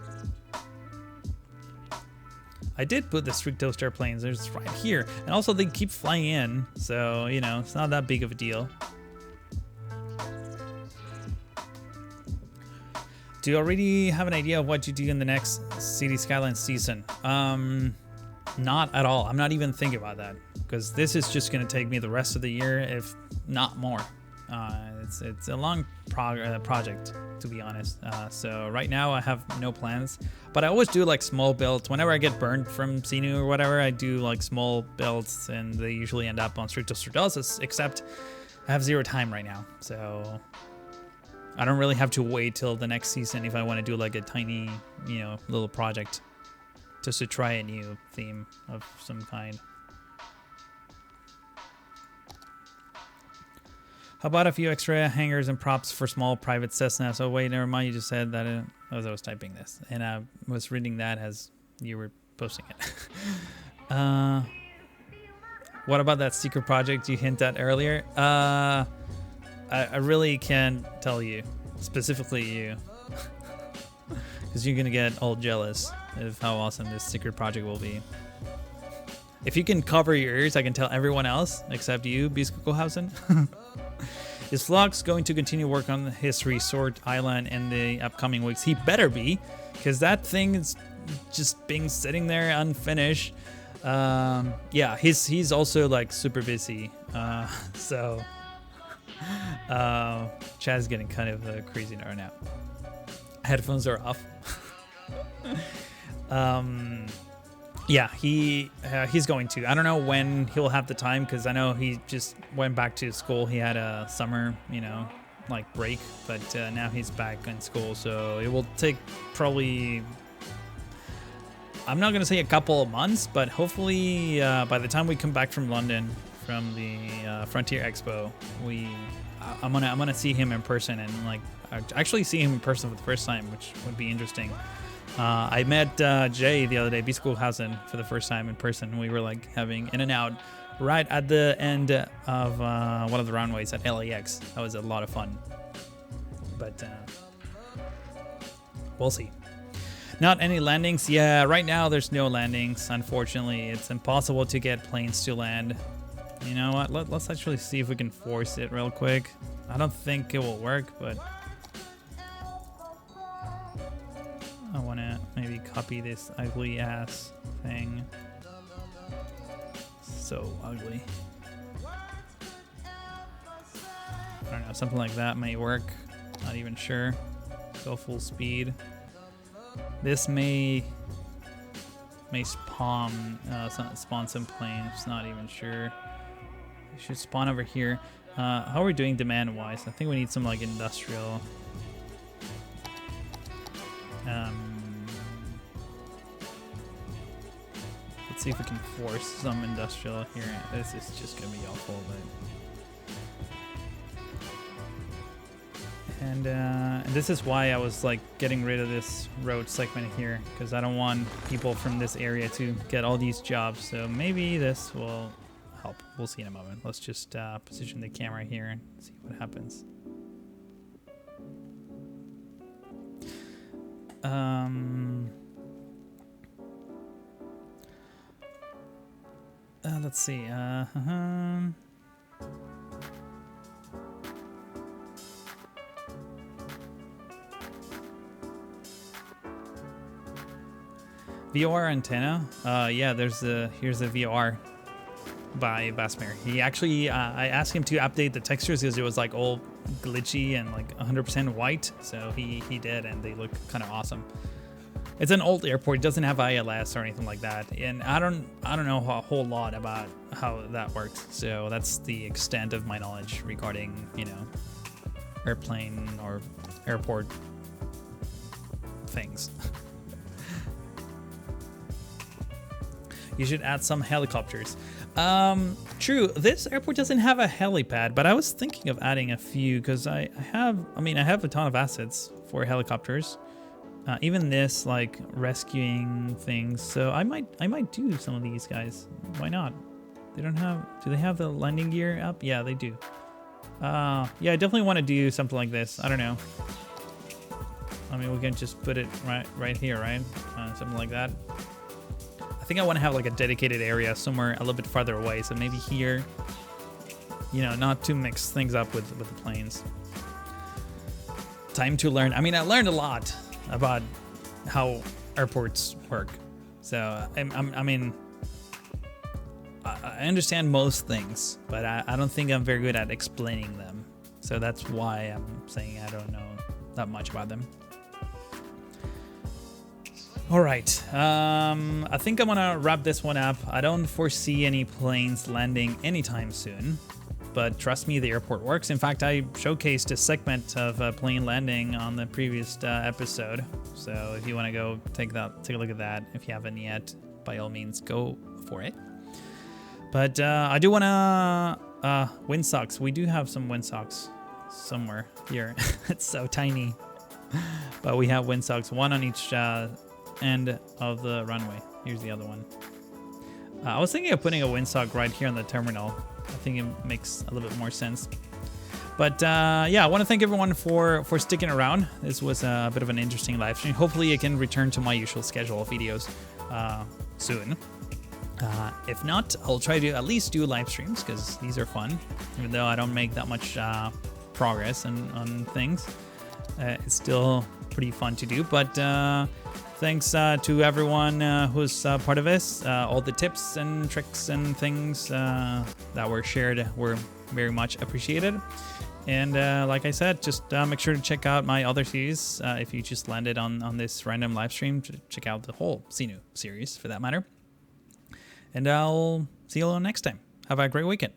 I did put the Strictostair planes, they're just right here. And also they keep flying in, so, you know, it's not that big of a deal. Do you already have an idea of what you do in the next Cities Skylines season? Not at all. I'm not even thinking about that, because this is just going to take me the rest of the year, if not more. It's a long project, to be honest. So right now I have no plans, but I always do like small builds. Whenever I get burned from Seenu or whatever, I do like small builds, and they usually end up on Strictostair, except I have 0 time right now. So I don't really have to wait till the next season if I want to do like a tiny, you know, little project just to try a new theme of some kind. How about a few extra hangars and props for small private Cessnas? Oh wait, never mind, you just said that as I was typing this. And I was reading that as you were posting it. What about that secret project you hinted at earlier? I really can't tell you, specifically you, because you're gonna get all jealous of how awesome this secret project will be. If you can cover your ears, I can tell everyone else except you, Biskukohausen. Is Vlog's going to continue work on his resort island in the upcoming weeks? He better be, because that thing is just being sitting there unfinished. Yeah, he's also like super busy. So Chad's getting kind of crazy right now. Headphones are off. Yeah, he's going to. I don't know when he'll have the time, because I know he just went back to school. He had a summer, like break, but now he's back in school, so it will take probably, I'm not gonna say a couple of months, but hopefully by the time we come back from London from the Frontier Expo, I'm gonna see him in person, and like actually see him in person for the first time, which would be interesting. I met Jay the other day, Biskukohausen, for the first time in person. We were like having in and out right at the end of one of the runways at LAX. That was a lot of fun. But we'll see. Not any landings. Yeah, right now there's no landings. Unfortunately, it's impossible to get planes to land. You know what? Let's actually see if we can force it real quick. I don't think it will work, but I want to maybe copy this ugly ass thing. So ugly. I don't know, something like that may work. Not even sure. Go full speed. This may spawn some planes. Not even sure. It should spawn over here. How are we doing demand wise? I think we need some like industrial. Let's see if we can force some industrial here. This is just gonna be awful, but and this is why I was like getting rid of this road segment here, because I don't want people from this area to get all these jobs. So maybe this will help. We'll see in a moment. Let's just position the camera here and see what happens. Let's see. VOR antenna. Yeah, here's the VOR by Basmer. He actually, I asked him to update the textures because it was like all glitchy and like 100% white. So he did, and they look kind of awesome. It's an old airport. It doesn't have ILS or anything like that, and I don't know a whole lot about how that works. So that's the extent of my knowledge regarding airplane or airport things. You should add some helicopters. True, this airport doesn't have a helipad, but I was thinking of adding a few because I have a ton of assets for helicopters. Even this, like rescuing things. So I might do some of these guys. Why not? Do they have the landing gear up? Yeah, they do. Yeah, I definitely want to do something like this. I don't know. I mean, we can just put it right here, right? Something like that. I think I want to have like a dedicated area somewhere a little bit farther away. So maybe here, not to mix things up with the planes. Time to learn. I mean, I learned a lot about how airports work. So I understand most things, but I don't think I'm very good at explaining them. So that's why I'm saying I don't know that much about them. All right, I think I'm gonna wrap this one up. I don't foresee any planes landing anytime soon, but trust me, the airport works. In fact, I showcased a segment of a plane landing on the previous episode. So if you want to go take a look at that, if you haven't yet, by all means, go for it. But I do want to windsocks. We do have some windsocks somewhere here. It's so tiny, but we have windsocks, one on each end of the runway. Here's the other one. I was thinking of putting a windsock right here on the terminal. I think it makes a little bit more sense. But yeah, I want to thank everyone for sticking around. This was a bit of an interesting live stream. Hopefully I can return to my usual schedule of videos soon. If not, I'll try to at least do live streams because these are fun, even though I don't make that much progress on things. It's still pretty fun to do. But thanks to everyone who's part of this. All the tips and tricks and things that were shared were very much appreciated. And like I said, just make sure to check out my other series. If you just landed on this random live stream, check out the whole Seenu series for that matter. And I'll see you all next time. Have a great weekend.